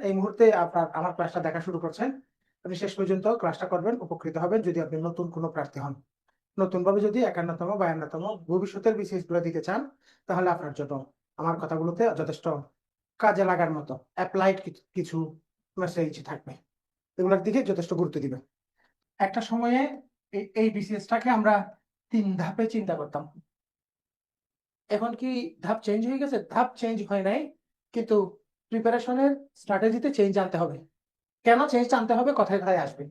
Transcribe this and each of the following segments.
এই মুহূর্তে আপনার আমার ক্লাসটা দেখা শুরু করছেন, আপনি শেষ পর্যন্ত ক্লাসটা করবেন, উপকৃত হবেন যদি আপনি নতুন কোনো প্রার্থী হন। নতুন ভাবে যদি 51তম 52তম ভবিষ্যতের বিসিএস গুলো দিতে চান, তাহলে আপনার জন্য আমার কথাগুলোতে যথেষ্ট কাজে লাগার মতো অ্যাপ্লাইড কিছু মেসেজ থাকবে, এগুলোর দিকে যথেষ্ট গুরুত্ব দিবে। একটা সময়ে এই বিসিএসটাকে আমরা 3 ধাপে চিন্তা করতাম। এখন কি ধাপ চেঞ্জ হয়ে গেছে? ধাপ চেঞ্জ হয় নাই, কিন্তু প্রিপারেশনের স্ট্র্যাটেজিতে চেঞ্জ আনতে হবে। কেন চেঞ্জ আনতে হবে? কথায় কথায় আসবে।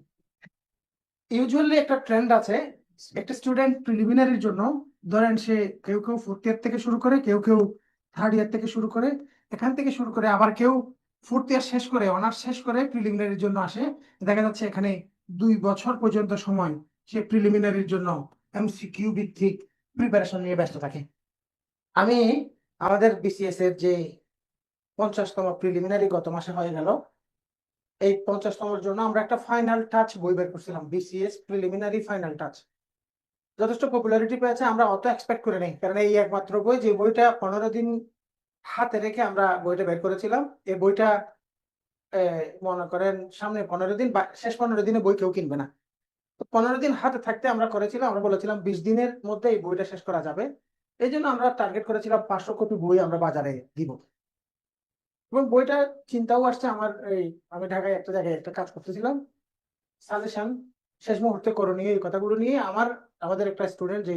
ইউজুয়ালি একটা ট্রেন্ড আছে, একটা স্টুডেন্ট প্রিলিমিনারির জন্য, ধরেন সে কেউ কেউ 4th ইয়ার থেকে শুরু করে, কেউ কেউ 3rd ইয়ার থেকে শুরু করে, এখান থেকে শুরু করে, আবার কেউ 4th ইয়ার শেষ করে অনার্স শেষ করে প্রিলিমিনারির জন্য আসে। দেখা যাচ্ছে এখানে 2 বছর পর্যন্ত সময় সে প্রিলিমিনারির জন্য এমসিকিউ ভিত্তিক প্রিপারেশন নিয়ে ব্যস্ত থাকে। আমি আমাদের বিসিএস এর যে 50তম প্রিলিমিনারি গত মাসে হয়ে গেল, এই 50তমের জন্য আমরা একটা ফাইনাল টাচ বই বের করছিলাম, বিসিএস প্রিলিমিনারি ফাইনাল টাচ। যথেষ্ট পপুলারিটি পেয়েছে, আমরা অত এক্সপেক্ট করে নেই, কারণ এই একমাত্র বই যে বইটা 15 দিন হাতে রেখে আমরা বইটা বের করেছিলাম। এই বইটা মনে করেন সামনে 15 দিন বা শেষ 15 দিনে বই কেউ কিনবে না। তো 15 দিন হাতে থাকতে আমরা করেছিলাম, আমরা বলেছিলাম 20 দিনের মধ্যে এই বইটা শেষ করা যাবে। এই জন্য আমরা টার্গেট করেছিলাম 500 কপি বই আমরা বাজারে দিব। এবং বইটা চিন্তাও আসছে আমার, আমি ঢাকায় একটা জায়গায় একটা কাজ করতেছিলাম, সাজেশন শেষ মুহূর্তে করণীয় এই কথাগুলো নিয়ে আমাদের একটা স্টুডেন্ট যে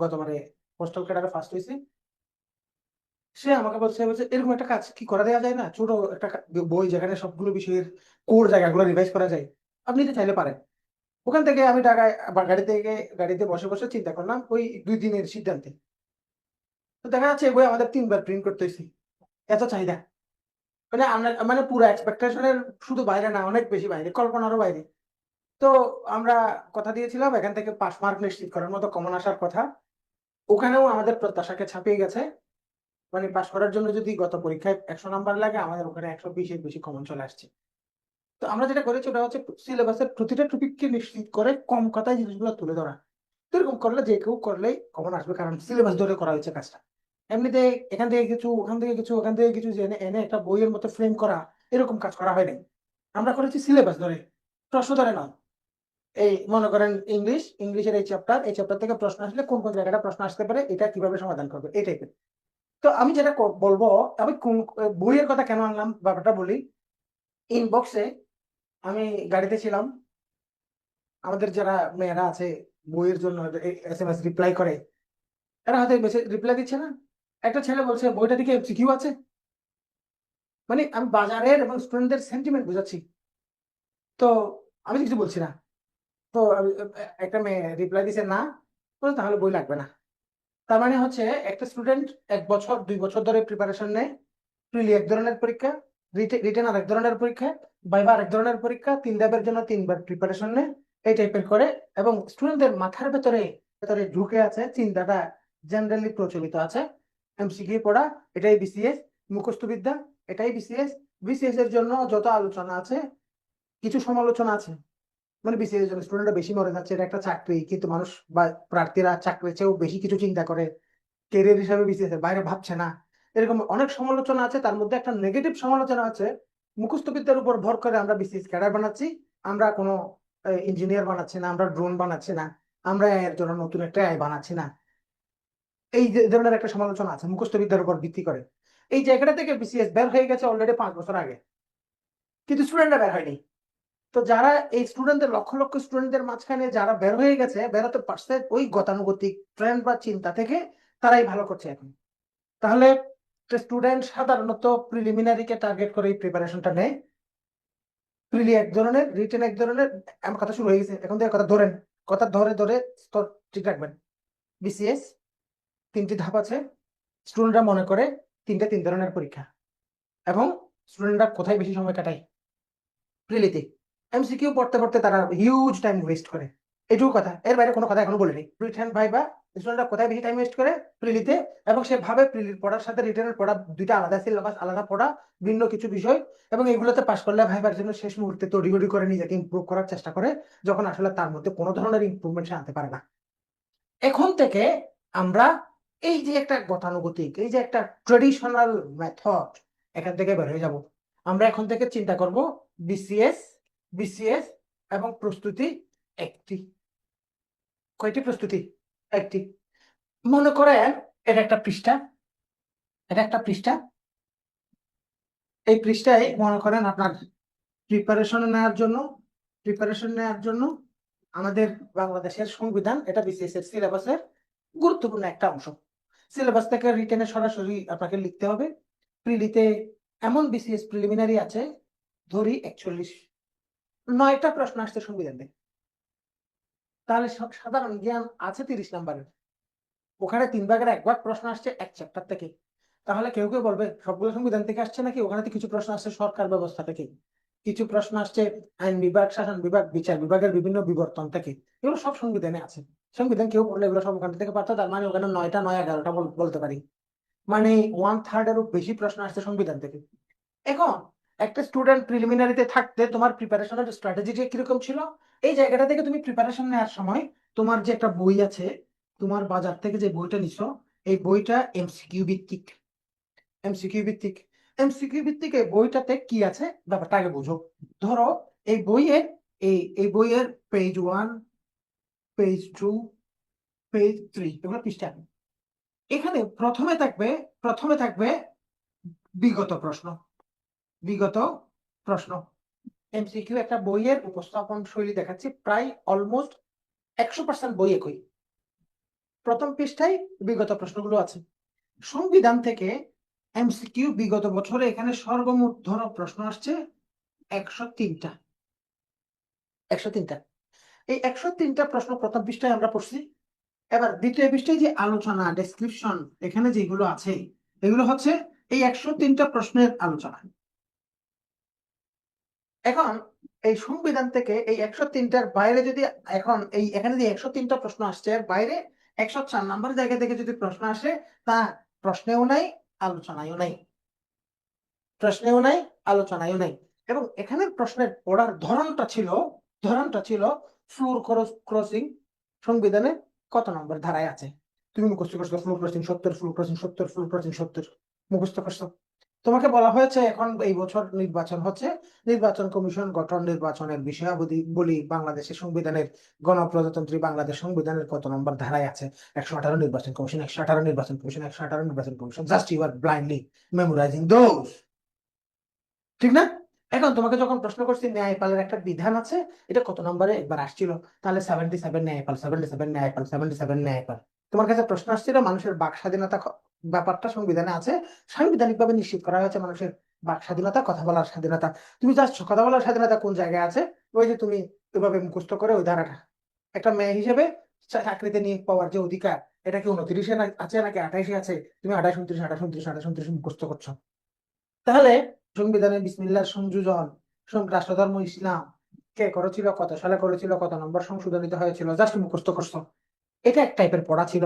গতবারে পোস্টাল ক্যাডারে ফার্স্ট হয়েছে, সে আমাকে বলছে এরকম একটা কাজ কি করা দেওয়া যায় না, ছোট একটা বই যেখানে সবগুলো বিষয়ের কোর জায়গাগুলো রিভাইজ করা যায়, আপনি তো চাইলে পারেন। ওখান থেকে আমি ঢাকায় আবার গাড়িতে বসে বসে চিন্তা করলাম ওই 2 দিনের সিদ্ধান্তে। তো দেখা যাচ্ছে এই বই আমাদের 3বার প্রিন্ট করতে হয়েছে, এত চাহিদা। মানে আমরা মানে পুরো এক্সপেকটেশনের শুধু বাইরে না, অনেক বেশি বাইরে, কল্পনারও বাইরে। তো আমরা কথা দিয়েছিলাম এখান থেকে 5 মার্ক নিশ্চিত করার মতো কমন আসার কথা, ওখানেও আমাদের প্রত্যাশাকে ছাপিয়ে গেছে। মানে পাশ করার জন্য যদি গত পরীক্ষায় 100 নাম্বার লাগে, আমাদের ওখানে 120-এর বেশি কমন চলে আসছে। তো আমরা যেটা করেছি ওটা হচ্ছে সিলেবাসের প্রতিটা টপিককে নিশ্চিত করে কম কথায় জিনিসগুলো তুলে ধরা। তো এরকম করলে যে কেউ করলেই কমন আসবে, কারণ সিলেবাস ধরে করা হয়েছে কাজটা। এমনিতে এখান থেকে কিছু, ওখান থেকে কিছু, ওখান থেকে কিছু এনে এনে একটা বইয়ের মতো ফ্রেম করা, এরকম কাজ করা হয় নাই। আমরা করেছি সিলেবাস ধরে, প্রশ্ন ধরে না। এই মনে করেন ইংলিশের এই চ্যাপ্টার থেকে প্রশ্ন আসলে কোন কোন জায়গাটা প্রশ্ন আসতে পারে, এটা কিভাবে সমাধান করবে, এই টাইপের। তো আমি যেটা বলবো, আমি কোন বইয়ের কথা কেন আনলাম ব্যাপারটা বলি। ইনবক্সে আমি গাড়িতে ছিলাম, আমাদের যারা মেয়েরা আছে বইয়ের জন্য এসএমএস রিপ্লাই করে, এরা হয়তো মেসেজ রিপ্লাই দিচ্ছে না। একটা ছেলে বলছে বইটা দিকে এমসিকিউ আছে। মানে আমি বাজারের এবং স্টুডেন্টদের সেন্টিমেন্ট বুঝাচ্ছি, তো আমি তো কিছু বলছি না। তো একটা মেয়ে রিপ্লাই দিছে না, বলে তাহলে বই লাগবে না। তার মানে হচ্ছে একটা স্টুডেন্ট 1 বছর 2 বছর ধরে প্রিপারেশন নেয়, প্রিলি এক ধরনের পরীক্ষা, রিটেন আর এক ধরনের পরীক্ষা, ভাইভা আর এক ধরনের পরীক্ষা, 3 ধাপের জন্য 3বার প্রিপারেশন নেয়, এই টাইপের করে। এবং স্টুডেন্টদের মাথার ভেতরে ভেতরে ঢুকে আছে চিন্তাটা, জেনারেলি প্রচলিত আছে এমসিকিউ পড়া, এটাই বিসিএস, মুখস্থ বিদ্যা, এটাই বিসিএস। বিসিএস এর জন্য যত আলোচনা আছে, কিছু সমালোচনা আছে। মানে বিসিএস এর জন্য স্টুডেন্টরা বেশি মরে যাচ্ছে, এটা একটা চাকরি, কিন্তু মানুষ বা প্রার্থীরা চাকরির চেয়েও বেশি কিছু চিন্তা করে, কেরিয়ার হিসাবে বিসিএস এর বাইরে ভাবছে না। এরকম অনেক সমালোচনা আছে, তার মধ্যে একটা নেগেটিভ সমালোচনা আছে, মুখস্থ বিদ্যার উপর ভর করে আমরা বিসিএস ক্যাডার বানাচ্ছি, আমরা কোনো ইঞ্জিনিয়ার বানাচ্ছি না, আমরা ড্রোন বানাচ্ছি না, আমরা এর জন্য নতুন একটা এআই বানাচ্ছি না। এই যে ধরনের একটা সমালোচনা আছে মুখস্থ বিদ্যার উপর ভিত্তি করে। এই জায়গাটা থেকে বিসিএস বের হয়ে গেছে অলরেডি 5 বছর আগে, কিন্তু স্টুডেন্টরা বের হয়নি। তো যারা এই স্টুডেন্টদের লক্ষ লক্ষ স্টুডেন্টদের মাঝখানে যারা বের হয়ে গেছে, বেরোতে পারছে ওই গতানুগতিক ট্রেন্ড বা চিন্তা থেকে, তারাই ভালো করছে এখন। তাহলে স্টুডেন্ট সাধারণত প্রিলিমিনারিকে টার্গেট করে এই প্রিপারেশনটা নেয়। প্রিলি এক ধরনের, রিটেন এক ধরনের। আমার কথা শুরু হয়ে গেছে, এখন থেকে কথা ধরেন, কথা ধরে ধরে স্তর ঠিক রাখবেন। বিসিএস 3টি ধাপ আছে, স্টুডেন্টরা মনে করে 3 ধরনের পরীক্ষা, এবং স্টুডেন্টরা কোথায় বেশি সময় কাটায়? প্রিলিতে। এমসিকিউ পড়তে পড়তে তারা হিউজ টাইম ওয়েস্ট করে, এটুকু কথা, এর বাইরে কোনো কথা এখনো বলিনি। রিটেন ভাইবা স্টুডেন্টরা কোথায় বেশি টাইম ওয়েস্ট করে? প্রিলিতে। এবং সে ভাবে প্রিলির পড়ার সাথে রিটেনের পড়া দুইটা আলাদা সিলেবাস, আলাদা পড়া, ভিন্ন কিছু বিষয়, এবং এগুলোতে পাশ করলে ভাইবার জন্য শেষ মুহূর্তে তড়িঘড়ি করে নিজেকে ইমপ্রুভ করার চেষ্টা করে, যখন আসলে তার মধ্যে কোনো ধরনের ইমপ্রুভমেন্ট সে আনতে পারে না। এখন থেকে আমরা এই যে একটা গতানুগতিক, এই যে একটা ট্রেডিশনাল মেথড, এখান থেকে বের হয়ে যাব। আমরা এখন থেকে চিন্তা করব বিসিএস, বিসিএস এবং প্রস্তুতি একটি। কয়টি প্রস্তুতি? একটি। মনে করেন এটা একটা পৃষ্ঠা, এটা একটা পৃষ্ঠা। এই পৃষ্ঠায় মনে করেন আপনার প্রিপারেশন নেওয়ার জন্য, প্রিপারেশন নেওয়ার জন্য আমাদের বাংলাদেশের সংবিধান, এটা বিসিএস এর সিলেবাসের গুরুত্বপূর্ণ একটা অংশ। সিলেবাস থেকে রিটেনে সরাসরি আপনাকে লিখতে হবে। প্রিলিতে এমন বিসিএস প্রিলিমিনারি আছে ধরি 41, 9টা প্রশ্ন আসছে সংবিধান থেকে। তাহলে সাধারণ জ্ঞান আছে 30 নাম্বারের, ওখানে 3/1 প্রশ্ন আসছে এক চ্যাপ্টার থেকে। তাহলে কেউ কেউ বলবে সবগুলো সংবিধান থেকে আসছে নাকি? ওখানে তো কিছু প্রশ্ন আসছে সরকার ব্যবস্থা থেকে, কিছু প্রশ্ন আসছে আইন বিভাগ, শাসন বিভাগ, বিচার বিভাগের বিভিন্ন বিবর্তন থেকে। এগুলো সব সংবিধানে আছে। সংবিধান কেউ পড়লে এগুলো সব ওখান থেকে পারতো, তার মানে ওখানে 9টা 9 11টা বলতে পারি। মানে 1/3 এরও বেশি প্রশ্ন আসছে সংবিধান থেকে। এখন একটা স্টুডেন্ট প্রিলিমিনারিতে থাকতে তোমার প্রিপারেশনের স্ট্র্যাটেজিটা কিরকম ছিল? এই জায়গাটা থেকে তুমি প্রিপারেশন নেওয়ার সময় তোমার যে একটা বই আছে, তোমার বাজার থেকে যে বইটা নিছো, এই বইটা এমসিকিউ ভিত্তিক। এমসিকিউ ভিত্তিক, এমসিকিউ ভিত্তিক এই বইটাতে কি আছে ব্যাপারটা আগে বুঝো। ধরো এই বইয়ের, এই বইয়ের পেজ 1, পেজ 2, পেজ 3, এগুলো পৃষ্ঠা। এখানে প্রথমে থাকবে বিগত প্রশ্ন, বিগত প্রশ্ন। এমসিকিউ একটা বইয়ের উপস্থাপন শৈলী দেখাচ্ছি, প্রায় অলমোস্ট 100% বই একই। প্রথম পৃষ্ঠায় বিগত প্রশ্নগুলো আছে। সংবিধান থেকে এমসিকিউ বিগত বছরে এখানে সর্বমোট ধরো প্রশ্ন আসছে 103টা। 103টা। এই 103টা প্রশ্ন প্রথম পৃষ্ঠায় আমরা পড়ছি। এবার দ্বিতীয় পৃষ্ঠায় যে আলোচনা, ডেসক্রিপশন, এখানে যেগুলো আছে এগুলো হচ্ছে এই 103টা প্রশ্নের আলোচনা। এখন এই সংবিধান থেকে এই 103টার বাইরে যদি, এখন এই এখানে যে 103টা প্রশ্ন আসছে এর বাইরে 104 নাম্বার জায়গা থেকে যদি প্রশ্ন আসে, তা প্রশ্নেও নাই, আলোচনায়ও নাই। প্রশ্নেও নাই, আলোচনায়ও নাই। এবং এখানের প্রশ্নের পড়ার ধরনটা ছিল ফ্লোর ক্রসিং। সংবিধানে কত নম্বর ধারায় আছে? তুমি মুখস্থ করছো floor crossing 70, floor crossing 70, floor crossing 70, মুখস্থ করছো। তোমাকে বলা হয়েছে এখন এই বছর নির্বাচন হচ্ছে, নির্বাচন কমিশন গঠন, নির্বাচনের বিষয়াবলী বলি বাংলাদেশের সংবিধানের, গণপ্রজাতন্ত্রী বাংলাদেশ সংবিধানের কত নম্বর ধারায় আছে? 118 নির্বাচন কমিশন, 118 নির্বাচন কমিশন, 118 নির্বাচন commission. Just you are blindly memorizing those, ঠিক না? এখন তোমাকে যখন প্রশ্ন করছি ন্যায়পালের একটা বিধান আছে, এটা কত নম্বরে একবার আসছিল? তাহলে 77 ন্যায়পাল, 77 ন্যায়পাল, 77 ন্যায়পাল। তোমার কাছে প্রশ্ন আসছিল মানুষের বাক স্বাধীনতা ব্যাপারটা সংবিধানে আছে, সাংবিধানিক ভাবে নিশ্চিত করা হয়েছে মানুষের বাক স্বাধীনতা, কথা বলার স্বাধীনতা। তুমি জাস্ট কথা বলার স্বাধীনতা কোন জায়গায় আছে, ওই যে তুমি ওইভাবে মুখস্থ করে ওই ধারাটা। একটা মেয়ে হিসেবে চাকরিতে নিয়োগ পাওয়ার যে অধিকার, এটা কি 29-এ আছে নাকি 28-এ আছে? তুমি 28, 29, 28, 29, 28, 29 মুখস্থ করছো। তাহলে সংবিধানের বিসমিল্লাহ সংযোজন, রাষ্ট্রধর্ম ইসলাম কে করেছিল, কত সালে করেছিল, কত নম্বর সংশোধনীত হয়েছিল, জাস্ট মুখস্থ করছো। এটা এক টাইপের পড়া ছিল।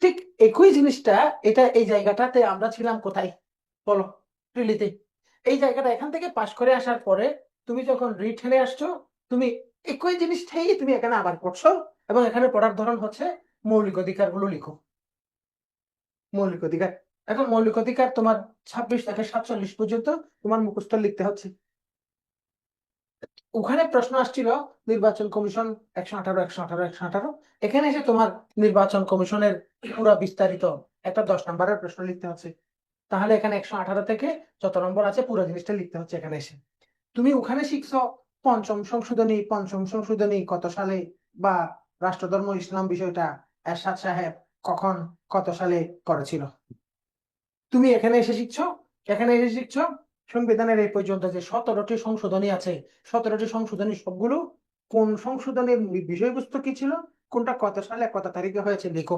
ঠিক একই জিনিসটা, এটা এই জায়গাটাতে আমরা ছিলাম কোথায় বলো? প্রিলিতে। এই জায়গাটা এখান থেকে পাশ করে আসার পরে তুমি যখন রিটেনে আসছো, তুমি একই জিনিসটাই তুমি এখানে আবার পড়ছো। এবং এখানে পড়ার ধরন হচ্ছে মৌলিক অধিকার গুলো লিখো। মৌলিক অধিকার, এখন মৌলিক অধিকার তোমার 26 থেকে 47 পর্যন্ত তোমার মুখস্থ লিখতে হচ্ছে। ওখানে প্রশ্ন আসছিল নির্বাচন কমিশন 118, 118, 118। এখানে এসে তোমার নির্বাচন কমিশনের পুরো বিস্তারিত একটা 10 নম্বরের প্রশ্ন লিখতে হচ্ছে। তাহলে এখানে 118 থেকে যত নম্বর আছে পুরো জিনিসটা লিখতে হচ্ছে এখানে এসে। তুমি ওখানে শিখছো পঞ্চম সংশোধনী কত সালে, বা রাষ্ট্রধর্ম ইসলাম বিষয়টা এরশাদ সাহেব কখন কত সালে করেছিল। তুমি এখানে এসে শিখছো সংবিধানের এই পর্যন্ত যে 17টি সংশোধনী আছে, 17টি সংশোধনী সবগুলো কোন সংশোধনের বিষয়বস্তু কি ছিল, কোনটা কত সালে কত তারিখে হয়েছে লিখো।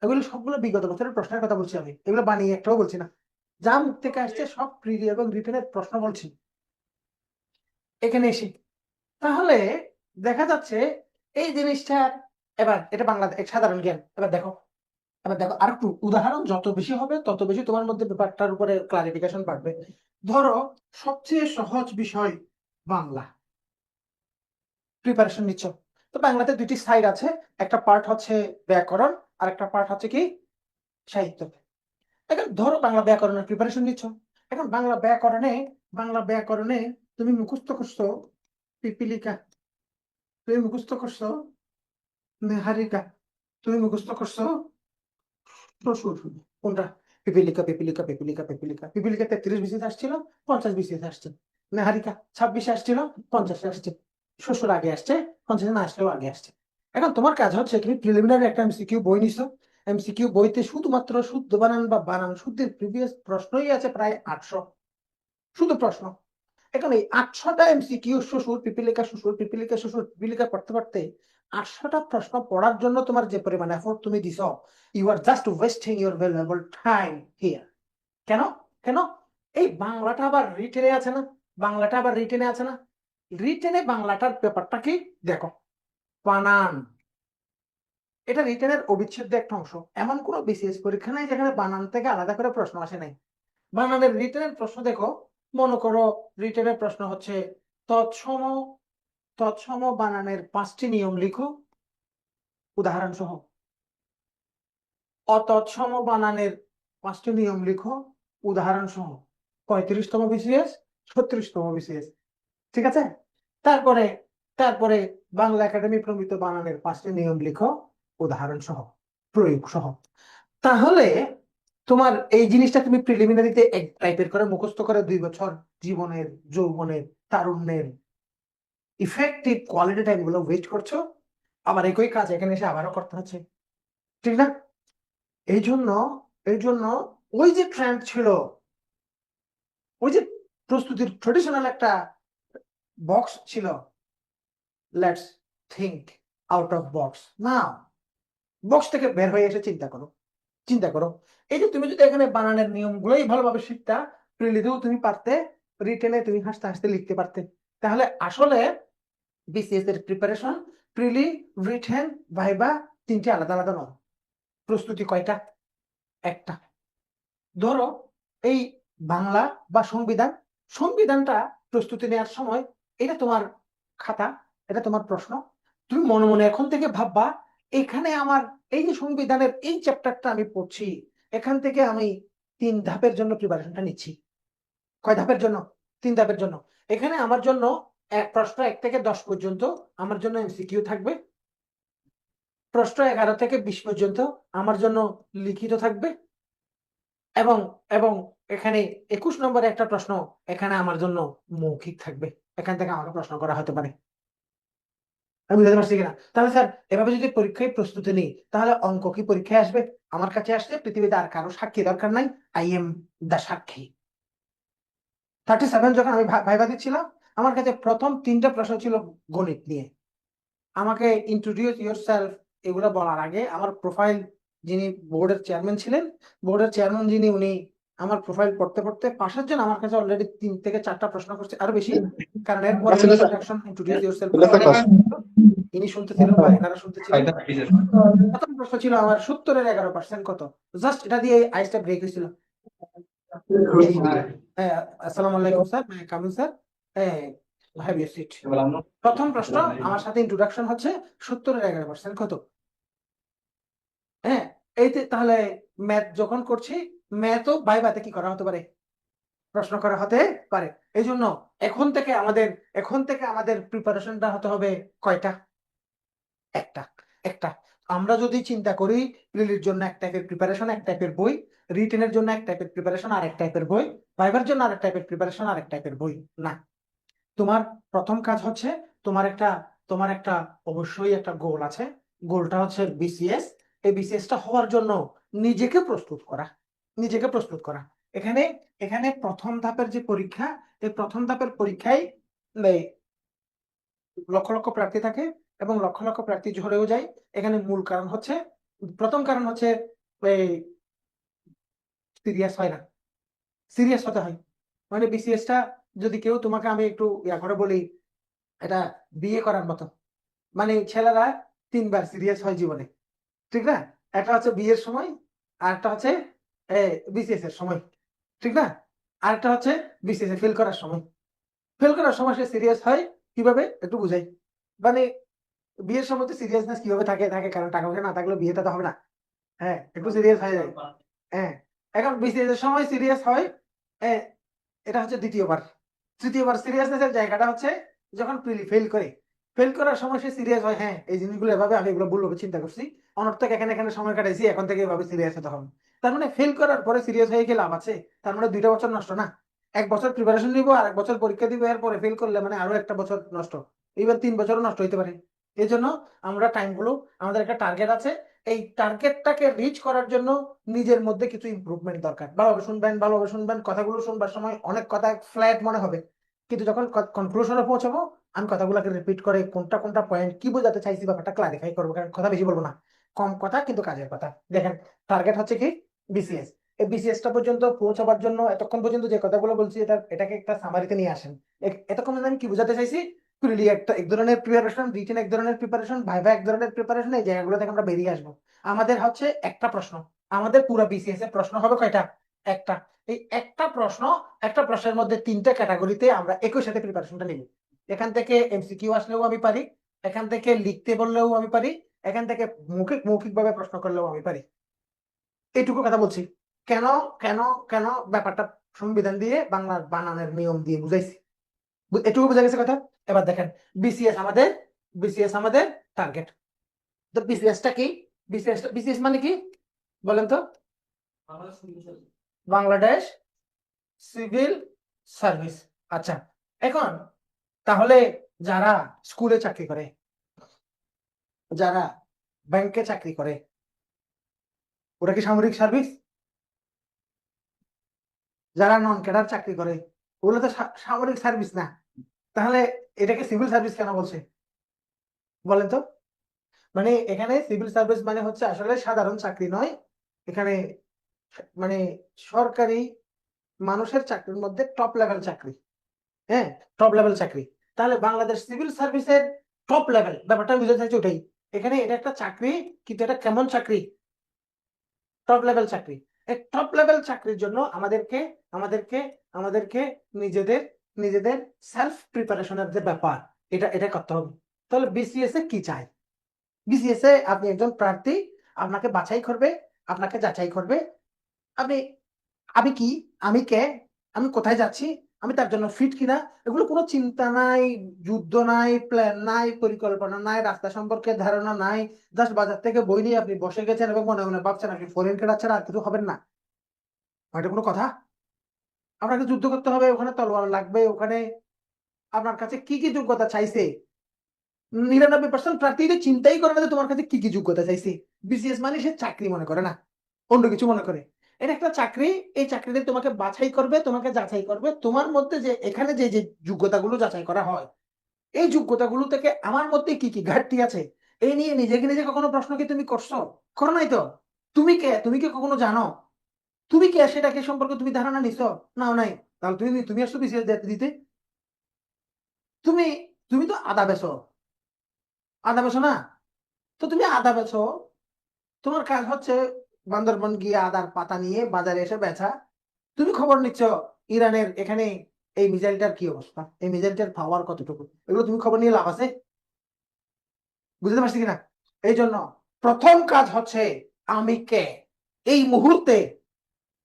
এগুলো সবগুলো বিগত বছরের প্রশ্নের কথা বলছি আমি, এগুলো বানিয়ে একটাও বলছি না। যা মুখ থেকে আসছে সব প্রিলি এবং রিটেনের প্রশ্ন বলছি এখানে এসে। তাহলে দেখা যাচ্ছে এই জিনিসটার, এবার এটা বাংলাদেশ সাধারণ জ্ঞান। এবার দেখো আর একটু উদাহরণ যত বেশি হবে তত বেশি তোমার মধ্যে ব্যাপারটার উপরে ক্লারিফিকেশন বাড়বে। ধরো সবচেয়ে সহজ বিষয় বাংলা, প্রিপারেশন নিচ্ছ। তো বাংলাতে দুইটি সাইড আছে, একটা পার্ট হচ্ছে ব্যাকরণ, আর একটা পার্ট হচ্ছে কি সাহিত্য। এখন ধরো বাংলা ব্যাকরণের প্রিপারেশন নিচ্ছ। এখন বাংলা ব্যাকরণে বাংলা ব্যাকরণে তুমি মুখস্থ করছো পিপিলিকা, তুমি মুখস্থ করছো নেহারিকা, তুমি মুখস্থ করছো শ্বশুর। কোনটা? পিপিলিকা পিপিলিকা পিপিলিকা পিপিলিকা। পিপিলিকা 33 বিসিএস আসছিল, 50 বিসিএস আসছে। নেহারিকা 26 আসছিল, 50 আসছে। শ্বশুর আগে আসছে, 50 না আসলেও আগে আসছে। এখন তোমার কাজ হচ্ছে তুমি প্রিলিমিনারি একটা এমসিকিউ বই নিছো। এমসিকিউ বইতে শুধুমাত্র শুদ্ধ বানান বা বানান শুদ্ধের প্রিভিয়াস প্রশ্নই আছে প্রায় 800, শুধু প্রশ্ন। এখন এই 800টা এমসিকিউ শ্বশুর পিপিলিকা শ্বশুর পিপিলিকা শ্বশুর পিপিলিকা পড়তে পড়তে 800টা প্রশ্ন পড়ার জন্য তোমার যে পরিমাণ এফোর্ট তুমি দিছ, you are just wasting your valuable time here. কেন? কেন? এই বাংলাটা আবার রিটেনে আছে না, বাংলাটা আবার রিটেনে আছে না। রিটেনে বাংলাটার পেপারটা কি দেখো, বানান। এটা রিটেনের অবিচ্ছেদ্য একটা অংশ। এমন কোনো বিসিএস পরীক্ষা নাই যেখানে বানান থেকে আলাদা করে প্রশ্ন আসে নাই। বানানের রিটেনের প্রশ্ন দেখো, মনে করো রিটেনের প্রশ্ন হচ্ছে তৎসম তৎসম বানানের 5টি নিয়ম লিখো উদাহরণ সহ। অতৎসম বানানের 5টি নিয়ম লিখো উদাহরণ সহ। 35তম বিসিএস, 36তম বিসিএস, ঠিক আছে। তারপরে তারপরে বাংলা একাডেমি প্রমিত বানানের 5টি নিয়ম লিখো উদাহরণ সহ, প্রয়োগ সহ। তাহলে তোমার এই জিনিসটা তুমি প্রিলিমিনারিতে এক টাইপের করে মুখস্থ করে 2 বছর জীবনের, যৌবনের, তারুণ্যের ইফেক্টিভ কোয়ালিটি টাইম গুলো ওয়েস্ট করছো, আবার একই কাজ এখানে এসে আবারও করতে হচ্ছে, ঠিক না? এই জন্য এই জন্য ওই যে ট্রেন্ড ছিল, ওই যে প্রস্তুতির ট্রেডিশনাল একটা বক্স ছিল, let's think out of box. না, বক্স থেকে বের হয়ে এসে চিন্তা করো, চিন্তা করো। এই যে তুমি যদি এখানে বানানের নিয়মগুলোই ভালোভাবে শিখতা, প্রিলিতেও তুমি পারতে, রিটেনে তুমি হাসতে হাসতে লিখতে পারতে। তাহলে আসলে বিসিএস এর প্রিপারেশন প্রিলি, রিটেন, ভাইবা 3টে আলাদা আলাদা নয়। প্রস্তুতি কয়টা? একটা। ধরো এই বাংলা বা সংবিধান, সংবিধানটা প্রস্তুতি নেওয়ার সময় এটা তোমার খাতা, এটা তোমার প্রশ্ন। তুমি মনে মনে এখন থেকে ভাববা, এখানে আমার এই যে সংবিধানের এই চ্যাপ্টারটা আমি পড়ছি, এখান থেকে আমি 3 ধাপের জন্য প্রিপারেশনটা নিচ্ছি। কয় ধাপের জন্য? 3 ধাপের জন্য। এখানে আমার জন্য প্রশ্ন 1 থেকে 10 পর্যন্ত আমার জন্য এমসিকিউ থাকবে। প্রশ্ন 11 থেকে 20 পর্যন্ত আমার জন্য লিখিত থাকবে। এবং এবং এখানে 21 নম্বরে একটা প্রশ্ন এখানে আমার জন্য মৌখিক থাকবে। এখান থেকে আমাকে প্রশ্ন করা হতে পারে। আমি বুঝতে পারছি কিনা? তাহলে স্যার এভাবে যদি পরীক্ষায় প্রস্তুতি নিই, তাহলে অঙ্ক কি পরীক্ষায় আসবে? আমার কাছে আসলে পৃথিবীতে আর কারো সাক্ষী দরকার নাই, আই এম দা সাক্ষী। 37 যখন আমি ভাইবা দিচ্ছিলাম, আমার কাছে প্রথম 3টা প্রশ্ন ছিল গণিত নিয়ে। আমাকে ইন্ট্রোডিউস ইয়োরসেলফ এগুলো বলার আগে আমার প্রোফাইল, যিনি বোর্ডের চেয়ারম্যান ছিলেন, বোর্ডের চেয়ারম্যান যিনি, উনি আমার প্রোফাইল পড়তে পড়তে 5 জন আমার কাছে অলরেডি 3 থেকে 4টা প্রশ্ন করছে, আরো বেশি। কারণ এরপরে ইন্ট্রোডাকশন, ইন্ট্রোডিউস ইয়োরসেলফ, ইনি শুনতেছিলেন বা এনারা শুনতেছিলেন। প্রথম প্রশ্ন ছিল আমার 70-এর 11% কত? জাস্ট এটা দিয়ে আইসটা ব্রেক হয়েছিল। আসসালামু আলাইকুম sir, coming sir, have you sit. প্রথম প্রশ্ন আমার সাথে ইন্ট্রোডাকশন হচ্ছে 70-এর 11% কত? হ্যাঁ, এইতে তাহলে ম্যাথ যখন করছি, ম্যাথও ভাইভাতে কি করা হতে পারে? প্রশ্ন করা হতে পারে। এই জন্য এখন থেকে আমাদের প্রিপারেশনটা হতে হবে কয়টা? একটা। একটা। আমরা যদি চিন্তা করি প্রিলির জন্য এক টাইপের প্রিপারেশন, এক টাইপের বই, রিটেনের জন্য এক টাইপের প্রিপারেশন আর এক টাইপের বই, ভাইবার জন্য আরেক টাইপের প্রিপারেশন আর এক টাইপের বই, না। তোমার প্রথম কাজ হচ্ছে, তোমার একটা অবশ্যই একটা গোল আছে। গোলটা হচ্ছে বিসিএস। এই বিসিএসটা হওয়ার জন্য নিজেকে প্রস্তুত করা, নিজেকে প্রস্তুত করা। এখানে এখানে প্রথম ধাপের যে পরীক্ষা, এই প্রথম ধাপের পরীক্ষায় এই লক্ষ লক্ষ প্রার্থী থাকে এবং লক্ষ লক্ষ প্রার্থী ঝরেও যায়। এখানে মূল কারণ হচ্ছে, প্রথম কারণ হচ্ছে এই সিরিয়াস হয় না। সিরিয়াস হতে হয়। মানে বিসিএসটা যদি কেউ তোমাকে, আমি একটু ইয়া করে বলি, এটা বিয়ে করার মতো। মানে ছেলেরা 3বার সিরিয়াস হয় জীবনে, ঠিক না? একটা হচ্ছে বিয়ের সময়, আর একটা হচ্ছে বিসিএস এর সময়, ঠিক না? আর একটা হচ্ছে বিসিএস এ ফেল করার সময়। ফেল করার সময় সে সিরিয়াস হয় কিভাবে একটু বুঝাই। মানে বিয়ের সময় তো সিরিয়াসনেস কিভাবে থাকে, থাকে কারণ টাকা পয়সা না থাকলে বিয়েটা তো হবে না। হ্যাঁ, একটু সিরিয়াস হয়ে যায়। হ্যাঁ, এখন বিসিএস এর সময় সিরিয়াস হয়, এটা হচ্ছে দ্বিতীয়বার। তৃতীয়বার সিরিয়াসনেসের জায়গাটা হচ্ছে যখন প্রিলি ফেল করে, ফেল করার সময় সে সিরিয়াস হয়, হ্যাঁ এই জিনিসগুলো এভাবে আমি এগুলো ভুলভাবে চিন্তা করছি, অনর্থক এখানে এখানে সময় কাটাইছি, এখন থেকে এভাবে সিরিয়াস হতে হবে। তার মানে ফেল করার পরে সিরিয়াস হয়ে গেলে লাভ আছে? তার মানে 2টা বছর নষ্ট না? 1 বছর প্রিপারেশন নিবো আর 1 বছর পরীক্ষা দিব, এরপরে ফেল করলে মানে আরো একটা বছর নষ্ট, এবার 3 বছরও নষ্ট হইতে পারে। এই জন্য আমরা টাইমগুলো, আমাদের একটা টার্গেট আছে, এই টার্গেটটাকে রিচ করার জন্য নিজের মধ্যে কিছু ইমপ্রুভমেন্ট দরকার। ভালোভাবে শুনবেন, ভালোভাবে শুনবেন, কথাগুলো শুনবার সময় অনেক কথা ফ্ল্যাট মনে হবে, কিন্তু যখন কনক্লুশনে পৌঁছাবো আমি কথাগুলোকে রিপিট করে কোনটা কোনটা পয়েন্ট কি বোঝাতে চাইছি ব্যাপারটা ক্লারিফাই করবো, কারণ কথা বেশি বলবো না, কম কথা কিন্তু কাজের কথা। দেখেন, টার্গেট হচ্ছে কি বিসিএস। এই বিসিএস টা পর্যন্ত পৌঁছাবার জন্য এতক্ষণ পর্যন্ত যে কথাগুলো বলছি এটাকে একটা সামারিতে নিয়ে আসেন। এতক্ষণ পর্যন্ত আমি কি বোঝাতে চাইছি? প্রিলি একটা এক ধরনের প্রিপারেশন, রিটেন এক ধরনের প্রিপারেশন, ভাইভা এক ধরনের প্রিপারেশন, এই জায়গাগুলো থেকে আমরা বেরিয়ে আসবো। আমাদের হচ্ছে একটা প্রশ্ন, আমাদের পুরো বিসিএস এর প্রশ্ন হবে কয়টা? একটা। এই একটা প্রশ্ন, একটা প্রশ্নের মধ্যে 3টে ক্যাটাগরিতে আমরা একই সাথে প্রিপারেশনটা নিব। এখান থেকে এমসিকিউ আসলেও আমি পারি, এখান থেকে লিখতে বললেও আমি পারি, এখান থেকে মৌখিক ভাবে প্রশ্ন করলেও আমি পারি। এইটুকু কথা বলছি। কেন? কেন? কেন? ব্যাপারটা সংবিধান দিয়ে বাংলার বানানের নিয়ম দিয়ে বুঝাইছি। এটুকু বোঝা গেছে কথা? এবার দেখেন, বিসিএস আমাদের, বিসিএস আমাদের টার্গেট। তো বিসিএসটা কি? বিসিএস মানে কি বলেন তো? Bangladesh civil service. আচ্ছা, এখন তাহলে যারা স্কুলে চাকরি করে, যারা ব্যাংকে চাকরি করে, ওরা কি সামরিক সার্ভিস? যারা নন ক্যাডার চাকরি করে, ওগুলো তো সামরিক সার্ভিস না। তাহলে এটাকে সিভিল সার্ভিস কেন বলছে বলেন তো? মানে এখানে সিভিল সার্ভিস মানে হচ্ছে আসলে সাধারণ চাকরি নয়, এখানে মানে সরকারি মানুষের চাকরির মধ্যে টপ লেভেল চাকরি। হ্যাঁ, টপ লেভেল চাকরি। তাহলে বাংলাদেশ সিভিল সার্ভিসের টপ লেভেল, ব্যাপারটা বুঝতে চাইছি ওটাই। এখানে এটা একটা চাকরি, কিন্তু এটা কেমন চাকরি? টপ লেভেল চাকরি। এই টপ লেভেল চাকরির জন্য আমাদেরকে আমাদেরকে আমাদেরকে নিজেদের নিজেদের সেলফ প্রিপারেশনের যে ব্যাপার, এটা এটা করতে হবে। তাহলে বিসিএস এ কি চাই? বিসিএস এ আপনি একজন প্রার্থী, আপনাকে বাছাই করবে, আপনাকে যাচাই করবে, আপনি, আমি কি, আমি কে, আমি কোথায় যাচ্ছি, আমি তার জন্য ফিট কিনা, এগুলো কোনো চিন্তা নাই, যুদ্ধ নাই, প্ল্যান নাই, পরিকল্পনা নাই, রাস্তা সম্পর্কে ধারণা নাই, জাস্ট বাজার থেকে বই নিয়ে আপনি বসে গেছেন এবং মনে মনে ভাবছেন আপনি ফরেন কেনার ছাড়া আর কিছু হবেন না। এটা কোনো কথা? আপনাকে যুদ্ধ করতে হবে, ওখানে তলোয়ার লাগবে, ওখানে আপনার কাছে কি কি যোগ্যতা চাইছে? 99% প্রার্থী তো চিন্তাই করে না যে তোমার কাছে কি কি যোগ্যতা চাইছে। বিসিএস মানে সে চাকরি মনে করে না, অন্য কিছু মনে করে। এটা একটা চাকরি, এই চাকরিতে তোমাকে বাছাই করবে, তোমাকে যাচাই করবে, তোমার মধ্যে যে এখানে যে যে যোগ্যতাগুলো যাচাই করা হয়, এই যোগ্যতাগুলো থেকে আমার মধ্যে কি কি ঘাটতি আছে, এই নিয়ে নিজেকে নিজে কখনো প্রশ্ন কি তুমি করছো? করো নাই তো। তুমি কে? তুমি কি কখনো জানো তুমি কে? সেটাকে সম্পর্কে তুমি ধারণা নিছো? নাও নাই। তাহলে তুমি তুমি আসছো বিসিএস দিতে? তুমি তুমি তো আদা বেচো, আদা বেচো না? তো তুমি আদা বেচো, তোমার কাজ হচ্ছে বান্দরবন গিয়ে আদার পাতা নিয়ে বাজারে এসে বেচা। তুমি খবর নিচ্ছ ইরানের এখানে এই মিসাইলটার কি অবস্থা, এই মিসাইলটার পাওয়ার কতটুকু, এগুলো তুমি খবর নিয়ে লাভ আছে? বুঝতে পারছি কিনা? এই জন্য প্রথম কাজ হচ্ছে আমি কে। এই মুহূর্তে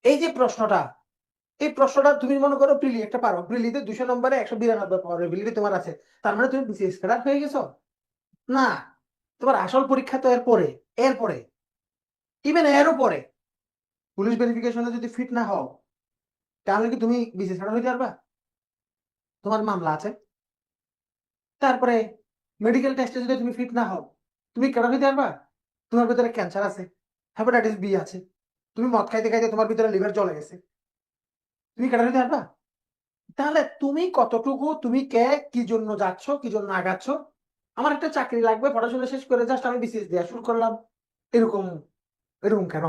এই যে প্রশ্নটা, এই প্রশ্নটা তুমি মনে করো প্রিলি একটা পারো, প্রিলিতে 200 নম্বরে 192 পাওয়ার এবিলিটি তোমার আছে, তার মানে তুমি বিসিএস ক্যাডার হয়ে গেছো? না, তোমার আসল পরীক্ষা তো এরপরে, এরপরে, ইভেন এরও পরে। পুলিশ ভেরিফিকেশনে যদি ফিট না হও, তাহলে কি তুমি বিসিএস ক্যাডার হইতে পারবা? তোমার মামলা আছে। তারপরে মেডিকেল টেস্টে যদি তুমি ফিট না হও, তুমি ক্যাডার হইতে পারবা? তোমার ভিতরে ক্যান্সার আছে, হেপাটাইটিস বি আছে, তুমি মদ খাইতে খাইতে তোমার ভিতরে লিভার জ্বলে গেছে, তুমি ক্যাডার হইতে পারবা? তাহলে তুমি কতটুকু, তুমি কে, কি জন্য যাচ্ছ, কি জন্য আগাচ্ছ? আমার একটা চাকরি লাগবে, পড়াশোনা শেষ করে জাস্ট আমি বিসিএস দেওয়া শুরু করলাম, এরকম, এরকম কেন?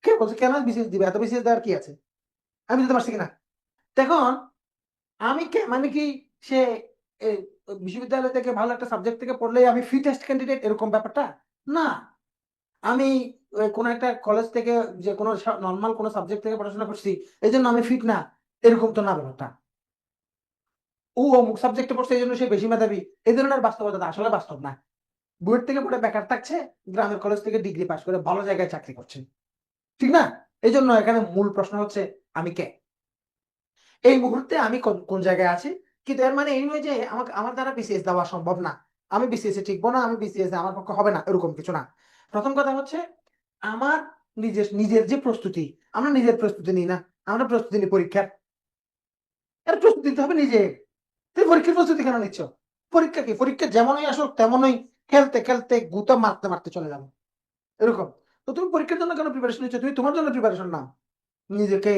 কে বলছে কেন বিসিএস দিবে? এত বিসিএস দেওয়ার কি আছে? আমি দিতে পারছি কিনা? দেখুন, আমি কে মানে কি, সে এ, বিশ্ববিদ্যালয় থেকে ভালো একটা সাবজেক্ট থেকে পড়লে আমি ফিটেস্ট ক্যান্ডিডেট এরকম ব্যাপারটা না। আমি কোনো একটা কলেজ থেকে যে কোনো নর্মাল কোনো সাবজেক্ট থেকে পড়াশোনা করছি, এই জন্য আমি ফিট না, এরকম তো না ব্যাপারটা। ও অমুক সাবজেক্টে পড়ছে এই জন্য সে বেশি মেধাবী, এই ধরনের বাস্তবতা আসলে বাস্তব না। বুয়েট থেকে পড়ে বেকার থাকছে, গ্রামের কলেজ থেকে ডিগ্রি পাস করে ভালো জায়গায় চাকরি করছে, ঠিক না? এই জন্য এখানে মূল প্রশ্ন হচ্ছে আমি কে। এই মুহূর্তে আমি কোন জায়গায় আছি, কিন্তু এর মানে এই নয় যে আমাকে আমার দ্বারা বিসিএস দেওয়া সম্ভব না, আমি বিসিএস এ টিকবো না, আমি বিসিএস আমার পক্ষে হবে না, এরকম কিছু না। প্রথম কথা হচ্ছে আমার নিজের নিজের যে প্রস্তুতি, আমরা নিজের প্রস্তুতি নিই না, আমরা প্রস্তুতি নিই পরীক্ষার। এর প্রস্তুতি নিতে হবে নিজে। তুমি পরীক্ষার প্রস্তুতি কেন নিচ্ছ? পরীক্ষা কি, পরীক্ষা যেমনই আসুক তেমনই খেলতে খেলতে গুতা মারতে মারতে চলে যাবো, এরকম। তো তুমি পরীক্ষার জন্য কেন প্রিপারেশন নিচ্ছ? তুমি তোমার জন্য প্রিপারেশন নাও, নিজেকে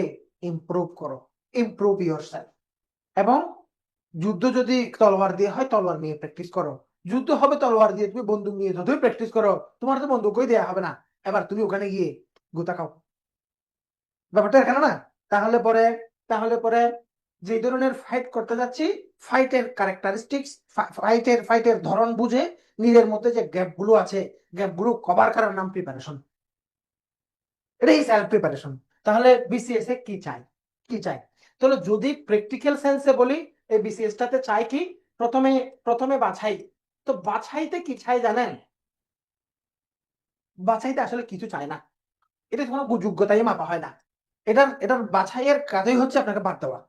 ইমপ্রুভ করো, ইমপ্রুভ ইয়োরসেলফ। এবং যুদ্ধ যদি তলোয়ার দিয়ে হয়, তলোয়ার নিয়ে প্র্যাকটিস করো। যুদ্ধ হবে তলোয়ার দিয়ে, তুমি বন্দুক নিয়ে যতই প্র্যাকটিস করো, তোমার তো বন্দুকই দেওয়া হবে না, এবার তুমি ওখানে গিয়ে গুতা খাও। ব্যাপারটা এখানে না। তাহলে পরে তাহলে পরে যে ধরনের ফাইট করতে যাচ্ছি, ফাইটের ক্যারেক্টারিস্টিক্স, ফাইটের ধরন বুঝে নিজের মধ্যে যে গ্যাপ গুলো আছে, গ্যাপ গুলো কভার করার নাম প্রিপারেশন। এটাই সেলফ প্রিপারেশন। তাহলে বিসিএস এ কি চাই, কি চাই? তাহলে যদি প্র্যাকটিক্যাল সেন্সে বলি, এই বিসিএস টাতে চাই কি, প্রথমে প্রথমে বাছাই। তো বাছাইতে কি চাই জানেন? বাছাইতে আসলে কিছু চাই না, এটা কোনো যোগ্যতাই মাপা হয় না। এটার বাছাইয়ের কাজই হচ্ছে আপনাকে বাদ দেওয়া।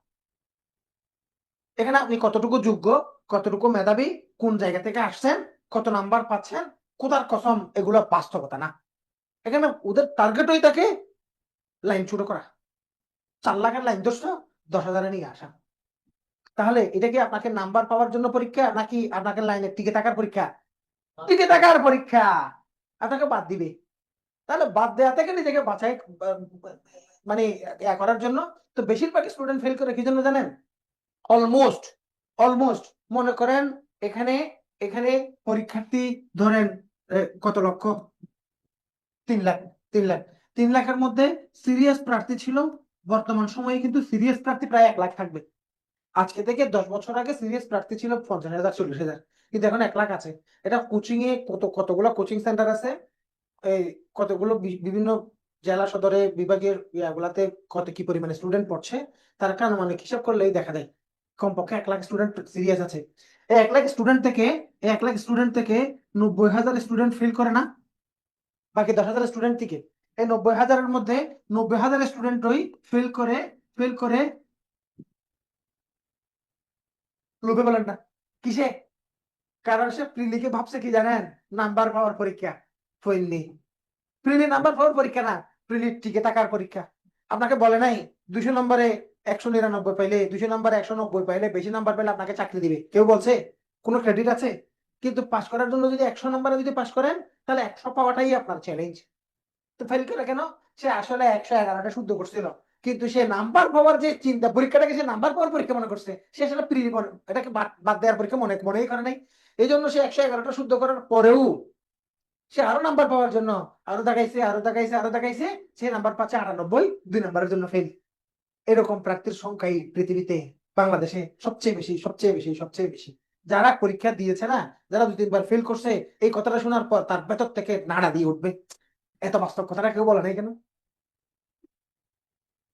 এখানে আপনি কতটুকু যোগ্য, কতটুকু মেধাবী, কোন জায়গা থেকে আসছেন, কত নাম্বার পাচ্ছেন, কোথার কসম, এগুলো বাস্তবতা না। এখানে ওদের টার্গেটই থাকে লাইন ছোট করা। 4 লাখের লাইন ধরছো, 10,000-এ নিয়ে আসা। তাহলে এটা কি আপনাকে নাম্বার পাওয়ার জন্য পরীক্ষা, নাকি আপনাকে লাইনে টিকে থাকার পরীক্ষা? টিকে থাকার পরীক্ষা। আপনাকে বাদ দিবে। তাহলে বাদ দেওয়া থেকে নিজেকে বাছাই মানে করার জন্য। তো বেশিরভাগ স্টুডেন্ট ফেল করে কি জন্য জানেন? অলমোস্ট অলমোস্ট মনে করেন এখানে এখানে পরীক্ষার্থী ধরেন কত লক্ষ, 3 লাখ। 3 লাখ, 3 লাখের মধ্যে সিরিয়াস প্রার্থী ছিল, বর্তমান সময়ে কিন্তু সিরিয়াস প্রার্থী প্রায় 1 লাখ থাকবে। আজকে থেকে 10 বছর আগে সিরিয়াস প্রার্থী ছিল 50,000, 40,000, কিন্তু এখন 1 লাখ আছে। এটা কোচিং এ কতগুলো কোচিং সেন্টার আছে, এই কতগুলো বিভিন্ন জেলা সদরে বিভাগের ইয়াগুলাতে কত কি পরিমাণে স্টুডেন্ট পড়ছে, তার কারণ মানে হিসাব করলেই দেখা যায় কমপক্ষে 1 লাখ স্টুডেন্ট সিরিয়াস আছে। এই 1 লাখ স্টুডেন্ট থেকে 90,000 স্টুডেন্ট ফেল করে না, বাকি 10,000 স্টুডেন্ট থেকে। এই 90,000-এর মধ্যে 90,000 স্টুডেন্টই ফেল করে লোভে বলেন না কিসে? কারণ সে প্রিলিকে ভাবছে কি জানেন, নাম্বার পাওয়ার পরীক্ষা। ফেললি, প্রিলি নাম্বার পাওয়ার পরীক্ষা না, প্রিলি টিকে থাকার পরীক্ষা। আপনাকে বলে নাই 200 নম্বরে 199 পাইলে, 200 নম্বরে 190 পাইলে, বেশি নাম্বার পেলে আপনাকে চাকরি দিবে? কেউ বলছে? কোনো ক্রেডিট আছে? কিন্তু পাশ করার জন্য যদি 100 নম্বরে যদি পাশ করেন, তাহলে 100 পাওয়াটাই আপনার চ্যালেঞ্জ। তো ফেল করে কেন? সে আসলে 111টা শুদ্ধ করছিল, কিন্তু সে নাম্বার পাওয়ার যে চিন্তা, পরীক্ষাটাকে সে নাম্বার পাওয়ার পরীক্ষা মনে করছে, সে আসলে এটাকে বাদ বাদ দেওয়ার পরীক্ষা মনেই করে নাই। এই জন্য সে 111টা শুদ্ধ করার পরেও সে আরো নাম্বার পাওয়ার জন্য আরো দেখাইছে, সে নাম্বার পাচ্ছে 98, 2 নম্বরের জন্য ফেল। এরকম প্রার্থীর সংখ্যাই পৃথিবীতে, বাংলাদেশে সবচেয়ে বেশি। যারা পরীক্ষা দিয়েছে না, যারা 2-3 বার ফেল করছে, এই কথাটা শোনার পর তার ভেতর থেকে নাড়া দিয়ে উঠবে। এত বাস্তব কথাটা কেউ বলে নাই কেন?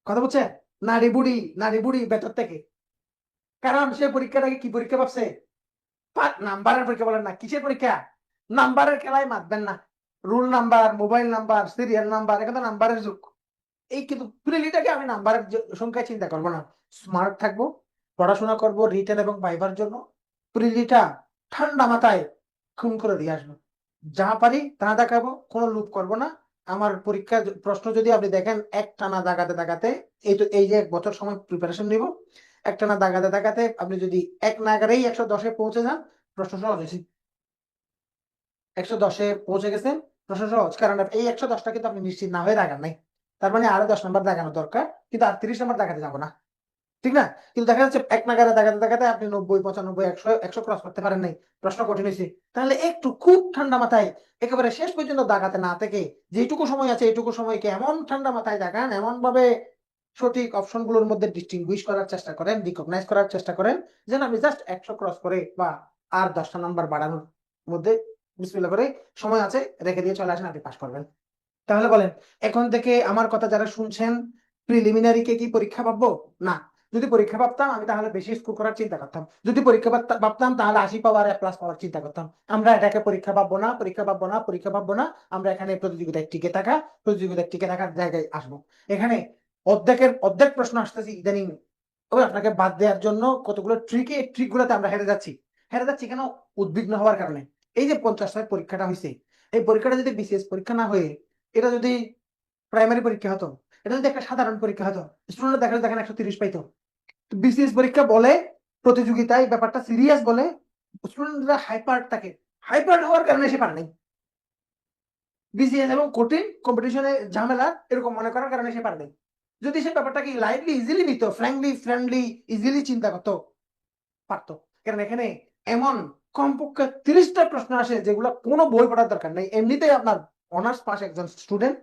কথা বলছে, নারী বুড়ি ভেতর থেকে। কারণ সে পরীক্ষাটাকে কি পরীক্ষা ভাবছে? নাম্বারের পরীক্ষা বলেন না, কিসের পরীক্ষা? নাম্বারের খেলায় মাতবেন না। Rule number, mobile number, serial number, এখানে নাম্বারের যুগ। এই কিন্তু প্রিলিটাকে আমি নাম্বারের সংখ্যায় চিন্তা করবো না। স্মার্ট থাকবো, পড়াশোনা করব রিটেন এবং ভাইবার জন্য। প্রিলিটা ঠান্ডা মাথায় খুন করে দিয়ে আসবো, যা পারি তা দেখাবো, কোনো লুপ করব না। আমার পরীক্ষা প্রশ্ন যদি আপনি দেখেন একটানা দাগাতে দাগাতে, এই যে 1 বছর সময় প্রিপারেশন নিব, একটানা দাগাতে দাগাতে আপনি যদি এক নাগারেই 110-এ পৌঁছে যান, প্রশ্ন সহজ হয়েছে। 110-এ পৌঁছে গেছেন, প্রশ্ন সহজ। কারণ এই 110টা কিন্তু আপনি নিশ্চিত না হয়ে দাগান নাই, তার মানে আরো 10 নম্বর দাগানো দরকার, কিন্তু আর 30 নম্বর দাগাতে যাবো না, ঠিক না? কিন্তু দেখা যাচ্ছে এক নাগারে দাগাতে দাগাতে আপনি 90, 95, 100 ক্রস করতে পারেন নাই, প্রশ্ন কঠিন হয়েছে। তাহলে একটু খুব ঠান্ডা মাথায় একেবারে শেষ পর্যন্ত দাগাতে না থেকে, যেটুকু সময় আছে এইটুকু সময়কে এমন ঠান্ডা মাথায় দাগান, এমন ভাবে সঠিক অপশন গুলোর মধ্যে ডিস্টিংগুইশ করার চেষ্টা করেন, রিকগনাইজ করার চেষ্টা করেন, যেন আপনি জাস্ট 100 ক্রস করে বা আর 10টা নাম্বার বাড়ানোর মধ্যে বিসমিল্লাহ করে সময় আছে রেখে দিয়ে চলে আসেন, আপনি পাস করবেন। তাহলে বলেন, এখন থেকে আমার কথা যারা শুনছেন, প্রিলিমিনারি কে কি পরীক্ষা ভাববো? না। যদি পরীক্ষা ভাবতাম আমি তাহলে বেশি স্কোর করার চিন্তা করতাম। যদি পরীক্ষা ভাবতাম তাহলে 80 পাওয়ার, A+ পাওয়ার চিন্তা করতাম। আমরা এটাকে পরীক্ষা ভাববো না, পরীক্ষা ভাববো না। আমরা এখানে প্রতিযোগিতায় টিকে থাকার জায়গায় আসবো। এখানে অর্ধেক প্রশ্ন আসতেছে ইদানিং তবে আপনাকে বাদ দেওয়ার জন্য কতগুলো ট্রিক, এই ট্রিক গুলোতে আমরা হেরে যাচ্ছি কেন? উদ্বিগ্ন হওয়ার কারণে। এই যে 50 পরীক্ষাটা হয়েছে, এই পরীক্ষাটা যদি বিসিএস পরীক্ষা না হয়ে এটা যদি প্রাইমারি পরীক্ষা হতো, এটা যদি একটা সাধারণ পরীক্ষা হতো, স্টুডেন্ট দেখেন 130 পাইতো। বিসিএস পরীক্ষা বলে প্রতিযোগিতায় ব্যাপারটা সিরিয়াস বলে স্টুডেন্টরা হাইপার হওয়ার কারণে সে পারে নাই। বিসিএস এবং কঠিন কম্পিটিশনে ঝামেলা এরকম মনে করার কারণে সে পারে নাই। যদি সে ব্যাপারটাকে লাইটলি ইজিলি নিত, ফ্রেন্ডলি ইজিলি চিন্তা করতো, পারতো। কারণ এখানে এমন কমপক্ষে 30টা প্রশ্ন আসে যেগুলো কোনো বই পড়ার দরকার নেই। এমনিতেই আপনার অনার্স পাস একজন স্টুডেন্ট,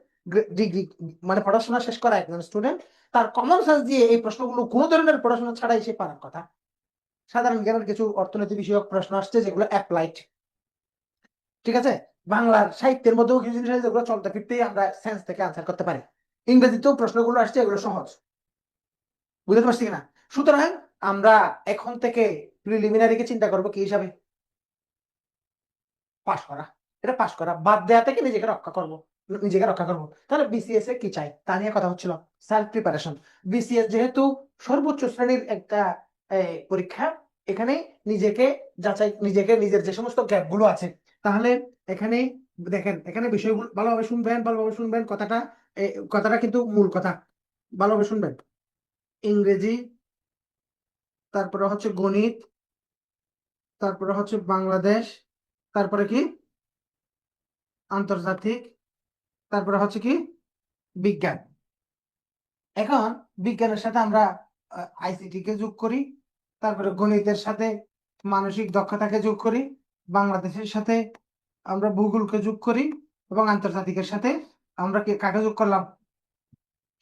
ডিগ্রি মানে পড়াশোনা শেষ করা একজন স্টুডেন্ট, তার কমন সেন্স দিয়ে এই প্রশ্নগুলো কোনো ধরনের পড়াশোনা ছাড়াই সে পারার কথা। সাধারণ জ্ঞানের কিছু অর্থনীতি বিষয়ক প্রশ্ন আসছে যেগুলো অ্যাপ্লাইড, ঠিক আছে। বাংলার সাহিত্যের মধ্যেও কিছু জিনিস আছে যেগুলো চলতে ফিরতেই আমরা সেন্স থেকে আনসার করতে পারি। ইংরেজিতেও প্রশ্নগুলো আসছে, এগুলো সহজ, বুঝতে পারছি কিনা? সুতরাং আমরা এখন থেকে প্রিলিমিনারিকে চিন্তা করবো কি হিসাবে? পাশ করা। এটা পাশ করা, বাদ দেওয়া থেকে নিজেকে রক্ষা করবো। তাহলে বিসিএস এ কি চাই তা নিয়ে কথা হচ্ছিল, সেলফ প্রিপারেশন। বিসিএস যেহেতু সর্বোচ্চ শ্রেণীর একটা পরীক্ষা, এখানে নিজেকে নিজের যে সমস্ত গ্যাপ গুলো আছে, তাহলে এখানে দেখেন, এখানে বিষয়গুলো ভালোভাবে শুনবেন কথাটা কিন্তু মূল কথা, ভালোভাবে শুনবেন। ইংরেজি, তারপরে হচ্ছে গণিত, তারপরে হচ্ছে বাংলাদেশ, তারপরে কি আন্তর্জাতিক, তারপরে হচ্ছে কি বিজ্ঞান। এখন বিজ্ঞানের সাথে আমরা আইসিটি কে যোগ করি, তারপরে গণিতের সাথে মানসিক দক্ষতাকে যোগ করি, বাংলাদেশের সাথে আমরা ভূগোলকে যোগ করি, এবং আন্তর্জাতিকের সাথে আমরা কাকে যোগ করলাম?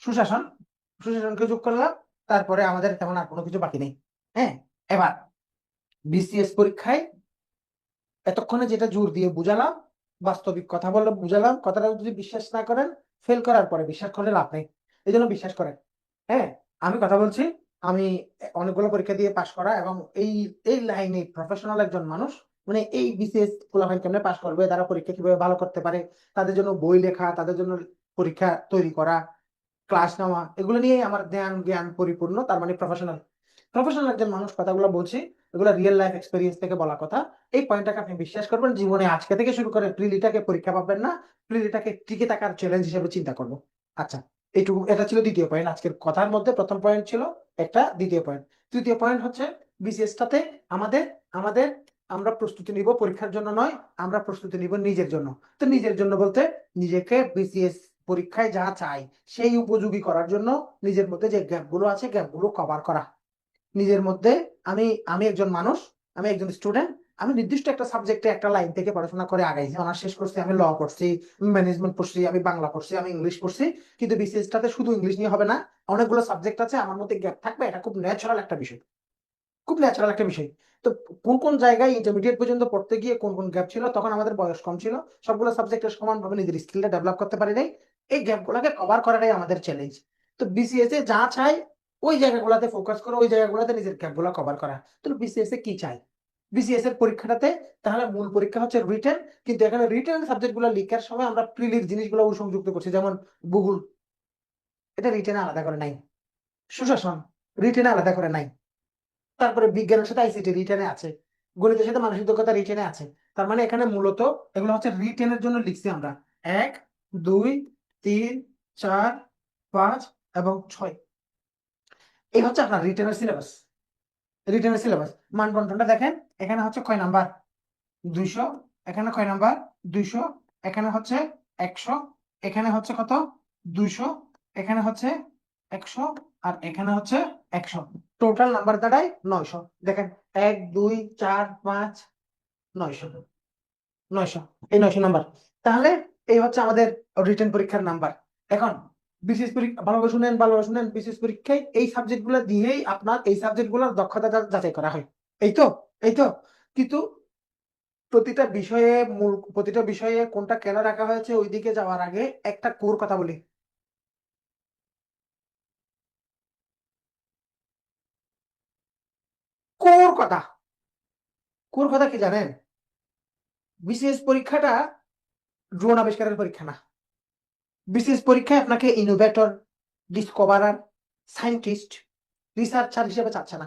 সুশাসন, সুশাসনকে যোগ করলাম। তারপরে আমাদের তেমন আর কোনো কিছু বাকি নেই। হ্যাঁ, এবার বিসিএস পরীক্ষায় এতক্ষণে যেটা জোর দিয়ে বুঝালাম, বাস্তবিক কথা বললে বুঝালাম, কথাটা যদি বিশ্বাস না করেন, ফেল করার পরে বিশ্বাস করে লাভ নেই, এই জন্য বিশ্বাস করেন। হ্যাঁ, আমি কথা বলছি, আমি অনেকগুলো পরীক্ষা দিয়ে পাশ করা এবং এই এই লাইনে প্রফেশনাল একজন মানুষ, মানে এই বিসিএস পোলাপাইন কেমনে পাশ করবে, তারা পরীক্ষা কিভাবে ভালো করতে পারে, তাদের জন্য বই লেখা, তাদের জন্য পরীক্ষা তৈরি করা, ক্লাস নেওয়া, এগুলো নিয়ে আমার জ্ঞান পরিপূর্ণ, তার মানে প্রফেশনাল একজন মানুষ কথাগুলো বলছি, এগুলো রিয়েল লাইফ এক্সপেরিয়েন্স থেকে বলা কথা। এই পয়েন্টটাকে আপনি বিশ্বাস করবেন, জীবনে আজকে থেকে শুরু করে প্রিলিটাকে পরীক্ষা পাবেন না, প্রিলিটাকে টিকে থাকার চ্যালেঞ্জ হিসেবে চিন্তা করবো। আচ্ছা, এইটুকু, এটা ছিল দ্বিতীয় পয়েন্ট আজকের কথার মধ্যে। প্রথম পয়েন্ট ছিল একটা, দ্বিতীয় পয়েন্ট, তৃতীয় পয়েন্ট হচ্ছে বিসিএসটাতে আমাদের আমাদের আমরা প্রস্তুতি নিব পরীক্ষার জন্য নয়, আমরা প্রস্তুতি নিব নিজের জন্য। তো নিজের জন্য বলতে নিজেকে বিসিএস পরীক্ষায় যা চাই সেই উপযোগী করার জন্য নিজের মধ্যে যে গ্যাপ গুলো আছে, গ্যাপ গুলো কভার করা। নিজের মধ্যে আমি আমি একজন মানুষ, আমি একজন স্টুডেন্ট, আমি নির্দিষ্ট একটা সাবজেক্টে একটা লাইন থেকে পড়াশোনা করে আগাইছি, অনার্স শেষ করছি, আমি ল পড়ছি, ম্যানেজমেন্ট পড়ছি, আমি বাংলা পড়ছি, আমি ইংলিশ পড়ছি। কিন্তু বিসিএসটাতে শুধু ইংলিশ নিয়ে হবে না, অনেকগুলো সাবজেক্ট আছে, আমার মধ্যে গ্যাপ থাকবে, এটা খুব ন্যাচারাল একটা বিষয়, খুব ন্যাচারাল একটা বিষয়। তো কোন কোন জায়গায় ইন্টারমিডিয়েট পর্যন্ত পড়তে গিয়ে কোন কোন গ্যাপ ছিল, তখন আমাদের বয়স কম ছিল, সবগুলো সাবজেক্টের সমানভাবে নিজের স্কিলটা ডেভেলপ করতে পারি নাই, এই গ্যাপ গুলাকে কভার করাটাই আমাদের চ্যালেঞ্জ। তো বিসিএস এ যা চাই ওই জায়গাগুলোতে ফোকাস করো, ওই জায়গাগুলোতে নিজের গ্যাপ গুলো কভার করা। তো বিসিএস এ কি চাই? বিসিএস এর পরীক্ষাটাতে তাহলে মূল পরীক্ষা হচ্ছে রিটেন, কিন্তু এখানে রিটেন সাবজেক্ট গুলো লিখার সময় আমরা প্রিলির জিনিসগুলো সংযুক্ত করছি, যেমন ভূগোল, এটা রিটেনে আলাদা করে নাই, সুশাসন রিটেনে আলাদা করে নাই, তারপরে বিজ্ঞানের সাথে আইসিটি রিটেনে আছে, গণিতের সাথে মানসিক দক্ষতা রিটেনে আছে। তার মানে এখানে মূলত এগুলো হচ্ছে রিটেনের জন্য লিখছি আমরা, 1 2 3 4 5 এবং 6। এই হচ্ছে আপনার রিটেনের সিলেবাস। মানবন্টনটা দেখেন, এখানে হচ্ছে কয় নাম্বার? 200, এখানে কয় নাম্বার? 200, এখানে হচ্ছে 100, এখানে হচ্ছে কত? 200, এখানে হচ্ছে 100, আর এখানে হচ্ছে 100। টোটাল নাম্বার দাঁড়ায় 900। দেখেন, 1 2 4 5, 900, 900, এই 900 নাম্বার। তাহলে এই হচ্ছে আমাদের রিটেন পরীক্ষার নাম্বার। এখন বিসিএস পরীক্ষা, ভালোভাবে শুনেন, বিসিএস পরীক্ষায় এই সাবজেক্ট গুলো দিয়েই আপনার এই সাবজেক্ট গুলোর দক্ষতা যাচাই করা হয়। এই তো, এই তো, কিন্তু প্রতিটা বিষয়ে কোনটা কেন রাখা হয়েছে ওইদিকে যাওয়ার আগে একটা কোর কথা বলি। কোর কথা, কোর কথা কি জানেন? বিসিএস পরীক্ষাটা ড্রোন আবিষ্কারের পরীক্ষা না। বিসিএস পরীক্ষায় আপনাকে ইনোভেটর, ডিসকভারার, সায়েন্টিস্ট, রিসার্চার হিসেবে চাচ্ছে না,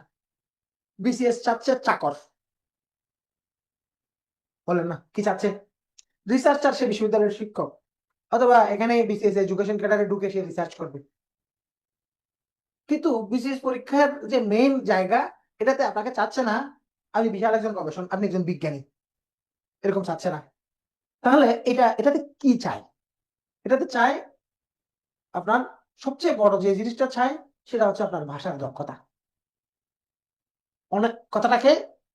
বিসিএস চাচ্ছে চাকর। বলেন না কি চাচ্ছে? রিসার্চার, সে বিশ্ববিদ্যালয়ের শিক্ষক, অথবা এখানে বিসিএস এডুকেশন ক্যাডারে ঢুকে সে রিসার্চ করবে। কিন্তু বিসিএস পরীক্ষার যে মেইন জায়গা, এটাতে আপনাকে চাচ্ছে না আমি বিশাল একজন গবেষক, আপনি একজন বিজ্ঞানী, এরকম চাচ্ছে না। তাহলে এটাতে কি চাই? এটাতে চাই আপনার সবচেয়ে বড় যে জিনিসটা চাই সেটা হচ্ছে আপনার ভাষার দক্ষতা। অনেক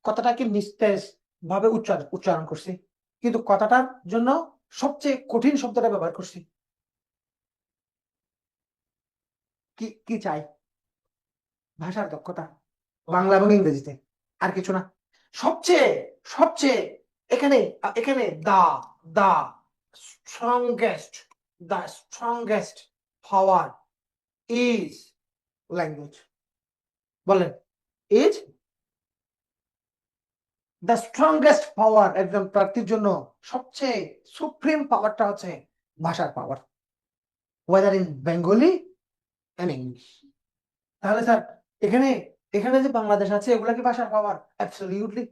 কথাটাকে নিস্তেজ ভাবে উচ্চারণ করছি, কিন্তু কথাটার জন্য সবচেয়ে কঠিন শব্দটা ব্যবহার করছি। কি কি চাই? ভাষার দক্ষতা, বাংলা এবং ইংরেজিতে, আর কিছু না। সবচেয়ে সবচেয়ে এখানে এখানে the strongest the strongest power is language. বলেন, ইজ দ্য স্ট্রংগেস্ট পাওয়ার। একজন প্রার্থীর জন্য সবচেয়ে সুপ্রিম পাওয়ারটা হচ্ছে ভাষার power, whether in Bengali and English. তাহলে স্যার, এখানে এখানে যে বাংলাদেশ আছে, এগুলা কি ভাষার পাওয়ার? অ্যাবসলিউটলি।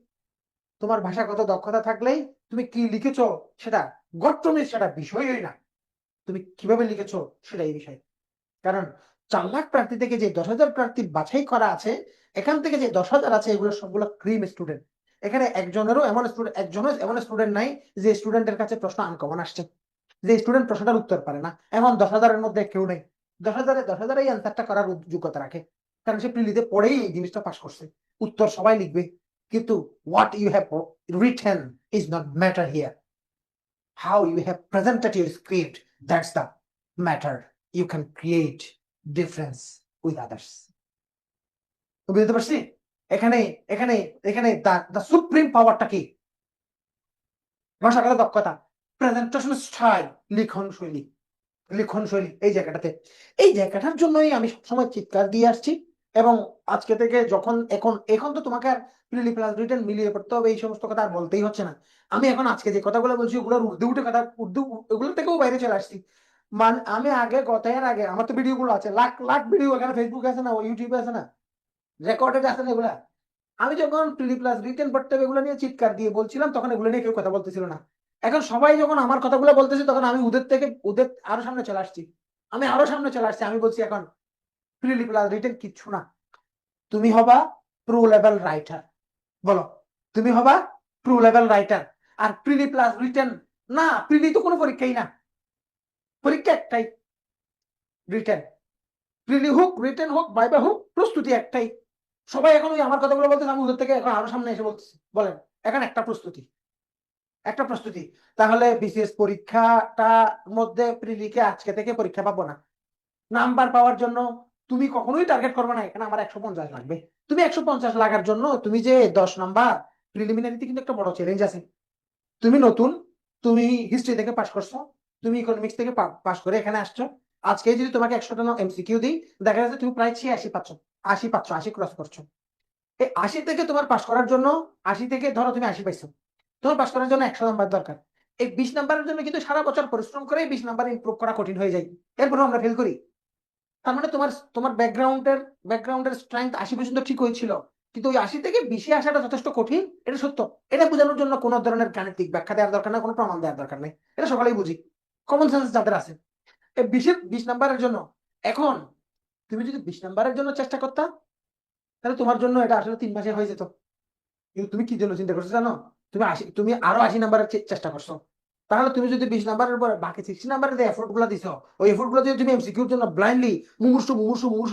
তোমার ভাষাগত দক্ষতা থাকলেই তুমি কি লিখেছো সেটা গঠনের সেটা বিষয়ই না, তুমি কিভাবে লিখেছো সেটাই বিষয়। কারণ 4 লাখ প্রার্থী থেকে যে 10,000 প্রার্থী বাছাই করা আছে, এখান থেকে যে 10,000 আছে এগুলো সবগুলো ক্রিম স্টুডেন্ট। এখানে একজনও এমন স্টুডেন্ট নাই যে স্টুডেন্টের কাছে প্রশ্ন আনকমন আসছে, যে স্টুডেন্ট প্রশ্নটার উত্তর পারে না। এমন 10,000-এর মধ্যে কেউ নেই। 10,000-এ এই অ্যান্সারটা করার যোগ্যতা রাখে, কারণ সে প্রিলিতে পড়েই এই জিনিসটা পাস করছে। উত্তর সবাই লিখবে, কিন্তু what you have written is not matter here. How you have presented your script, that's the matter. You can create difference with others. বুঝতে পারছি? এখানে এখানে এখানে দা সুপ্রিম পাওয়ারটা কি? ভাষাগত দক্ষতা, প্রেজেন্টেশন স্টাইল, লিখন শৈলী এই জায়গাটাতে, এই জায়গাটার জন্যই আমি সবসময় চিৎকার দিয়ে আসছি। এবং আজকে থেকে যখন এখন এখন তো তোমাকে আর প্রিলি প্লাস রিটেন মিলিয়ে পড়তে হবে, এই সমস্ত কথা আর বলতেই হচ্ছে না। আমি এখন আজকে যে কথাগুলো বলছি ওগুলোর উর্দু ওগুলো থেকেও বাইরে চলে আসছি। আমি আগে কথার আগে আমার তো ভিডিও গুলো আছে, লাখ লাখ ভিডিও এখানে ফেসবুকে আছে না, ইউটিউবে আছে না, রেকর্ডেড আছে না এগুলা। আমি যখন প্রিলি প্লাস রিটেন পড়তে হবে এগুলো নিয়ে চিৎকার দিয়ে বলছিলাম, তখন এগুলো নিয়ে কেউ কথা বলতেছিল না। এখন সবাই যখন আমার কথাগুলো বলতেছে, তখন আমি ওদের আরো সামনে চলে আসছি। আমি বলছি এখন প্রিলি প্লাস রিটেন কিচ্ছু না, তুমি হবা প্রো লেভেল রাইটার। বলো, তুমি হবা প্রো লেভেল রাইটার। আর প্রিলি প্লাস রিটেন না, প্রিলি তো কোনো পরীক্ষাই না, পরীক্ষা একটাই, রিটেন। প্রিলি হোক, রিটেন হোক, ভাইবা হোক, প্রস্তুতি একটাই। সবাই এখন ওই আমার কথাগুলো বলতেছে, আমি ওদের থেকে এখন আরো সামনে এসে বলতেছি। বলেন, এখন একটা প্রস্তুতি। তাহলে বিসিএস পরীক্ষাটা মধ্যে প্রিলিকে আজকে থেকে পরীক্ষা পাবো না। নাম্বার পাওয়ার জন্য তুমি কখনোই টার্গেট করবে না এখানে আমার 150 লাগবে। তুমি 150 লাগার জন্য তুমি যে 10 নাম্বার, প্রিলিমিনারিতে কিন্তু একটা বড় চ্যালেঞ্জ আছে। তুমি নতুন, তুমি হিস্ট্রি থেকে পাস করছো, তুমি ইকোনমিক্স থেকে পাস করে এখানে আসছো। আজকে যদি তোমাকে 100টা এমসিকিউ দিই, দেখা যাচ্ছে তুমি প্রায় 86 পাচ্ছ, 80 ক্রস করছো। এই 80 থেকে তোমার পাস করার জন্য, 80 থেকে ধরো তুমি 80 পাইছো, তোমার পাস করার জন্য 100 নাম্বার দরকার। এই 20 নাম্বারের জন্য কিন্তু সারা বছর পরিশ্রম করে 20 নাম্বার ইমপ্রুভ করা কঠিন হয়ে যায়, এরপর আমরা ফেল করি। তার মানে তোমার তোমার ব্যাকগ্রাউন্ডের স্ট্রেংথ 80 পর্যন্ত ঠিক হয়েছিল, কিন্তু ওই 80 থেকে 20-এ আসাটা যথেষ্ট কঠিন, এটা সত্য। এটা বোঝানোর জন্য কোনো ধরনের গাণিতিক ব্যাখ্যা দেওয়ার দরকার নেই, কোনো প্রমাণ দেওয়ার দরকার নেই, এটা সকলেই বুঝি, কমন সেন্স যাদের আছে। এই 20 নাম্বারের জন্য এখন তুমি যদি 20 নাম্বারের জন্য চেষ্টা করতা, তাহলে তোমার জন্য এটা আসলে 3 মাসে হয়ে যেত। কিন্তু তুমি কি জন্য চিন্তা করছো জানো? তুমি আরো 80 নাম্বারের চেষ্টা করছো। তাহলে তুমি যদি 20 নাম্বারের উপর বাকি 60 নাম্বারের যে এফোর্ট গুলো দিছো, ওই এফোর্ট গুলো যদি তুমি এমসিকিউর জন্য ব্লাইন্ডলি মুমূর্ষু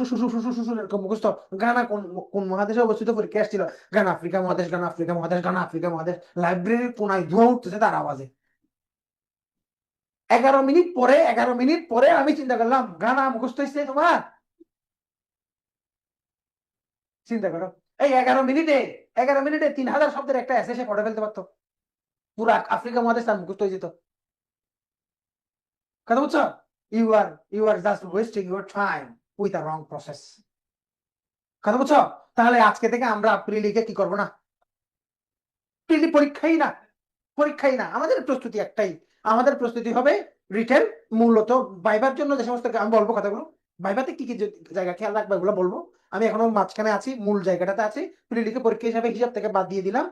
শুশু শুশু শুশু এরকম মুখস্থ, গানা কোন কোন মহাদেশে অবস্থিত পরীক্ষা আসছিল, গানা আফ্রিকা মহাদেশ, গানা আফ্রিকা মহাদেশ, গানা আফ্রিকা মহাদেশ, লাইব্রেরির কোনায় ধোঁয়া উঠতেছে তার আওয়াজে। 11 মিনিট পরে আমি চিন্তা করলাম গানা মুখস্থ হয়েছে তোমার। চিন্তা করো, এই 11 মিনিটে 3,000 শব্দের একটা এসে সে পড়ে ফেলতে পারতো, পুরা আফ্রিকা মহাদেশ তার মুখস্থ হয়ে যেত। কথা বুঝছো? You are just wasting your time with a wrong process. কথা বুঝছো? তাহলে আজকে থেকে আমরা প্রিলিকে কি করবো না, প্রিলি পরীক্ষাই না, আমাদের প্রস্তুতি একটাই। আমাদের প্রস্তুতি হবে রিটেন, মূলত ভাইবার জন্য যে সমস্ত আমি বলবো কথাগুলো, ভাইভাতে কি কি জায়গা খেয়াল রাখবে এগুলো বলবো। আমি এখনো মাঝখানে আছি, মূল জায়গাটাতে আছি। প্রিলিকে পরীক্ষা হিসাবে হিসাব থেকে বাদ দিয়ে দিলাম।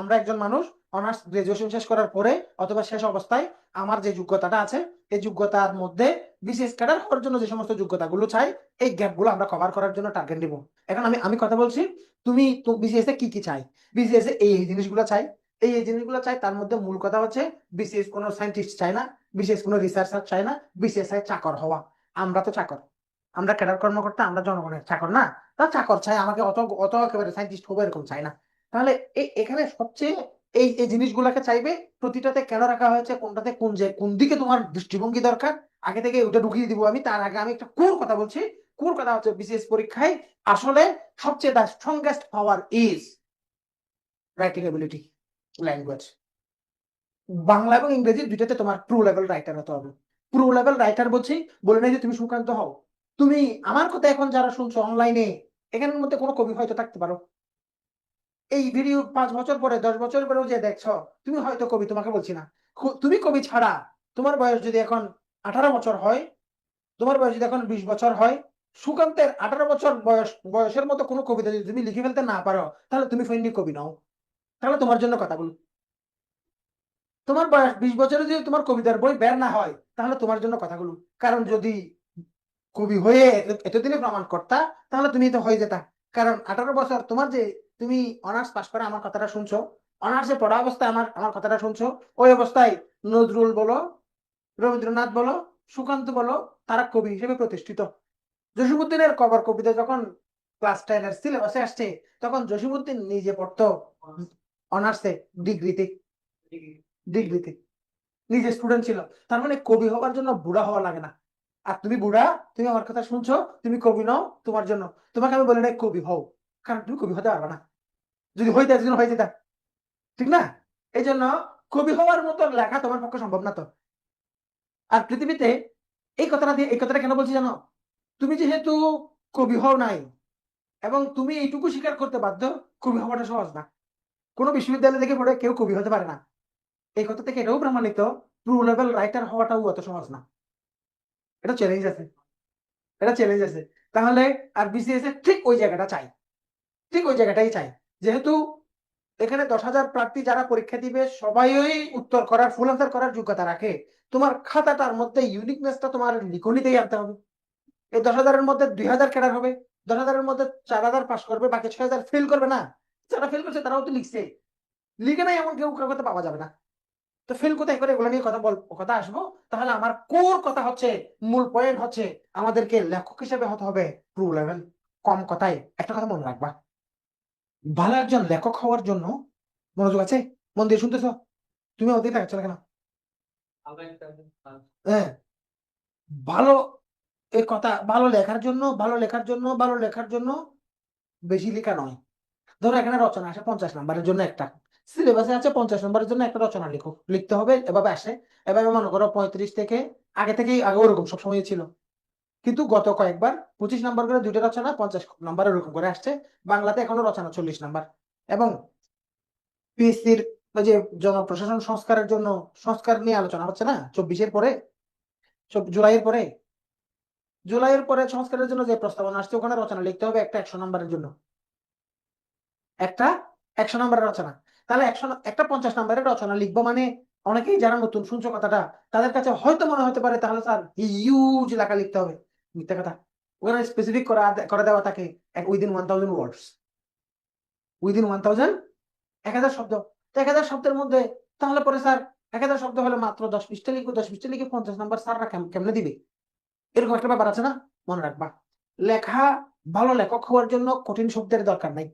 আমরা একজন মানুষ অনার্স গ্রাজুয়েশন শেষ করার পরে অথবা শেষ অবস্থায় আমার যে যোগ্যতাটা আছে, এই যোগ্যতার মধ্যে বিসিএস ক্যাডার হওয়ার জন্য যে সমস্ত যোগ্যতাগুলো চাই, এই গ্যাপগুলো আমরা কভার করার জন্য টার্গেট দিব। এখন আমি আমি কথা বলছি, তুমি তো বিসিএস এ কি কি চাই? বিসিএস এ এই জিনিসগুলো চাই, এই জিনিসগুলো চাই। তার মধ্যে মূল কথা হচ্ছে বিসিএস কোনো সায়েন্টিস্ট চায় না, বিসিএস কোনো রিসার্চার চায় না, বিসিএস চাই চাকর হওয়া। আমরা তো চাকর, আমরা ক্যাডার কর্মকর্তা, আমরা জনগণের চাকর না। তা চাকর চাই, আমাকে অত অত একেবারে সায়েন্টিস্ট হবো এরকম চাই না। তাহলে এখানে সবচেয়ে এই এই জিনিসগুলোকে চাইবে। প্রতিটাতে কেন রাখা হয়েছে, কোনটাতে কোন দিকে তোমার দৃষ্টিভঙ্গি দরকার, আগে থেকে ওটা ঢুকিয়ে দিব আমি। তার আগে আমি একটা কোর কথা বলছি। কোর কথা হচ্ছে বিসিএস পরীক্ষায় আসলে সবচেয়ে the strongest power is writing ability, language. Bangla এবং ইংরেজি দুইটাতে তোমার প্রো লেভেল রাইটার হতে হবে। প্রো লেভেল রাইটার বলছি, বলে নাই যে তুমি সুকান্ত হও। তুমি আমার কথা এখন যারা শুনছো অনলাইনে, এখানের মধ্যে কোনো কবি হয়তো থাকতে পারো। এই ভিডিও 5 বছর পরে 10 বছর পরেও যে দেখছো, তুমি হয়তো কবি, তোমাকে বলছি না। তুমি কবি ছাড়া, তোমার বয়স যদি এখন 18 বছর হয়, তোমার বয়স যদি এখন 20 বছর হয়, সুকান্তের 18 বছর বয়সের মতো কোনো কবিতা যদি তুমি লিখে ফেলতে না পারো, তাহলে তুমি ফৈনিক কবি নও। তাহলে তোমার জন্য কথাগুলো, তোমার বয়স 20 বছরে যদি তোমার কবিতার বই বের না হয়, তাহলে তোমার জন্য কথাগুলো। কারণ যদি কবি হয়ে এতদিনে প্রমাণ করতা, তাহলে তুমি তো হয়ে যেতা। কারণ 18 বছর তোমার যে, তুমি অনার্স পাস করে আমার কথাটা শুনছো, অনার্সে পড়া অবস্থায় আমার আমার কথাটা শুনছো, ওই অবস্থায় নজরুল বলো, রবীন্দ্রনাথ বলো, সুকান্ত বলো, তারা কবি হিসেবে প্রতিষ্ঠিত। জসীমউদ্দিনের কবর কবিতা যখন ক্লাস 10-এর সিলেবাসে আসছে, তখন জসীমউদ্দিন নিজে পড়তো অনার্সে, ডিগ্রিতে, ডিগ্রিতে নিজে স্টুডেন্ট ছিল। তার মানে কবি হওয়ার জন্য বুড়া হওয়া লাগে না। আর তুমি বুড়া, তুমি আমার কথা শুনছো, তুমি কবি নও, তোমার জন্য, তোমাকে আমি বলি নাই কবি হও, কারণ তুমি কবি হতে পারবে না। যদি হইতে একজন হয়ে যেতা, ঠিক না? এই জন্য কবি হওয়ার মতো লেখা তোমার পক্ষে সম্ভব না তো। আর পৃথিবীতে এই কথাটা কেন বলছি জানো? তুমি যেহেতু কবি হও নাই, এবং তুমি এইটুকু স্বীকার করতে বাধ্য, কবি হওয়াটা সহজ না। কোনো বিশ্ববিদ্যালয় থেকে পড়ে কেউ কবি হতে পারে না। এই কথা থেকে এটাও প্রমাণিত, ট্রু লেভেল রাইটার হওয়াটাও অত সহজ না। এটা চ্যালেঞ্জ আছে, এটা চ্যালেঞ্জ আছে। তাহলে আর বিসিএস এর ঠিক ওই জায়গাটা চাই, ঠিক ওই জায়গাটাই চাই। যেহেতু এখানে 10,000 প্রার্থী যারা পরীক্ষা দিবে, সবাই উত্তর করার, ফুল আনসার করার যোগ্যতা রাখে। তোমার খাতাটার মধ্যে ইউনিকনেসটা তোমার লিখনিতেই আনতে হবে। এই 10,000-এর মধ্যে 2,000 ক্যাডার হবে, 10,000-এর মধ্যে 4,000 পাস করবে, বাকি 6,000 ফেল করবে না। যারা ফেল করছে তারাও তো লিখছে, লিখে নাই এমন কেউ কাউকে পাওয়া যাবে না। তো ফেল কোথায় করে, এগুলো নিয়ে কথা আসবো। তাহলে আমার কোর কথা হচ্ছে, মূল পয়েন্ট হচ্ছে, আমাদেরকে লেখক হিসেবে হতে হবে ট্রু লেভেল। কম কথায় একটা কথা মনে রাখবা, ভালো একজন লেখক হওয়ার জন্য, মনোযোগ আছে, মন দিয়ে শুনতেছো? তুমি ওদিকে থাকছো না কেন? হ্যাঁ, ভালো, এই কথা, ভালো লেখার জন্য বেশি লেখা নয়। ধরো এখানে রচনা আসে 50 নম্বরের জন্য একটা, সিলেবাসে আছে 50 নম্বরের জন্য একটা রচনা লিখতে হবে, এভাবে আসে। এভাবে মনে করো 35 থেকে, আগে ওরকম সবসময় ছিল। কিন্তু গত কয়েকবার 25 নম্বর করে দুইটা রচনা, 50 নম্বর এরকম করে আসছে। বাংলাতে এখনো রচনা 40 নম্বর। এবং পিএসসির ওই যে জনপ্রশাসন সংস্কারের জন্য সংস্কার নিয়ে আলোচনা হচ্ছে না 24-এর পরে, জুলাইয়ের পরে, সংস্কারের জন্য যে প্রস্তাবনা আসছে, ওখানে রচনা লিখতে হবে একটা 100 নম্বরের জন্য, একটা 100 নম্বরের রচনা। তাহলে একটা 50 নম্বরের রচনা লিখবো মানে, অনেকেই যারা নতুন শুনছো কথাটা, তাদের কাছে হয়তো মনে হতে পারে তাহলে স্যার হিউজ লেখা লিখতে হবে। মিথ্যা কথা। ওখানে স্পেসিফিক করে দেওয়া থাকে উইদিন 1,000 ওয়ার্ডস, উইদিন 1,000, 1,000 শব্দ। তো 1,000 শব্দের মধ্যে, তাহলে পরে স্যার 1,000 শব্দ হলে মাত্র 10 পৃষ্ঠা লিখবো, 10 পৃষ্ঠা লিখে 50 নম্বর স্যাররা কেমনে দিবে? এরকম একটা ব্যাপার আছে না? মনে রাখবা, লেখা, ভালো লেখক হওয়ার জন্য কঠিন শব্দের দরকার নাই,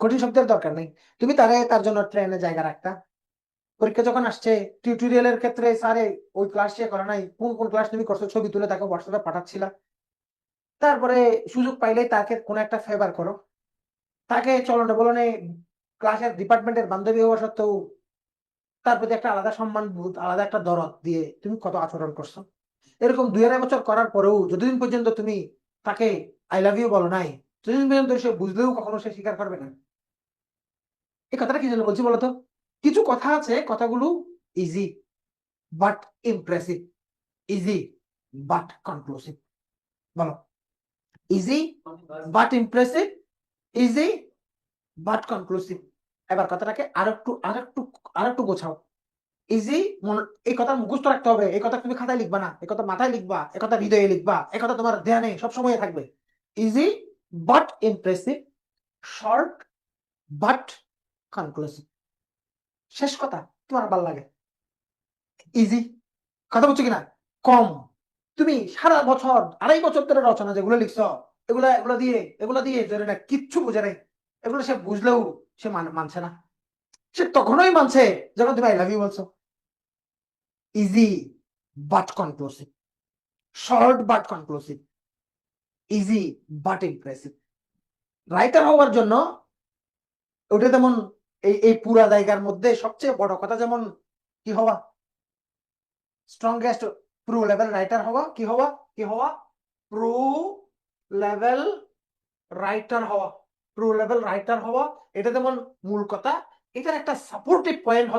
কঠিন শব্দের দরকার নেই। তুমি তার জন্য ট্রেনে জায়গা রাখতা। পরীক্ষা যখন আসছে, টিউটোরিয়ালের ক্ষেত্রে স্যারে ওই ক্লাস সে করে নাই, কোন কোন ক্লাস তুমি করছো ছবি তুলে তাকে হোয়াটসঅ্যাপে পাঠাচ্ছিলা। তারপরে সুযোগ পাইলে তাকে কোনো একটা ফেভার করো, তাকে চলনে বলনে ক্লাসের ডিপার্টমেন্টের বান্ধবী হওয়া সত্ত্বেও তার প্রতি একটা আলাদা সম্মান বোধ, আলাদা একটা দরদ দিয়ে তুমি কত আচরণ করছো। এরকম 2-2.5 বছর করার পরেও যতদিন পর্যন্ত তুমি তাকে আই লাভ ইউ বলো নাই, ততদিন পর্যন্ত সে বুঝলেও কখনো সে স্বীকার করবে না। এই কথাটা কি জন্য বলছি বলতো? কিছু কথা আছে, কথাগুলো easy but impressive, easy but conclusive. বলো easy but impressive, easy but conclusive. এবার কথাটাকে আরেকটু গোছাও। ইজি, এই কথা মুখস্থ রাখতে হবে, এই কথা তুমি খাতায় লিখবা না, এই কথা মাথায় লিখবা, এই কথা হৃদয়ে লিখবা, এই কথা তোমার ধ্যানে সবসময় থাকবে। Easy but impressive, short but conclusive. শেষ কথা তোমার ভালো লাগে ইজি, কথা বলছো কিনা? কম। তুমি সারা বছর 2.5 বছর ধরে রচনা যেগুলো লিখছো, এগুলা দিয়ে ধরে না কিচ্ছু বুঝে নাই। এগুলো সে বুঝলেও সে মানছে না। সে তখনই মানছে যখন তুমি আই লাভ ইউ বলছো। Easy but conclusive, short but conclusive, easy but impressive. Writer হওয়ার জন্য ওটা যেমন এই পুরা জায়গার মধ্যে সবচেয়ে বড় কথা যেমন কি হওয়া, স্ট্রংগেস্ট প্রো লেভেল রাইটার হওয়া, কি হওয়া প্রো লেভেল রাইটার হওয়া, প্রো লেভেল রাইটার হওয়া। এটা যেমন মূল কথা। এটার একটা সাপোর্টিভ পয়েন্ট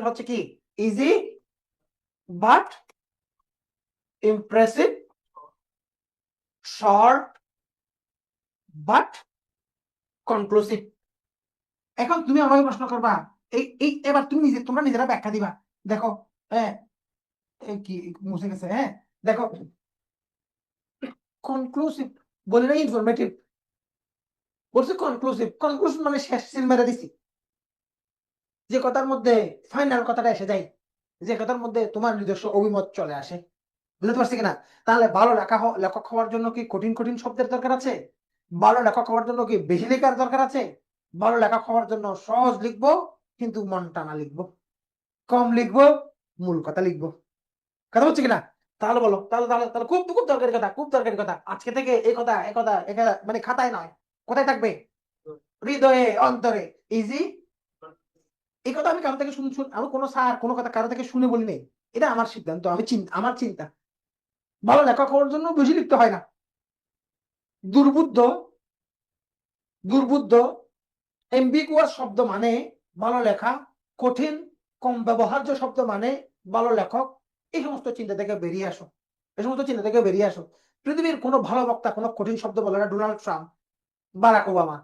হচ্ছে, কি easy but impressive, short but conclusive. এখন তুমি আমাকে প্রশ্ন করবা, এবার তোমরা নিজেরা ব্যাখ্যা দিবা। দেখো, হ্যাঁ, কি মুছে গেছে, হ্যাঁ, দেখো, কনক্লুসিভ বলি না, ইনফরমেটিভ বলছে। কনক্লুসিভ মানে শেষ সিল মেরে দিছি, যে কথার মধ্যে ফাইনাল কথাটা এসে যায়, যে কথার মধ্যে তোমার নিজস্ব অভিমত চলে আসে। বুঝতে পারছি কিনা? তাহলে ভালো লেখক হওয়ার জন্য কি কঠিন কঠিন শব্দের দরকার আছে? ভালো লেখক হওয়ার জন্য কি বেশি লেখার দরকার আছে? ভালো লেখক হওয়ার জন্য সহজ লিখবো, কিন্তু মন টানা লিখবো, কম লিখবো, মূল কথা লিখবো। কথা হচ্ছে কিনা? তাহলে বলো, তাহলে তাহলে তাহলে খুব খুব দরকারি কথা, খুব দরকারি কথা। আজকে থেকে এই কথা মানে খাতায় নয়, কোথায় থাকবে? হৃদয়ে, অন্তরে। ইজি, এই কথা আমি কারো থেকে আমি কোনো স্যার কোনো কথা কারো থেকে শুনে বলি নাই। এটা আমার সিদ্ধান্ত, আমার চিন্তা। ভালো লেখক হওয়ার জন্য বেশি লিখতে হয় না। দুর্বুদ্ধ দুর্বুদ্ধ এমবিগুয়াস শব্দ মানে ভালো লেখা, কঠিন কম ব্যবহার্য শব্দ মানে ভালো লেখক। এই সমস্ত চিন্তা থেকে বেরিয়ে আসো, পৃথিবীর কোনো ভালো বক্তা কোনো কঠিন শব্দ বলে না। Donald Trump, Barack Obama,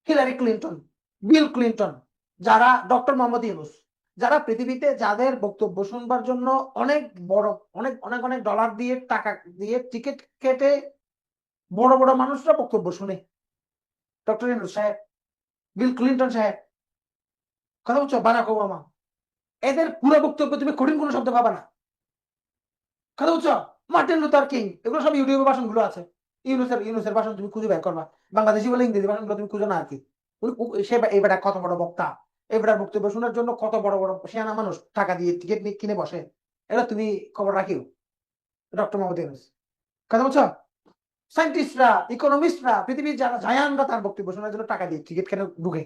Hillary Clinton, Bill Clinton, যারা ডক্টর মোহাম্মদ ইউনূস, যারা পৃথিবীতে যাদের বক্তব্য শুনবার জন্য অনেক বড় অনেক অনেক অনেক ডলার দিয়ে টাকা দিয়ে টিকিট কেটে বড় বড় মানুষরা বক্তব্য শুনে, ডক্টর ইউনূস সাহেব, বিল ক্লিন্টন সাহেব, কথা বলছো, বারাক ওবামা, এদের পুরো বক্তব্য তুমি কঠিন কোনো শব্দ পাবা না। কথা বলছো, মার্টিন লুথার কিং, এগুলো সব ইউটিউবে ভাষণ গুলো আছে। ইউনুসের ভাষণ তুমি খুঁজে বের করবা, বাংলাদেশি বলে ইংরেজি ভাষণ গুলো তুমি খুঁজো না আর কি। সে এবারে কত বড় বক্তা, এবারে বক্তব্য শোনার জন্য কত বড় বড় সিয়ানা মানুষ টাকা দিয়ে টিকিট কিনে বসে। এটা তুমি খবর রাখিও, ডক্টর মোহাম্মদ ইউনূস। কথা বলছো, সায়েন্টিস্টরা, ইকোনমিস্টরা, পৃথিবীর যারা জায়ানরা তার বক্তব্য শোনার জন্য টাকা দিয়ে টিকিট কেন ঢুকে।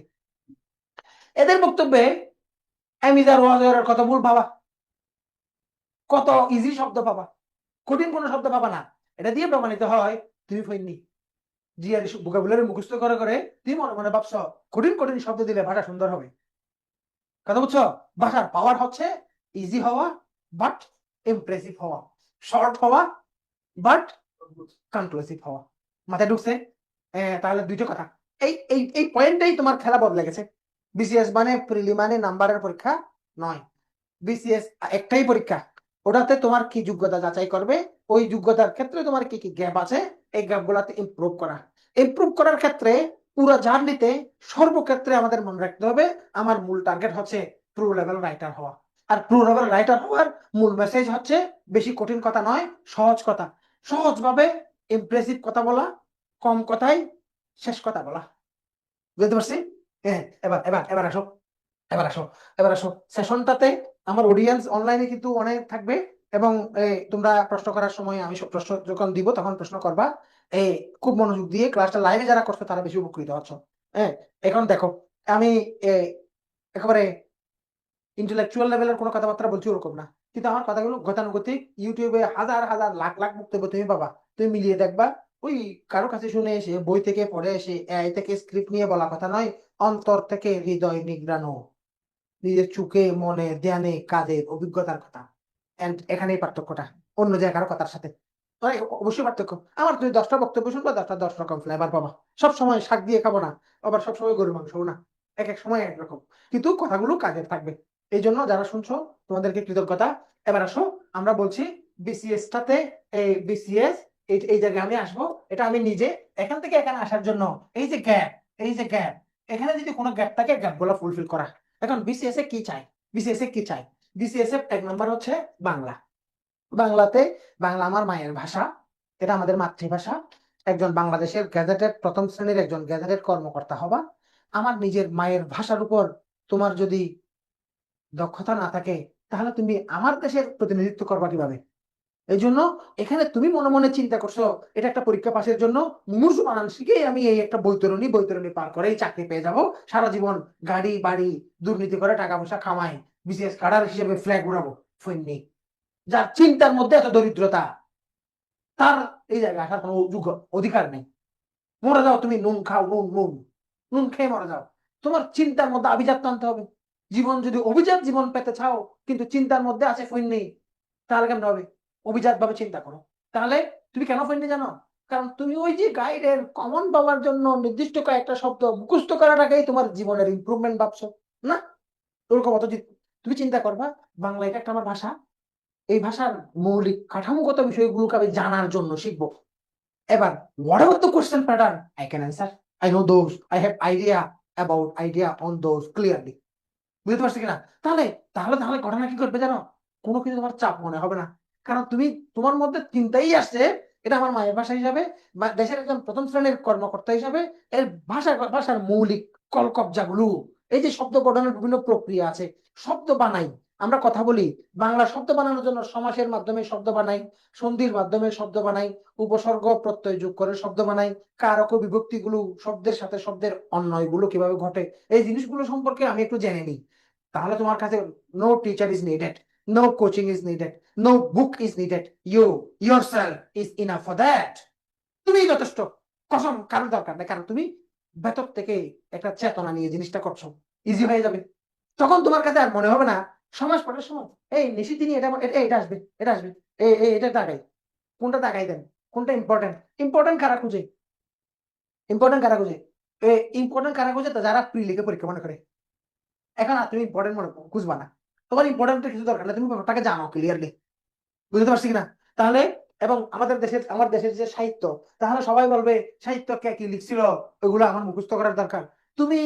এদের বক্তব্যে অ্যামিজার ওয়াজের কথা বল বাবা, কত ইজি শব্দ পাবা, কঠিন কোনো শব্দ পাবা না। এটা দিয়ে প্রমাণিত হয় তুমি ফইননি। জিআর ভোকাবুলারি মুখস্থ করে করে তুমি মনে মনে ভাবছো কঠিন কঠিন শব্দ দিলে ভাষা সুন্দর হবে। কথা বুঝছো? ভাষার পাওয়ার হচ্ছে ইজি হওয়া বাট ইমপ্রেসিভ হওয়া, শর্ট হওয়া বাট কনক্লুসিভ হওয়া। মাথায় ঢুকছে? তাহলে দুইটা কথা। এই এই এই পয়েন্টটাই তোমার খেলা বদলে গেছে। বিসিএস মানে প্রিলিমারি নাম্বারের পরীক্ষা নয়। বিসিএস একটাই পরীক্ষা, ওটাতে তোমার কি যোগ্যতা যাচাই করবে, ওই যোগ্যতার ক্ষেত্রে তোমার কি কি গ্যাপ আছে, এই গ্যাপ গুলাতে ইমপ্রুভ করার ক্ষেত্রে পুরো জার্নিতে সর্বক্ষেত্রে আমাদের মনে রাখতে হবে আমার মূল টার্গেট হচ্ছে প্রো লেভেল রাইটার হওয়া। আর প্রো লেভেল রাইটার হওয়ার মূল মেসেজ হচ্ছে বেশি কঠিন কথা নয়, সহজ কথা, সহজভাবে ইমপ্রেসিভ কথা বলা, কম কথায় শেষ কথা বলা। বুঝতে পারছি? হ্যাঁ, এবার এবার এবার আসো, এবার আসো এবার আসো সেশনটাতে। আমার অডিয়েন্স অনলাইনে কিন্তু অনেক থাকবে, এবং তোমরা প্রশ্ন করার সময় আমি সব প্রশ্ন যখন দিব তখন প্রশ্ন করবা। এই খুব মনোযোগ দিয়ে ক্লাসটা লাইভে যারা করছো তারা বেশি উপকৃত হচ্ছ। হ্যাঁ, এখন দেখো, আমি একেবারে ইন্টেলেকচুয়াল লেভেলের কোনো কথাবার্তা বলছি ওরকম না, কিন্তু আমার কথাগুলো গতানুগতিক। ইউটিউবে হাজার হাজার লাখ লাখ বক্তব্য তুমি পাবা, তুমি মিলিয়ে দেখবা। ওই কারো কাছে শুনে এসে, বই থেকে পড়ে এসে, এআই থেকে স্ক্রিপ্ট নিয়ে বলা কথা নয়, অন্তর থেকে হৃদয় নিংড়ানো, নিজের চোখে মনে ধ্যানে কাজে অভিজ্ঞতার কথা। এন্ড এখানেই পার্থক্যটা। অন্য যে 11 কথার সাথে। অবশ্যই পার্থক্য। আমার তুমি 10টা বক্তব্য শুনবা, 10 রকম ফ্লেভার পাবা। সব সময় শাক দিয়ে খাবো না, আবার সব সময় গরুর মাংস না, এক এক সময় একরকম, কিন্তু কথাগুলো কাজের থাকবে। এই জন্য যারা শুনছো তোমাদেরকে কৃতজ্ঞতা। এবার আসো, আমরা বলছি বিসিএস টাতে, এই বিসিএস এই জায়গায় আমি আসবো, এটা আমি নিজে এখান থেকে এখানে আসার জন্য এই যে গ্যাপ, এই যে গ্যাপ, এখানে যদি কোনো গ্যাপ থাকে গ্যাপ গুলো ফুলফিল করা। এখন বিসিএস এ কি চাই, বিসিএস এ কি চাই? বিসিএস এ 1 নম্বর হচ্ছে বাংলা। বাংলাতে, বাংলা আমার মায়ের ভাষা, এটা আমাদের মাতৃভাষা। একজন বাংলাদেশের গ্যাজেটেড প্রথম শ্রেণীর একজন গ্যাজেটেড কর্মকর্তা হবা। আমার নিজের মায়ের ভাষার উপর তোমার যদি দক্ষতা না থাকে, তাহলে তুমি আমার দেশের প্রতিনিধিত্ব করবা কিভাবে? এই জন্য এখানে তুমি মনে মনে চিন্তা করছো এটা একটা পরীক্ষা পাশের জন্য মুমূর্ষু বানান শিখে আমি এই একটা বৈতরণী পার করে এই চাকরি পেয়ে যাব, সারা জীবন গাড়ি বাড়ি দুর্নীতি করে টাকা পয়সা কামাই, বিসিএস কাডার হিসেবে ফ্ল্যাগ উড়াবো। ফৈন্নি যার চিন্তার মধ্যে এত দরিদ্রতা, তার এই জায়গায় আসার কোনো অধিকার নেই। মরে যাও তুমি, নুন খাও, নুন নুন নুন খেয়ে মরে যাও। তোমার চিন্তার মধ্যে আভিজাত্য আনতে হবে। জীবন যদি অভিজাত জীবন পেতে চাও, কিন্তু চিন্তার মধ্যে আছে ফৈন্নি, তাহলে কেমন হবে? অভিজাত ভাবে চিন্তা করো। তাহলে তুমি কেন ফৈন্নি জানো? কারণ তুমি ওই যে গাইডের কমন পাওয়ার জন্য নির্দিষ্ট কয়েকটা শব্দ মুখস্থ করাটাকেই তোমার জীবনের ইমপ্রুভমেন্ট ভাবছো। না, ওরকম অত তুমি চিন্তা করবা বাংলা এটা একটা আমার ভাষা, এই ভাষার মৌলিক কাঠামোগত বিষয়গুলোকে আমি জানার জন্য শিখবো। এবার whatever the question pattern I can answer, I know those, I have idea on those clearly। বুঝতে পারছি কিনা? তাহলে তাহলে তাহলে ঘটনা কি করবে জানো? কোনো কিছু তোমার চাপ মনে হবে না। কারণ তুমি, তোমার মধ্যে চিন্তাই আসছে এটা আমার মায়ের ভাষা হিসাবে বা দেশের একজন প্রথম শ্রেণীর কর্মকর্তা হিসাবে এর ভাষার মৌলিক কলকবজাগুলো, এই যে শব্দ গঠনের বিভিন্ন প্রক্রিয়া আছে, শব্দ বানাই, আমরা কথা বলি, বাংলা শব্দ বানানোর জন্য সমাসের মাধ্যমে শব্দ বানাই, সন্ধির মাধ্যমে শব্দ বানাই, উপসর্গ প্রত্যয় যোগ করে শব্দ বানাই, কারক বিভক্তিগুলো, শব্দের সাথে শব্দের অন্বয়গুলো কিভাবে ঘটে, এই জিনিসগুলো সম্পর্কে আমি একটু জেনে নিই। তাহলে তোমার কাছে no teacher is needed, no coaching is needed, no book is needed, you yourself is enough for that। তুমি যথেষ্ট, কসম কারোর দরকার নেই। কারণ তুমি ভেতর থেকে একটা চেতনা নিয়ে জিনিসটা করছো, ইজি হয়ে যাবে। তখন তোমার কাছে আর মনে হবে না সমাজ পড়ার সময় এই নিশি তিনি এটা আসবে, এটা আসবে, এটা তাকাই, কোনটা তাকাই দেন, কোনটা ইম্পর্টেন্ট, ইম্পর্টেন্ট কারা খুঁজে, ইম্পর্টেন্ট কারা খুঁজে, ইম্পর্টেন্ট কারা খুঁজে? যারা প্রি লিখে পরীক্ষা মনে করে। এখন আর তুমি ইম্পর্টেন্ট মনে খুঁজবা না, তোমার ইম্পর্টেন্ট কিছু দরকার নেই, তুমি ব্যাপারটাকে জানো ক্লিয়ারলি। বুঝতে পারছি কিনা? তাহলে এবং আমাদের দেশের, আমার দেশের যে সাহিত্য, তাহলে সবাই বলবে সাহিত্য কে কি লিখছিল ওগুলো আমার মুখস্থ করার দরকার। তুমি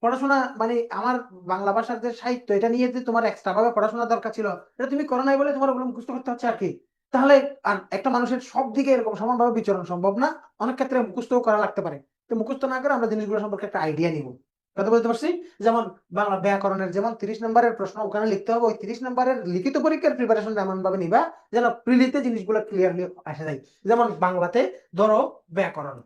পড়াশোনা মানে আমার বাংলা ভাষার যে সাহিত্য এটা নিয়ে যে তোমার এক্সট্রা ভাবে পড়াশোনা দরকার ছিল, এটা তুমি করো নাই বলে তোমার ওগুলো মুখস্থ করতে হচ্ছে আর কি। তাহলে আর একটা মানুষের সব দিকে এরকম সমানভাবে বিচরণ সম্ভব না, অনেক ক্ষেত্রে মুখস্থ করা লাগতে পারে। তো মুখস্থ না করে আমরা জিনিসগুলো সম্পর্কে একটা আইডিয়া নিব। কথা বলতে পারছি? যেমন বাংলা ব্যাকরণের যেমন 30 নম্বরের প্রশ্ন ওখানে লিখতে হবে, ওই 30 নম্বরের লিখিত পরীক্ষার প্রিপারেশন এমন ভাবে নিবা যেন প্রিলিতে জিনিসগুলো ক্লিয়ারলি আসে যায়। যেমন বাংলাতে ধরো ব্যাকরণ,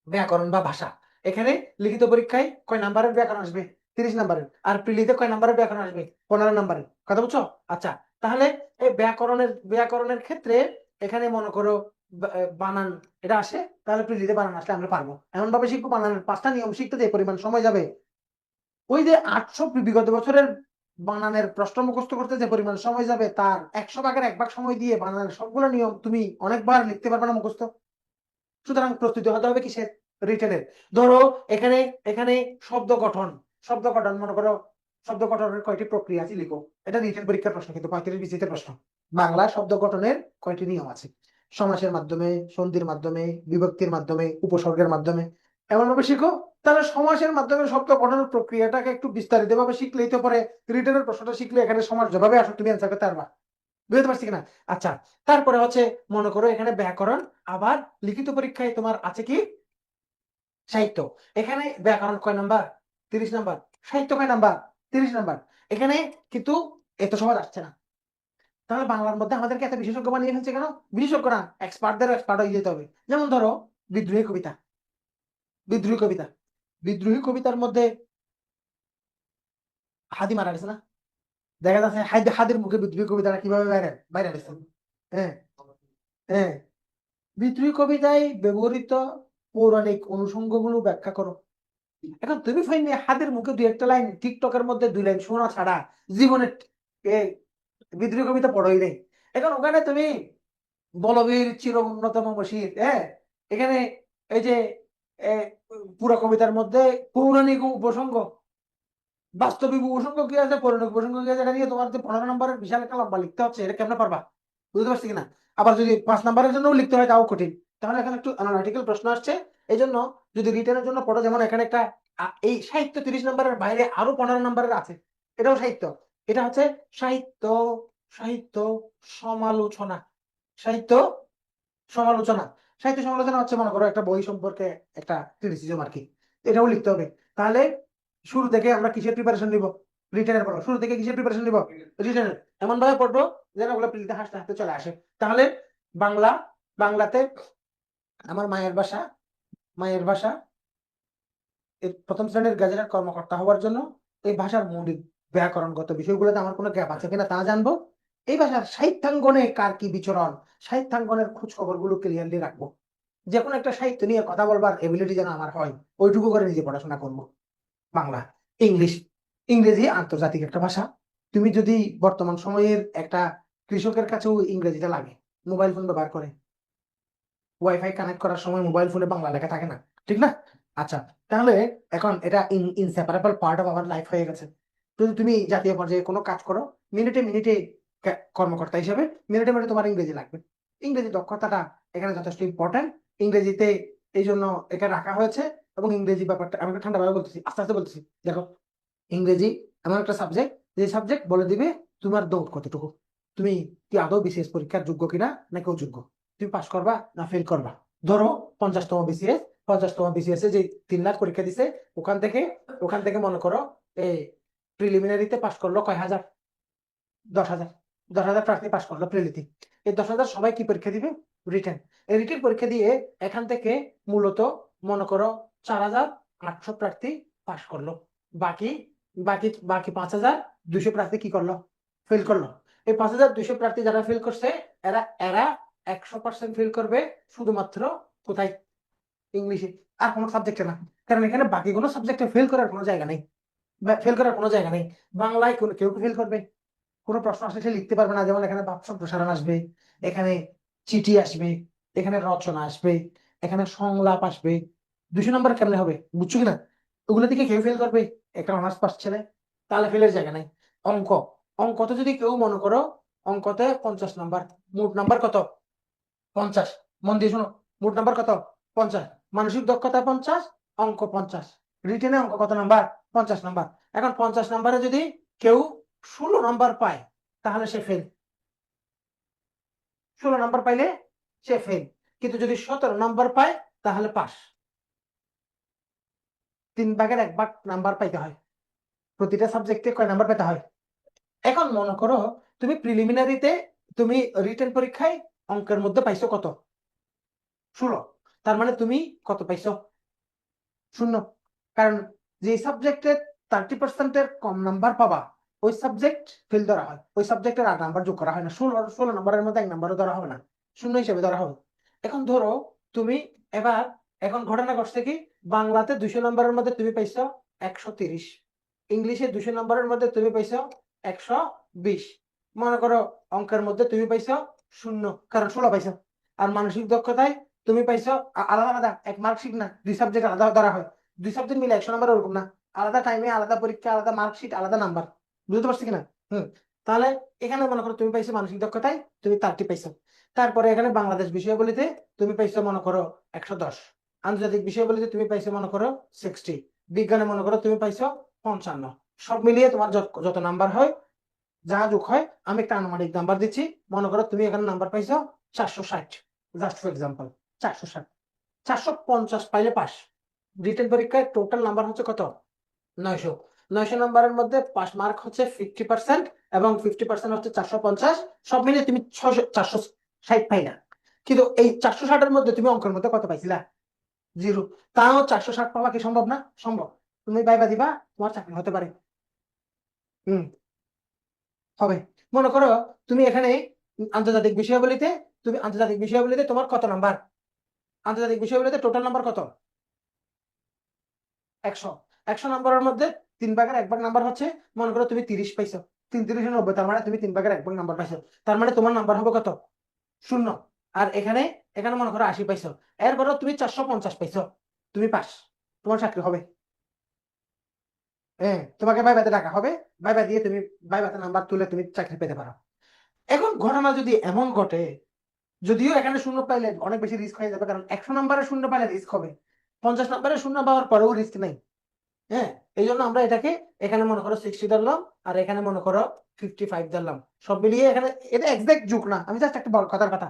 ব্যাকরণ বা ভাষা, এখানে লিখিত পরীক্ষায় কয় নাম্বারের ব্যাকরণ আসবে? 30 নম্বরের। আর প্রিলিতে কয় নাম্বারের ব্যাকরণ আসবে? 15 নম্বরের। কথা বুঝছো? আচ্ছা, তাহলে এই ব্যাকরণের ক্ষেত্রে এখানে মনে করো বানান এটা আসে, তাহলে প্রিলিতে বানান আসলে আমরা পারবো এমন ভাবে শিখবো। বানানের 5টা নিয়ম শিখতে যে পরিমাণ সময় যাবে, ওই যে 800 বিগত বছরের বানানের প্রশ্ন মুখস্থ করতে যে পরিমাণ সময় যাবে, তার 100 ভাগের 1 ভাগ সময় দিয়ে বানানের সবগুলো নিয়ম তুমি অনেকবার লিখতে পারবে না মুখস্থ। সুতরাং প্রস্তুতি হতে হবে কিসের? রিটেনের। ধরো এখানে এখানে শব্দ গঠন, শব্দ গঠন মনে করো, শব্দ গঠনের কয়টি প্রক্রিয়া আছে লিখো। এটা রিটেন পরীক্ষার প্রশ্ন, কিন্তু 35 প্রশ্ন। বাংলা শব্দ গঠনের কয়টি নিয়ম আছে? সমাসের মাধ্যমে, সন্ধির মাধ্যমে, বিভক্তির মাধ্যমে, উপসর্গের মাধ্যমে, এমন ভাবে শিখো। তাহলে সমাসের মাধ্যমে শব্দ গঠনের প্রক্রিয়াটাকে একটু বিস্তারিত ভাবে শিখলেই তো পরে রিটেনের প্রশ্নটা শিখলে এখানে সমাজ যেভাবে আসো তুমি অ্যান্সার করতে পারবা। বুঝতে পারছি কিনা? আচ্ছা, তারপরে হচ্ছে মনে করো এখানে ব্যাকরণ, আবার লিখিত পরীক্ষায় তোমার আছে কি সাহিত্য। এখানে ব্যাকরণ কয় নাম্বার? 30 নাম্বার। সাহিত্য কয় নাম্বার? 30 নাম্বার। এখানে কিন্তু এত সহজ আসছে না। তাহলে বাংলার মধ্যে আমাদেরকে এত বিশেষজ্ঞ বানিয়ে ফেলছে কেন? বিশেষজ্ঞ না, এক্সপার্টদের এক্সপার্ট হয়ে যেতে হবে। যেমন ধরো বিদ্রোহী কবিতা, বিদ্রোহী কবিতা, বিদ্রোহী কবিতার মধ্যে হাদি মারা গেছে না? দেখা যাচ্ছে হাদির মুখে বিদ্রোহী কবিতাটা কিভাবে বাইরে বাইরে গেছে। হ্যাঁ, হ্যাঁ, বিদ্রোহী কবিতায় ব্যবহৃত পৌরাণিক অনুষঙ্গগুলো ব্যাখ্যা করো। এখন তুমি ফাইনি হাতের মুখে 2 একটা লাইন টিকটকের মধ্যে 2 লাইন শোনা ছাড়া জীবনে এ, বিদ্রোহী কবিতা পড়োই নেই। এখন ওখানে তুমি বলবীর চির উন্নতম বশীর, হ্যাঁ। এখানে এই যে এ, পুরো কবিতার মধ্যে পৌরাণিক উপসঙ্গ, বাস্তবিক উপসঙ্গ কি আছে, পৌরাণিক উপসঙ্গ কি আছে, এটা নিয়ে তোমার যে 15 নম্বরের বিশাল একটা লম্বা লিখতে হচ্ছে, এটা কেমনে পারবা? বুঝতে পারছি কিনা? আবার যদি 5 নম্বরের জন্য লিখতে হয় তাও কঠিন। তাহলে এখানে একটু অ্যানালিটিক্যাল প্রশ্ন আসছে। এই জন্য যদি রিটেনের জন্য পড়ো, যেমন এখানে একটা এই সাহিত্য 30 নম্বরের বাইরে আরো 15 নম্বরের আছে, এটাও সাহিত্য। এটা হচ্ছে সাহিত্য, সাহিত্য সমালোচনা, সাহিত্য সমালোচনা। সাহিত্য সমালোচনা হচ্ছে মনে করো একটা বই সম্পর্কে একটা ক্রিটিসিজম আর কি, এটাও লিখতে হবে। তাহলে শুরু থেকে আমরা কিসের প্রিপারেশন নিব? রিটেনের পড়ো। শুরু থেকে কিসের প্রিপারেশন নিব? রিটেনের। এমন ভাবে পড়বো যেন ওগুলো প্রিলিতে হাসতে হাসতে চলে আসে। তাহলে বাংলা, বাংলাতে আমার মায়ের ভাষা, মায়ের ভাষা এর প্রথম শ্রেণীর গেজেটেড কর্মকর্তা হওয়ার জন্য এই ভাষার মৌলিক ব্যাকরণগত বিষয়গুলোতে আমার কোনো গ্যাপ আছে কিনা তা জানবো। এই ভাষার সাহিত্যাঙ্গনে কার কি বিচরণ, সাহিত্যাঙ্গনের খোঁজ খবর গুলো ক্লিয়ারলি রাখবো। যে কোনো একটা সাহিত্য নিয়ে কথা বলবার এবিলিটি যেন আমার হয়, ওইটুকু করে নিজে পড়াশোনা করবো। বাংলা, ইংলিশ, ইংরেজি আন্তর্জাতিক একটা ভাষা। তুমি যদি বর্তমান সময়ের একটা কৃষকের কাছেও ইংরেজিটা লাগে, মোবাইল ফোন ব্যবহার করে, ওয়াইফাই কানেক্ট করার সময় মোবাইল ফোনে বাংলা লেখা থাকে না, ঠিক না? আচ্ছা, তাহলে এখন এটা inseparable part of our life হয়ে গেছে। যদি তুমি জাতীয় পর্যায়ে কোনো কাজ করো, মিনিটে মিনিটে কর্মকর্তা হিসেবে মিনিটে মিনিটে তোমার ইংরেজি লাগবে। ইংরেজি দক্ষতাটা এখানে যথেষ্ট ইম্পর্টেন্ট। ইংরেজিতে এই জন্য এটা রাখা হয়েছে। এবং ইংরেজি ব্যাপারটা আমি ঠান্ডা ভাবে বলতেছি, আস্তে আস্তে বলতেছি। দেখো, ইংরেজি এমন একটা সাবজেক্ট, যে সাবজেক্ট বলে দিবে তোমার দৌড় কতটুকু, তুমি কি আদৌ বিসিএস পরীক্ষার যোগ্য কিনা, নাকি অযোগ্য, তুমি পাস করবা না ফেল করবা। ধরো 50তম বিসিএস, 50তম বিসিএস এ যে 3 লাখ পরীক্ষা দিছে, ওখান থেকে মনে করো এই প্রিলিমিনারিতে পাস করলো কয় হাজার? 10,000। 10,000 প্রার্থী পাস করলো প্রিলিতে। এই 10,000 সবাই কি পরীক্ষা দিবে? রিটেন। এই রিটেন পরীক্ষা দিয়ে এখান থেকে মূলত মনে করো 4,800 প্রার্থী পাস করলো। বাকি বাকি বাকি 5,200 প্রার্থী কি করলো? ফেল করলো। এই 5,200 প্রার্থী যারা ফেল করছে, এরা এরা 100% ফেল করবে শুধুমাত্র কোথায়? ইংলিশে, আর কোনো সাবজেক্টে না। কারণ এখানে বাকি কোনো সাবজেক্টে ফেল করার কোনো জায়গা নেই, ফেল করার কোনো জায়গা নেই। বাংলায় কেউ ফেল করবে, কোনো প্রশ্ন আসলে সে লিখতে পারবে না। যেমন এখানে ভাব সম্প্রসারণ আসবে, এখানে চিঠি আসবে, এখানে রচনা আসবে, এখানে সংলাপ আসবে। 200 নম্বর কেমনে হবে, বুঝছো কিনা? ওগুলো থেকে কেউ ফেল করবে একটা অনার্স পাস ছেলে? তাহলে ফেলের জায়গা নাই। অঙ্ক, অঙ্কতে যদি কেউ মনে করো, অঙ্কতে 50 নম্বর, মোট নাম্বার কত? 50। মন দিয়ে শোনো, মোট নাম্বার কত? 50। মানসিক দক্ষতা 50, অঙ্ক 50। রিটেনে অঙ্ক কত নাম্বার? 50 নম্বর। এখন 50 নম্বরে যদি কেউ 16 নম্বর পায়, তাহলে সে ফেল। 16 নম্বর পাইলে সে ফেল। কিন্তু যদি 17 নম্বর পায়, তাহলে পাস। 3/1 নাম্বার পাইতে হয়। প্রতিটা সাবজেক্টে কয় নাম্বার পেতে হয়? এখন মনে করো তুমি প্রিলিমিনারিতে, তুমি রিটেন পরীক্ষায় অঙ্কের মধ্যে পাইছো কত? 16। তার মানে তুমি কত পাইছো? 0। কারণ যে সাবজেক্টে 30%-এর কম নাম্বার পাবা, ওই সাবজেক্ট ফেল ধরা হয়, ওই সাবজেক্টের 8 নাম্বার যোগ করা হয় না। 16 নম্বরের মধ্যে 1 নাম্বারও ধরা হবে না, 0 হিসেবে ধরা হবে। এখন ধরো তুমি এবার, এখন ঘটনা ঘটছে কি, বাংলাতে 200 নম্বরের মধ্যে তুমি পাইছো 130, ইংলিশে 200 নম্বরের মধ্যে তুমি পাইছো 120। মনে করো অঙ্কের মধ্যে তুমি পাইছো 0, কারণ 16 পাইছো। আর মানসিক দক্ষতায় তুমি পাইছো আলাদা আলাদা, এক মার্কশিট না, 2 সাবজেক্ট আলাদা ধরা হয়। 2 সাবজেক্ট মিলে 100 নম্বর, ওরকম না, আলাদা টাইমে আলাদা পরীক্ষা, আলাদা মার্কশিট, আলাদা নাম্বার। বুঝতে পারছি কিনা? তাহলে এখানে মনে করো তুমি পাইছো মানসিক দক্ষতায় তুমি 30 পাইছো। তারপরে এখানে বাংলাদেশ বিষয়াবলীতে তুমি পাইছো মনে করো 110, আন্তর্জাতিক বিষয়াবলীতে তুমি পাইছো মনে করো 60, বিজ্ঞানে মনে করো তুমি পাইছো 55। সব মিলিয়ে তোমার যত নাম্বার হয়, যা যোগ হয়, আমি একটা আনুমানিক নাম্বার দিচ্ছি। মনে করো তুমি এখানে নাম্বার পাইছো 460, জাস্ট ফর এক্সাম্পল 460। 450 পাইলে পাস। রিটেন পরীক্ষায় টোটাল নাম্বার হচ্ছে কত? 900। 900 নম্বরের মধ্যে পাস মার্ক হচ্ছে 50%, এবং 50% হচ্ছে 450। সব মিলিয়ে তুমি 460 পাইলা। কিন্তু এই 460-এর মধ্যে তুমি অঙ্কের মধ্যে কত পাইছিলা? 0। তাও 460 পাওয়া কি সম্ভব না? সম্ভব। তুমি ভাইবা দিবা, তোমার চাকরি হতে পারে। হম, হবে। মনে করো তুমি এখানে আন্তর্জাতিক বিষয়াবলীতে, তোমার কত নাম্বার? আন্তর্জাতিক বিষয়াবলীতে টোটাল নাম্বার কত? 100। 100 নম্বরের মধ্যে 3/1 নাম্বার হচ্ছে, মনে করো তুমি 30 পাইছো। 3 × 3 = 90, তার মানে তুমি 3/1 নাম্বার পাইছো। তার মানে তোমার নাম্বার হবে কত? 0। আর এখানে এখানে মনে করো 80 পাইছো, এরপরেও তুমি 450 পাইছো, তুমি পাস, তোমার চাকরি হবে। হ্যাঁ, তোমাকে ভাইভাতে ডাকা হবে, ভাইভা দিয়ে তুমি ভাইভাতে নাম্বার তুলে তুমি চাকরি পেতে পারো। এখন ঘটনা যদি এমন ঘটে, যদিও এখানে শূন্য পাইলে অনেক বেশি রিস্ক হয়ে যাবে, কারণ 100 নম্বরে শূন্য পাইলে রিস্ক হবে, 50 নম্বরে শূন্য পাওয়ার পরেও রিস্ক নেই। হ্যাঁ, এই জন্য আমরা এটাকে এখানে মনে করো 60 ধরলাম, আর এখানে মনে করো 55 ধরলাম, সব মিলিয়ে এখানে এটা এক্সাক্ট যুগ না, আমি জাস্ট একটা বড় কথার কথা।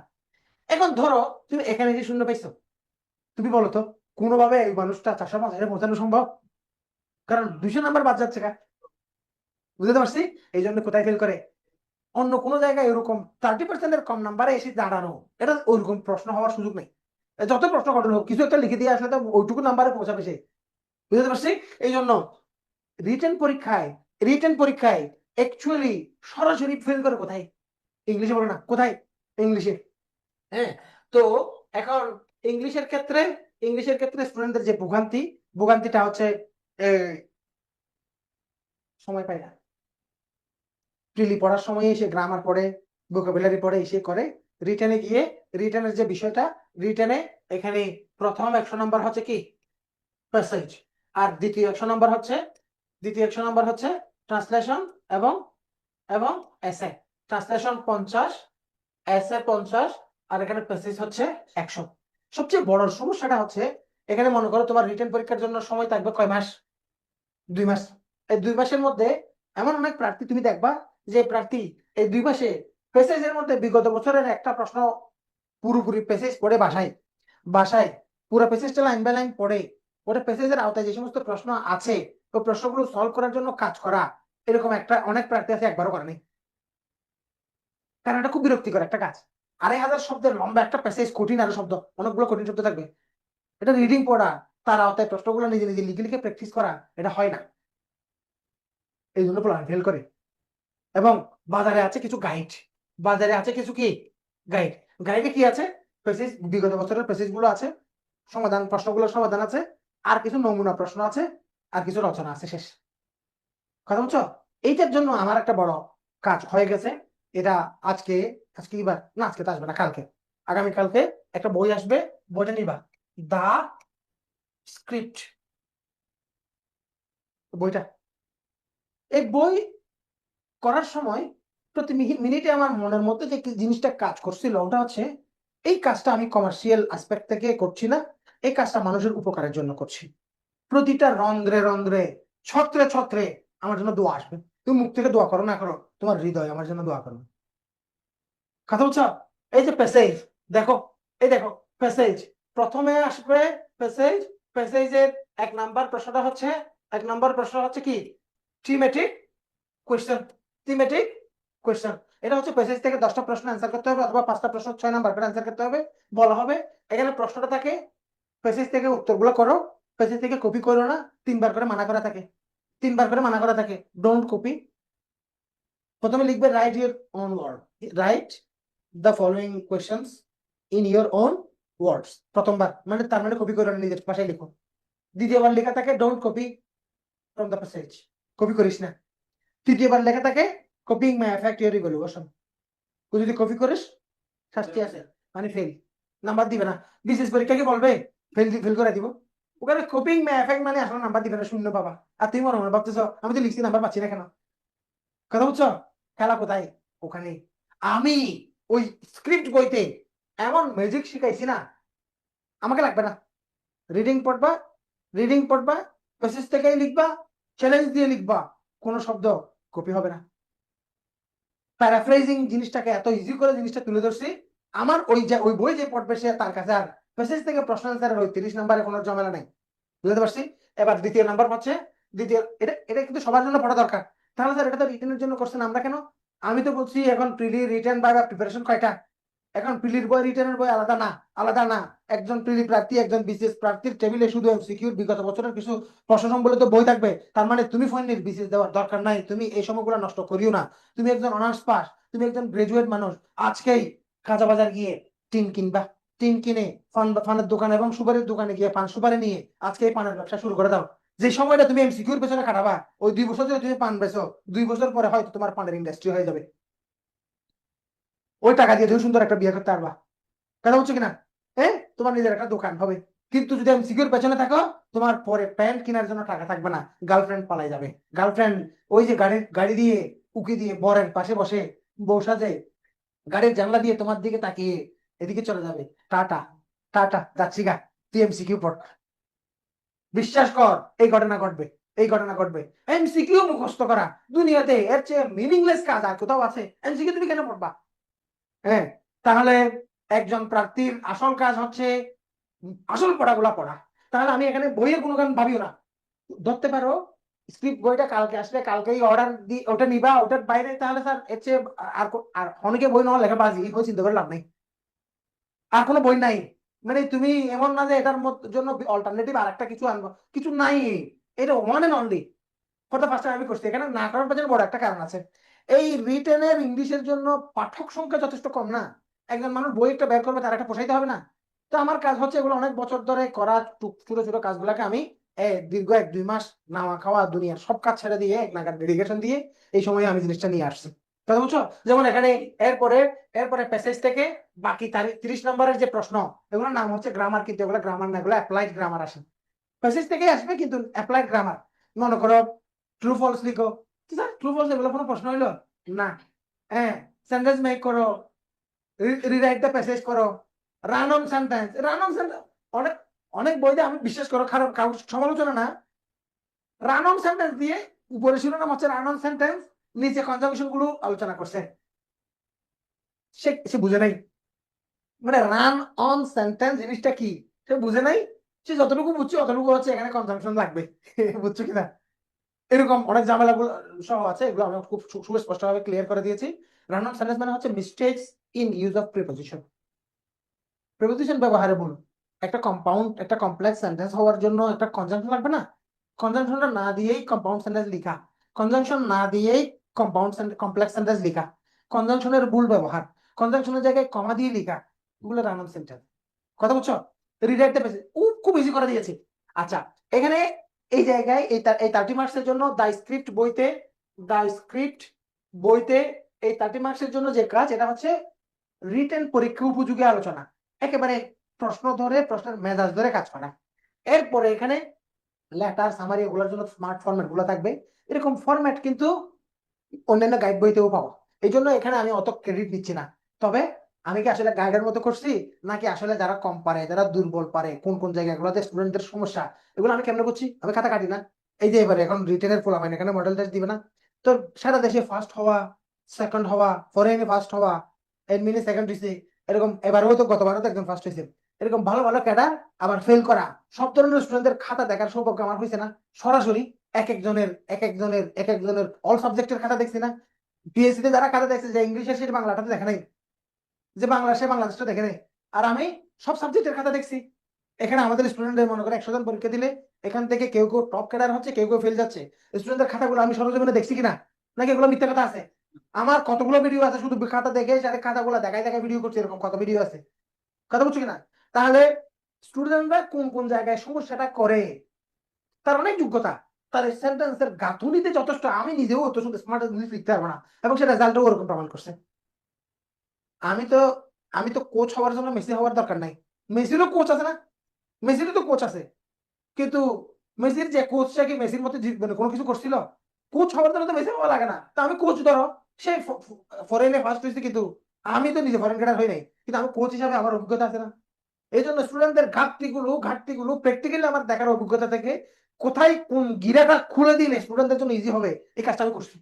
এখন ধরো তুমি এখানে যে শূন্য পাইছো, তুমি বলো তো কোনোভাবে এই মানুষটা 450 পৌঁছানো সম্ভব? কারণ 200 নাম্বার বাদ যাচ্ছে। বুঝতে পারছি। এই জন্য কোথায় ফেল করে, অন্য কোনো জায়গায় এরকম 30%-এর কম নাম্বারে এসে দাঁড়ানো, এটা ওইরকম প্রশ্ন হওয়ার সুযোগ নেই। যত প্রশ্ন কঠিন হোক, কিছু একটা লিখে দিয়ে আসলে তো ওইটুকু নাম্বারে পৌঁছাবে সে। বুঝতে পারছি। এই জন্য রিটেন পরীক্ষায় অ্যাকচুয়ালি সরাসরি ফেল করে কোথায়, ইংলিশে বলো না কোথায়, ইংলিশে। হ্যাঁ, তো এখন ইংলিশের ক্ষেত্রে স্টুডেন্টদের যে ভোগান্তিটা হচ্ছে সময় পায় না। প্রিলি পড়ার সময় এসে গ্রামার পড়ে, ভোকাবুলারি পড়ে, এসে করে রিটেনে গিয়ে, রিটেনের যে বিষয়টা, রিটেনে এখানে প্রথম 100 নম্বর হচ্ছে কি প্যাসেজ, আর দ্বিতীয় 100 নম্বর হচ্ছে ট্রান্সলেশন এবং এবং এসে। ট্রান্সলেশন 50, এসে 50, আর এখানে প্যাসেজ হচ্ছে 100। সবচেয়ে বড় সমস্যাটা হচ্ছে এখানে মনে করো তোমার রিটেন পরীক্ষার জন্য সময় থাকবে কয় মাস, 2 মাস। এই 2 মাসের মধ্যে এমন অনেক প্রার্থী তুমি দেখবা যে প্রার্থী এই 2 মাসে প্যাসেজের মধ্যে বিগত বছরের একটা প্রশ্ন পুরোপুরি প্যাসেজ পড়ে বাসায় বাসায় পুরো প্যাসেজটা লাইন বাই লাইন পড়ে, ওটা প্যাসেজের আওতায় যে সমস্ত প্রশ্ন আছে ওই প্রশ্নগুলো সলভ করার জন্য কাজ করা, এরকম একটা অনেক প্রার্থী আছে একবারও করে নেই। কারণ এটা খুব বিরক্তিকর একটা কাজ। 2500 শব্দের লম্বা একটা প্যাসেজ, কঠিন আরো শব্দ, অনেকগুলো কঠিন শব্দ থাকবে, এটা রিডিং পড়া, তার আওতায় প্রশ্নগুলো নিজে নিজে লিখে লিখে প্র্যাকটিস করা, এটা হয় না। এই জন্য ফেল করে। এবং বাজারে আছে কিছু গাইড, বাজারে আছে কিছু কি গাইড, গাইডে কি আছে, প্যাসেজ, বিগত বছরের প্যাসেজ গুলো আছে, সমাধান, প্রশ্নগুলোর সমাধান আছে, আর কিছু নমুনা প্রশ্ন আছে, আর কিছু রচনা আছে, শেষ। কথা বলছো। এইটার জন্য আমার একটা বড় কাজ হয়ে গেছে। এটা আজকে, আজকে এবার না, আজকে তো আসবে না, কালকে, আগামীকালকে একটা বই আসবে, বইটা নিবা, দা স্ক্রিপ্ট, বইটা। এই বই করার সময় প্রতি মিনিটে আমার মনের মধ্যে যে জিনিসটা কাজ করছিল ওটা হচ্ছে, এই কাজটা আমি কমার্শিয়াল আসপেক্ট থেকে করছি না, এই কাজটা মানুষের উপকারের জন্য করছি। প্রতিটা রন্ধ্রে রন্ধ্রে, ছত্রে ছত্রে আমার জন্য দোয়া আসবে। তুমি মুখ থেকে দোয়া করো না করো, তোমার হৃদয় আমার জন্য দোয়া করবে। কথা বলছো। এই যে প্যাসেজ, দেখো, এই দেখো প্যাসেজ, প্রথমে আসবে প্যাসেজ। প্যাসেজের 1 নাম্বার প্রশ্নটা হচ্ছে, 1 নাম্বার প্রশ্ন হচ্ছে কি, থিমেটিক কোয়েশ্চেন, থিমেটিক কোয়েশ্চেন। এটা হচ্ছে প্যাসেজ থেকে 10টা প্রশ্ন অ্যান্সার করতে হবে, অথবা 5টা প্রশ্ন 6 নাম্বার করে অ্যান্সার করতে হবে। বলা হবে এখানে প্রশ্নটা থাকে, প্যাসেজ থেকে উত্তরগুলো করো, প্যাসেজ থেকে কপি করো না, 3বার করে মানা করা থাকে, 3বার করে মানা করা থাকে, ডোন্ট কপি। প্রথমে লিখবে write your own word, write the following questions in your own words, প্রথমবার, মানে তার মানে কপি করো না, নিজের ভাষায় লিখো। দ্বিতীয়বার লেখা থাকে don't copy from the passage, copy করিস না। তৃতীয়বার লেখা থাকে copying may affect your evaluation, তুই যদি কপি করিস শাস্তি আছে, মানে ফেল, নাম্বার দিবে না। বিশেষ পরীক্ষা কি বলবে, ফেল করে দিব। ওখানে কপিং মাই এফেক্ট মানে আসলে নাম্বার দিবে না, শূন্য পাবা। আর তুমি মনে মনে ভাবতেছ আমি তো লিখছি, নাম্বার পাচ্ছি না কেন। কথা বুঝছো, খেলা কোথায়, ওখানে। আমি ওই স্ক্রিপ্ট বইতে এমন ম্যাজিক শিখাইছি না, আমাকে লাগবে না। রিডিং পড়বা, প্যাসেজ থেকেই লিখবা, চ্যালেঞ্জ দিয়ে লিখবা, কোনো শব্দ কপি হবে না। প্যারাফ্রেজিং জিনিসটাকে এত ইজি করে জিনিসটা তুলে ধরছি। আমার ওই বই যে পড়বে সে তার কাছে আর প্যাসেজ থেকে প্রশ্ন আনসারের ওই 30 নাম্বারে কোনো ঝামেলা নেই। বুঝতে পারছি। এবার দ্বিতীয় নাম্বার হচ্ছে, দ্বিতীয়, এটা এটা কিন্তু সবার জন্য পড়া দরকার। তাহলে স্যার এটা তো রিটেনের জন্য করছেন, আমরা কেন? আমি তো বলছি এখন প্রিলি, রিটেন বা প্রিপারেশন কয়টা, এখন প্রিলির বই রিটেনের বই আলাদা না, আলাদা না। একজন প্রিলি প্রার্থী, একজন বিসিএস প্রার্থীর টেবিলে শুধু এমসিকিউর বিগত বছরের কিছু প্রশ্ন সম্বলিত বই থাকবে, তার মানে তুমি ফাইনাল বিসিএস দেওয়ার দরকার নাই, তুমি এই সময়গুলো নষ্ট করিও না। তুমি একজন অনার্স পাস, তুমি একজন গ্রাজুয়েট মানুষ, আজকেই কাঁচা বাজার গিয়ে টিন কিনবা, টিন কিনে পানের দোকান এবং সুপারির দোকানে গিয়ে পান সুপারি নিয়ে আজকে এই পানের ব্যবসা শুরু করে দাও। যে সময়টা তুমি এমসিকিউর পেছনে কাটাবা, ওই 2 বছর ধরে তুমি পান বেছো, 2 বছর পরে হয়তো তোমার পানের ইন্ডাস্ট্রি হয়ে যাবে। ওই টাকা দিয়ে তুমি সুন্দর একটা বিয়ে করতে পারবা। কথা বলছো কিনা? তোমার নিজের একটা দোকান হবে, কিন্তু যদি এমসিকিউর পেছনে থাকো, তোমার পরে প্যান্ট কেনার জন্য টাকা থাকবে না, গার্লফ্রেন্ড পালাই যাবে। গার্লফ্রেন্ড ওই যে গাড়ি দিয়ে উকি দিয়ে বরের পাশে বসে বউ সাজে, গাড়ির জানলা দিয়ে তোমার দিকে তাকিয়ে এদিকে চলে যাবে, টাটা টাটা যাচ্ছি গা, তুই এমসিকিউ পড়। বিশ্বাস কর, এই ঘটনা ঘটবে, এই ঘটনা ঘটবে। এমসিকিউ মুখস্থ করা দুনিয়াতে এর চেয়ে মিনিংলেস কাজ আর কোথাও আছে? এমসিকিউ তুমি কেন পড়বা? হ্যাঁ, তাহলে একজন প্রার্থীর আসল কাজ হচ্ছে আসল পড়াগুলা পড়া। তাহলে আমি এখানে বইয়ের কোনো গান ভাবিও না, ধরতে পারো স্ক্রিপ্ট বইটা কালকে আসলে কালকেই অর্ডার দি, ওটা নিবা, ওটার বাইরে তাহলে স্যার এর চেয়ে আর অনেকে বই নেওয়া লেখা বাজি, বই চিন্তা করে লাভ নেই। আর কোনো বই নাই, মানে তুমি এমন না যে এটার জন্য অল্টারনেটিভ আর একটা কিছু আনবো, কিছু নাই। এটা one and only for the first time আমি করছি। এখানে না করার পেছনে বড় একটা কারণ আছে, এই রিটেনের ইংলিশের জন্য পাঠক সংখ্যা যথেষ্ট কম না। একজন মানুষ বই একটা বের করবে, তার একটা পোষাইতে হবে না? তো আমার কাজ হচ্ছে এগুলো অনেক বছর ধরে করা ছোট ছোট কাজগুলোকে আমি দীর্ঘ 1-2 মাস নাওয়া খাওয়া দুনিয়ার সব কাজ ছেড়ে দিয়ে এক নাগাদ ডেডিকেশন দিয়ে এই সময় আমি জিনিসটা নিয়ে আসছি। কথা বুঝছো? যেমন এখানে এরপরে এরপরে প্যাসেজ থেকে বাকি 30 নম্বরের যে প্রশ্ন, এগুলোর নাম হচ্ছে গ্রামার, কিন্তু এগুলো গ্রামার না, এগুলো অ্যাপ্লাইড গ্রামার আসে। প্যাসেজ থেকে আসবে কিন্তু অ্যাপ্লাইড গ্রামার। মনে করো ট্রু ফলস লিখো, ট্রু ফলস এগুলো কোনো প্রশ্ন হইলো না। হ্যাঁ, সেন্টেন্স মেক করো, রিরাইট দ্য প্যাসেজ করো, run on sentence, run on sentence. অনেক অনেক বইতে আমি বিশ্বাস করো খারাপ কারোর সমালোচনা না, রান অন সেন্টেন্স দিয়ে উপরে শিরোনাম হচ্ছে রান অন সেন্টেন্স, নিচে কনজাংশন গুলো আলোচনা করছে। সে সে বুঝে নাই, মানে রান অন সেন্টেন্স জিনিসটা কি সে বুঝে নাই। সে যতটুকু বুঝছে অতটুকু হচ্ছে এখানে কনজাংশন লাগবে। বুঝছো কিনা? এরকম অনেক ঝামেলা সহ আছে, এগুলো আমি খুব সুস্পষ্ট ভাবে ক্লিয়ার করে দিয়েছি। রান অন সেন্টেন্স মানে হচ্ছে mistakes in use of preposition, preposition ব্যবহারে ভুল। একটা কম্পাউন্ড একটা কমপ্লেক্স সেন্টেন্স হওয়ার জন্য একটা কনজাংশন লাগবে না? কনজাংশনটা না দিয়েই কম্পাউন্ড সেন্টেন্স লিখা, কনজাংশন না দিয়েই কম্পাউন্ড কমপ্লেক্স সেন্টেন্স লিখা, কনজাংশনের ভুল ব্যবহার, কনজাংশনের জায়গায় কমা দিয়ে লিখা, এগুলো রান অন সেন্টেন্স। কথা বুঝছো? রিডাইরেক্ট দ্য পেজ খুব ইজি করে দিয়েছি। আচ্ছা, এখানে এই জায়গায় এই 30 মার্কসের জন্য দা স্ক্রিপ্ট বইতে এই 30 মার্কসের জন্য যে কাজ, এটা হচ্ছে রিটেন পরীক্ষা উপযোগী আলোচনা, একেবারে প্রশ্ন ধরে প্রশ্নের মেজাজ ধরে কাজ করা। এরপরে এখানে লেটার সামারি এগুলোর জন্য স্মার্ট ফরম্যাট গুলো থাকবে। এরকম ফরম্যাট কিন্তু অন্যান্য গাইড বইতেও পাবো, এই জন্য এখানে আমি অত ক্রেডিট দিচ্ছি না। তবে আমি কি আসলে গাইডের মতো করছি, নাকি আসলে যারা কম পারে যারা দুর্বল পারে কোন কোন জায়গাগুলোতে স্টুডেন্টদের সমস্যা, এগুলো আমি কেমনে করছি? আমি খাতা কাটি না। এই যে এবারে এখন রিটেনের ফলাফল এখানে মডেল টেস্ট দিবে না, তো সারা দেশে ফার্স্ট হওয়া, সেকেন্ড হওয়া, ফরেনে ফার্স্ট হওয়া, এডমিনে সেকেন্ড হয়েছে, এরকম এবারেও তো গতবারও তো একজন ফার্স্ট হয়েছে, এরকম ভালো ভালো ক্যাডার আবার ফেল করা, সব ধরনের স্টুডেন্টদের খাতা দেখার সৌভাগ্য আমার হয়েছে না সরাসরি। এক একজনের অল সাবজেক্টের খাতা দেখছি না। পিএসসি তে যারা খাতা দেখছে, যে ইংলিশের সে বাংলাটা তো দেখে নাই, যে বাংলা সে বাংলাদেশটা দেখে নাই, আর আমি সব সাবজেক্টের খাতা দেখছি। এখানে আমাদের স্টুডেন্টদের মনে করে 100 জন পরীক্ষা দিলে এখান থেকে কেউ কেউ টপ ক্যাডার হচ্ছে, কেউ কেউ ফেল যাচ্ছে। স্টুডেন্টদের খাতাগুলো আমি সরজমিনে দেখছি কিনা, নাকি এগুলো মিথ্যা কথা আছে? আমার কতগুলো ভিডিও আছে শুধু খাতা দেখে সাথে খাতাগুলো দেখাই দেখাই ভিডিও করছে, এরকম কত ভিডিও আছে। কথা বুঝছো কিনা? তাহলে স্টুডেন্টরা কোন কোন জায়গায় সমস্যাটা করে, তার অনেক যোগ্যতা, তার সেন্টেন্সের গাঁথুনিতে যথেষ্ট, আমি নিজেও অত সুন্দর স্মার্ট ইংলিশ লিখতে পারবো না, এবং সেটা রেজাল্টও ওরকম প্রমাণ করছে। আমি তো আমি তো কোচ হওয়ার জন্য মেসি হওয়ার দরকার নাই, মেসিরও কোচ আছে না, মেসিরও তো কোচ আছে, কিন্তু মেসির যে কোচ সে কি মেসির মতো মানে কোনো কিছু করছিল? কোচ হওয়ার জন্য তো মেসি হওয়া লাগে না, তা আমি কোচ ধরো, সে ফরেনে ফার্স্ট হয়েছে, কিন্তু আমি তো নিজে ফরেন ক্যাডার হই নাই, কিন্তু আমি কোচ হিসাবে আমার অভিজ্ঞতা আছে না। এই জন্য স্টুডেন্টদের ঘাটতিগুলো প্র্যাকটিক্যালি আমার দেখার অভিজ্ঞতা থেকে কোথায় কোন গিরাটা খুলে দিলে স্টুডেন্টদের জন্য ইজি হবে, এই কাজটা আমি করছি।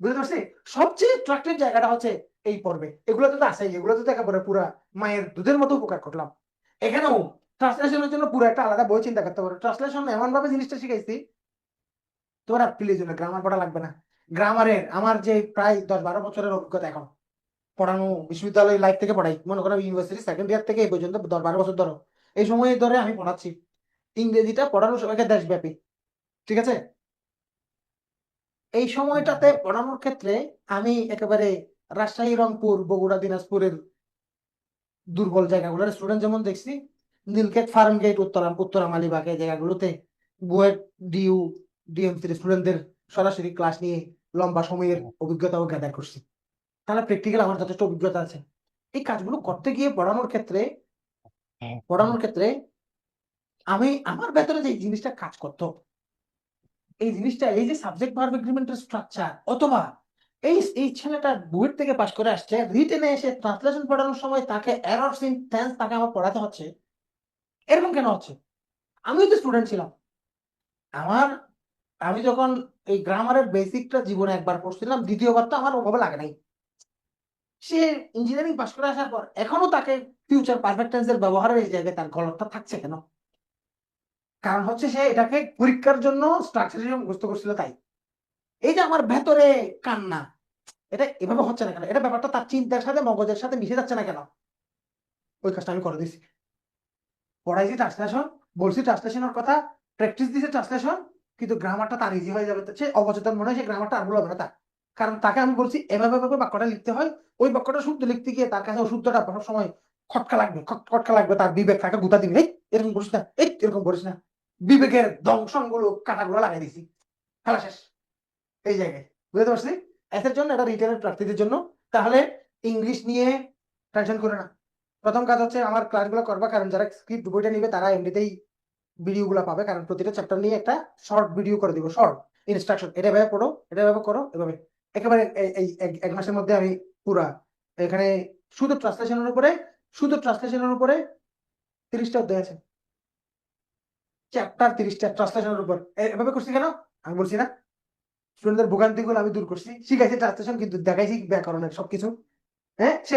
বুঝতে পারছি? সবচেয়ে ট্রাক্টের জায়গাটা হচ্ছে এই পর্বে, এগুলোতে তো আসেই, এগুলোতে তো একেবারে পুরা মায়ের দুধের মতো উপকার করলাম। এখানেও ট্রান্সলেশনের জন্য পুরো একটা আলাদা বই চিন্তা করতে পারো। ট্রান্সলেশন এমন ভাবে জিনিসটা শিখাইছি, তোমার আর প্লিজ গ্রামার পড়া লাগবে না। গ্রামারের আমার যে প্রায় 10-12 বছরের অভিজ্ঞতা এখন, পড়ানো বিশ্ববিদ্যালয় লাইফ থেকে পড়াই, মনে করো ইউনিভার্সিটি সেকেন্ড ইয়ার থেকে এই পর্যন্ত 10-12 বছর ধরো, এই সময় ধরে আমি পড়াচ্ছি। ইংরেজিটা পড়ানো সবাইকে দেশব্যাপী, ঠিক আছে? এই সময়টাতে পড়ানোর ক্ষেত্রে আমি একেবারে রাজশাহী, রংপুর, বগুড়া, দিনাজপুরের দুর্বল জায়গাগুলোর স্টুডেন্ট যেমন দেখছি, নীলক্ষেত, ফার্ম গেট, উত্তরা মালিবাগ, এই জায়গাগুলোতে বুয়েট, ডিইউ, ডিএমসির স্টুডেন্টদের সরাসরি ক্লাস নিয়ে লম্বা সময়ের অভিজ্ঞতাও গ্যাদার করছি। তাহলে প্র্যাকটিক্যাল আমার যথেষ্ট অভিজ্ঞতা আছে। এই কাজগুলো করতে গিয়ে পড়ানোর ক্ষেত্রে আমি আমার ভেতরে যে জিনিসটা কাজ করতো, এই জিনিসটা, এই যে সাবজেক্ট ভার্ব এগ্রিমেন্টের স্ট্রাকচার, অথবা এই ছেলেটা বুয়েট থেকে পাশ করে আসছে, রিটেনে এসে ট্রান্সলেশন পড়ানোর সময় তাকে এররস ইন টেন্স তাকে আমার পড়াতে হচ্ছে, এরকম কেন হচ্ছে? আমিও তো স্টুডেন্ট ছিলাম। আমার আমি যখন এই গ্রামারের বেসিকটা জীবনে একবার পড়ছিলাম, দ্বিতীয়বার তো আমার ওভাবে লাগে নাই। সে ইঞ্জিনিয়ারিং পাশ করে আসার পর এখনো তাকে ফিউচার পারফেক্ট টেন্সের ব্যবহারের এই জায়গায় তার গলতটা থাকছে কেন? কারণ হচ্ছে সে এটাকে পরীক্ষার জন্য স্ট্রাকচার হিসেবে মুখস্থ করছিল তাই। এই যে আমার ভেতরে কান্না, এটা এভাবে হচ্ছে না কেন? এটা ব্যাপারটা তার চিন্তার সাথে মগজের সাথে মিশে যাচ্ছে না কেন? ওই কাজটা আমি করে দিছি। পড়াইছি ট্রান্সলেশন, বলছি ট্রান্সলেশনের কথা, প্র্যাকটিস দিছে ট্রান্সলেশন, কিন্তু গ্রামারটা তার ইজি হয়ে যাবে, সে অবচেতন মনে হয় সে গ্রামারটা আর বলবে না তার। কারণ তাকে আমি বলছি এভাবে এভাবে বাক্যটা লিখতে হয়, ওই বাক্যটা শুদ্ধ লিখতে গিয়ে তার কাছে শুদ্ধটা সব সময় খটকা লাগবে, খটকা লাগবে, তার বিবেক তাকে গুতা দিবে, এই এরকম করিস না, এই এরকম করিস না, বিবেকের দংশন গুলো কাটাগুলো লাগাই দিছি, খেলা শেষ এই জায়গায়। বুঝতে পারছি? এর জন্য এটা রিটেনের প্রার্থীদের জন্য। তাহলে ইংলিশ নিয়ে টেনশন করে না। প্রথম কাজ হচ্ছে আমার ক্লাসগুলো করবা, কারণ যারা স্ক্রিপ্ট বইটা নিবে তারা এমনিতেই ভিডিও গুলো পাবে, কারণ প্রতিটা চ্যাপ্টার নিয়ে একটা শর্ট ভিডিও করে দিব, শর্ট ইনস্ট্রাকশন, এটা এভাবে পড়ো, এটা এভাবে করো, এভাবে একেবারে এই এক মাসের মধ্যে আমি পুরা এখানে শুধু ট্রান্সলেশনের উপরে 30টা অধ্যায় আছে, চ্যাপ্টার 30টা ট্রান্সলেশনের উপর। এভাবে করছি কেন? আমি বলছি না, স্টুডেন্টদের ভোগান্তি গুলো আমি দূর করছি, শিখাইছি ট্রান্সলেশন, কিন্তু দেখাইছি ব্যাকরণের সবকিছু। হ্যাঁ, সে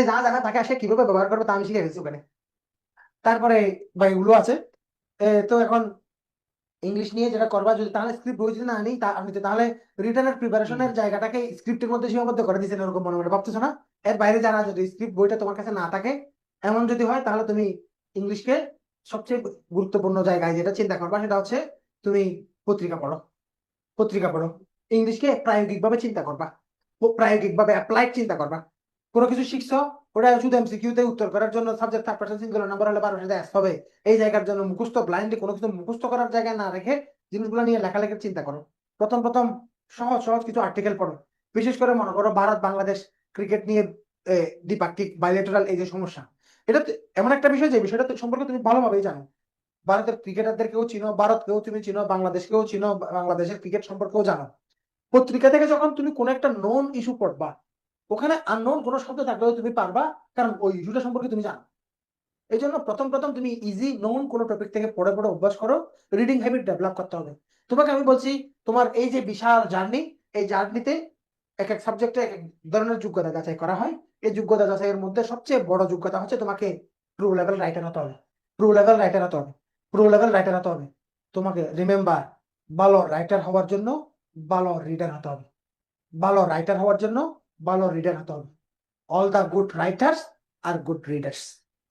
যা জানে তাকে আসে কিভাবে ব্যবহার করবে তা আমি শিখে গেছি ওখানে। তারপরে ভাই এগুলো আছে। তো এখন ইংলিশ নিয়ে যেটা করবা, যদি তাহলে স্ক্রিপ্ট বই যদি না আনি আনিতে, তাহলে রিটার্নের প্রিপারেশনের জায়গাটাকে স্ক্রিপ্টের মধ্যে সীমাবদ্ধ করে দিয়েছেন এরকম মনে মনে ভাবতেছো না? এর বাইরে জানা, যদি স্ক্রিপ্ট বইটা তোমার কাছে না থাকে, এমন যদি হয়, তাহলে তুমি ইংলিশকে সবচেয়ে গুরুত্বপূর্ণ জায়গায় যেটা চিন্তা করবা সেটা হচ্ছে তুমি পত্রিকা পড়ো, পত্রিকা পড়ো। ইংলিশকে প্রায়োগিক ভাবে চিন্তা করবা, প্রায়োগিক ভাবে অ্যাপ্লাইড চিন্তা করবা। কোনো কিছু শিখছো, ওটা শুধু এমসিকিউ তে উত্তর করার জন্য subject third person singular number হলে 12 সাথে হবে, এই জায়গার জন্য মুখস্থ ব্লাইন্ডলি কোনো কিছু মুখস্থ করার জায়গায় না রেখে জিনিসগুলো নিয়ে লেখালেখির চিন্তা করো। প্রথম প্রথম সহজ সহজ কিছু আর্টিকেল পড়ো। বিশেষ করে মনে করো ভারত বাংলাদেশ ক্রিকেট নিয়ে দ্বিপাক্ষিক বাইলেটারাল এই যে সমস্যা, এটা এমন একটা বিষয় যে বিষয়টা সম্পর্কে তুমি ভালোভাবেই জানো। ভারতের ক্রিকেটারদেরকেও চিনো, ভারতকেও তুমি চিনো, বাংলাদেশকেও চিনো, বাংলাদেশের ক্রিকেট সম্পর্কেও জানো। পত্রিকা থেকে যখন তুমি কোনো একটা নন ইস্যু পড়বা, ওখানে আননোন কোনো শব্দ থাকলেও তুমি পারবা, কারণ ওই ইস্যুটা সম্পর্কে তুমি জানো। এই জন্য প্রথম প্রথম তুমি ইজি নোন কোনো টপিক থেকে পড়ে পড়ে অভ্যাস করো, রিডিং হ্যাবিট ডেভেলপ করতে হবে। তোমাকে আমি বলছি, তোমার এই যে বিশাল জার্নি, এই জার্নিতে এক এক সাবজেক্টে এক এক ধরনের যোগ্যতা যাচাই করা হয়। এই যোগ্যতা যাচাইয়ের মধ্যে সবচেয়ে বড় যোগ্যতা হচ্ছে তোমাকে প্রো লেভেল রাইটার হতে হবে, প্রো লেভেল রাইটার হতে হবে, প্রো লেভেল রাইটার হতে হবে। তোমাকে রিমেম্বার, ভালো রাইটার হওয়ার জন্য ভালো রিডার হতে হবে, ভালো রাইটার হওয়ার জন্য ভালো রিডার হতে হবে। All the good writers are good readers,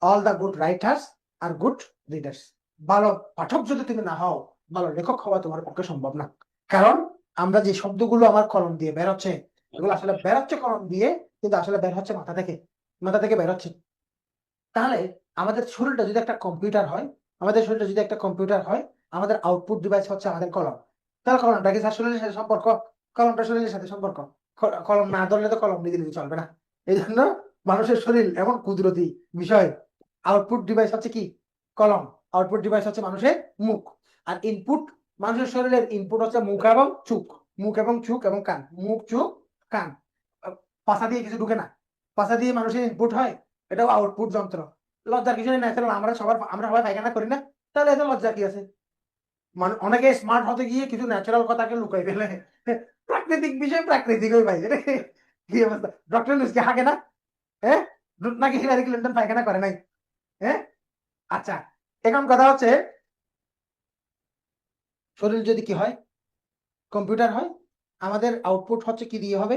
all the good writers are good readers. ভালো পাঠক যদি তুমি না হও, ভালো লেখক হওয়া তোমার পক্ষে সম্ভব না। কারণ আমরা যে শব্দগুলো আমার কলম দিয়ে বের হচ্ছে, এগুলো আসলে বের হচ্ছে কলম দিয়ে, কিন্তু আসলে বের হচ্ছে মাথা থেকে, মাথা থেকে বের হচ্ছে। তাহলে আমাদের শরীরটা যদি একটা কম্পিউটার হয়, আমাদের শরীরটা যদি একটা কম্পিউটার হয়, আমাদের আউটপুট ডিভাইস হচ্ছে আমাদের কলম। তাহলে কলমটা কি স্যার শরীরের সাথে সম্পর্ক? কলমটা শরীরের সাথে সম্পর্ক। কলম না ধরলে তো কলম নিজে নিজে চলবে না। এই জন্য মানুষের শরীর এমন কুদরতি বিষয়। আউটপুট ডিভাইস হচ্ছে কি? কলম। আউটপুট ডিভাইস হচ্ছে মানুষের মুখ। আর ইনপুট, মানুষের শরীরের ইনপুট হচ্ছে মুখ এবং চোখ, মুখ এবং চোখ এবং কান, মুখ চোখ কান। পাশা দিয়ে কিছু ঢুকে না, পাশা দিয়ে মানুষের ইনপুট হয়, এটাও আউটপুট যন্ত্র। লজ্জার কিছু নেই, ন্যাচারাল, আমরা সবাই পায়খানা করি না, তাহলে এত লজ্জা কি আছে? অনেকে স্মার্ট হতে গিয়ে কিছু ন্যাচারাল কথাকে লুকাই ফেলে। প্রাকৃতিক বিষয় প্রাকৃতিক ওই ভাই, কি অবস্থা? ডক্টর নিউজকে হাগে না? হ্যাঁ, নাকি হিলারি ক্লিন্টন পায়খানা করে নাই? হ্যাঁ, আচ্ছা, এখন কথা হচ্ছে, শরীর যদি কি হয়, কম্পিউটার হয়, আমাদের আউটপুট হচ্ছে কি দিয়ে হবে?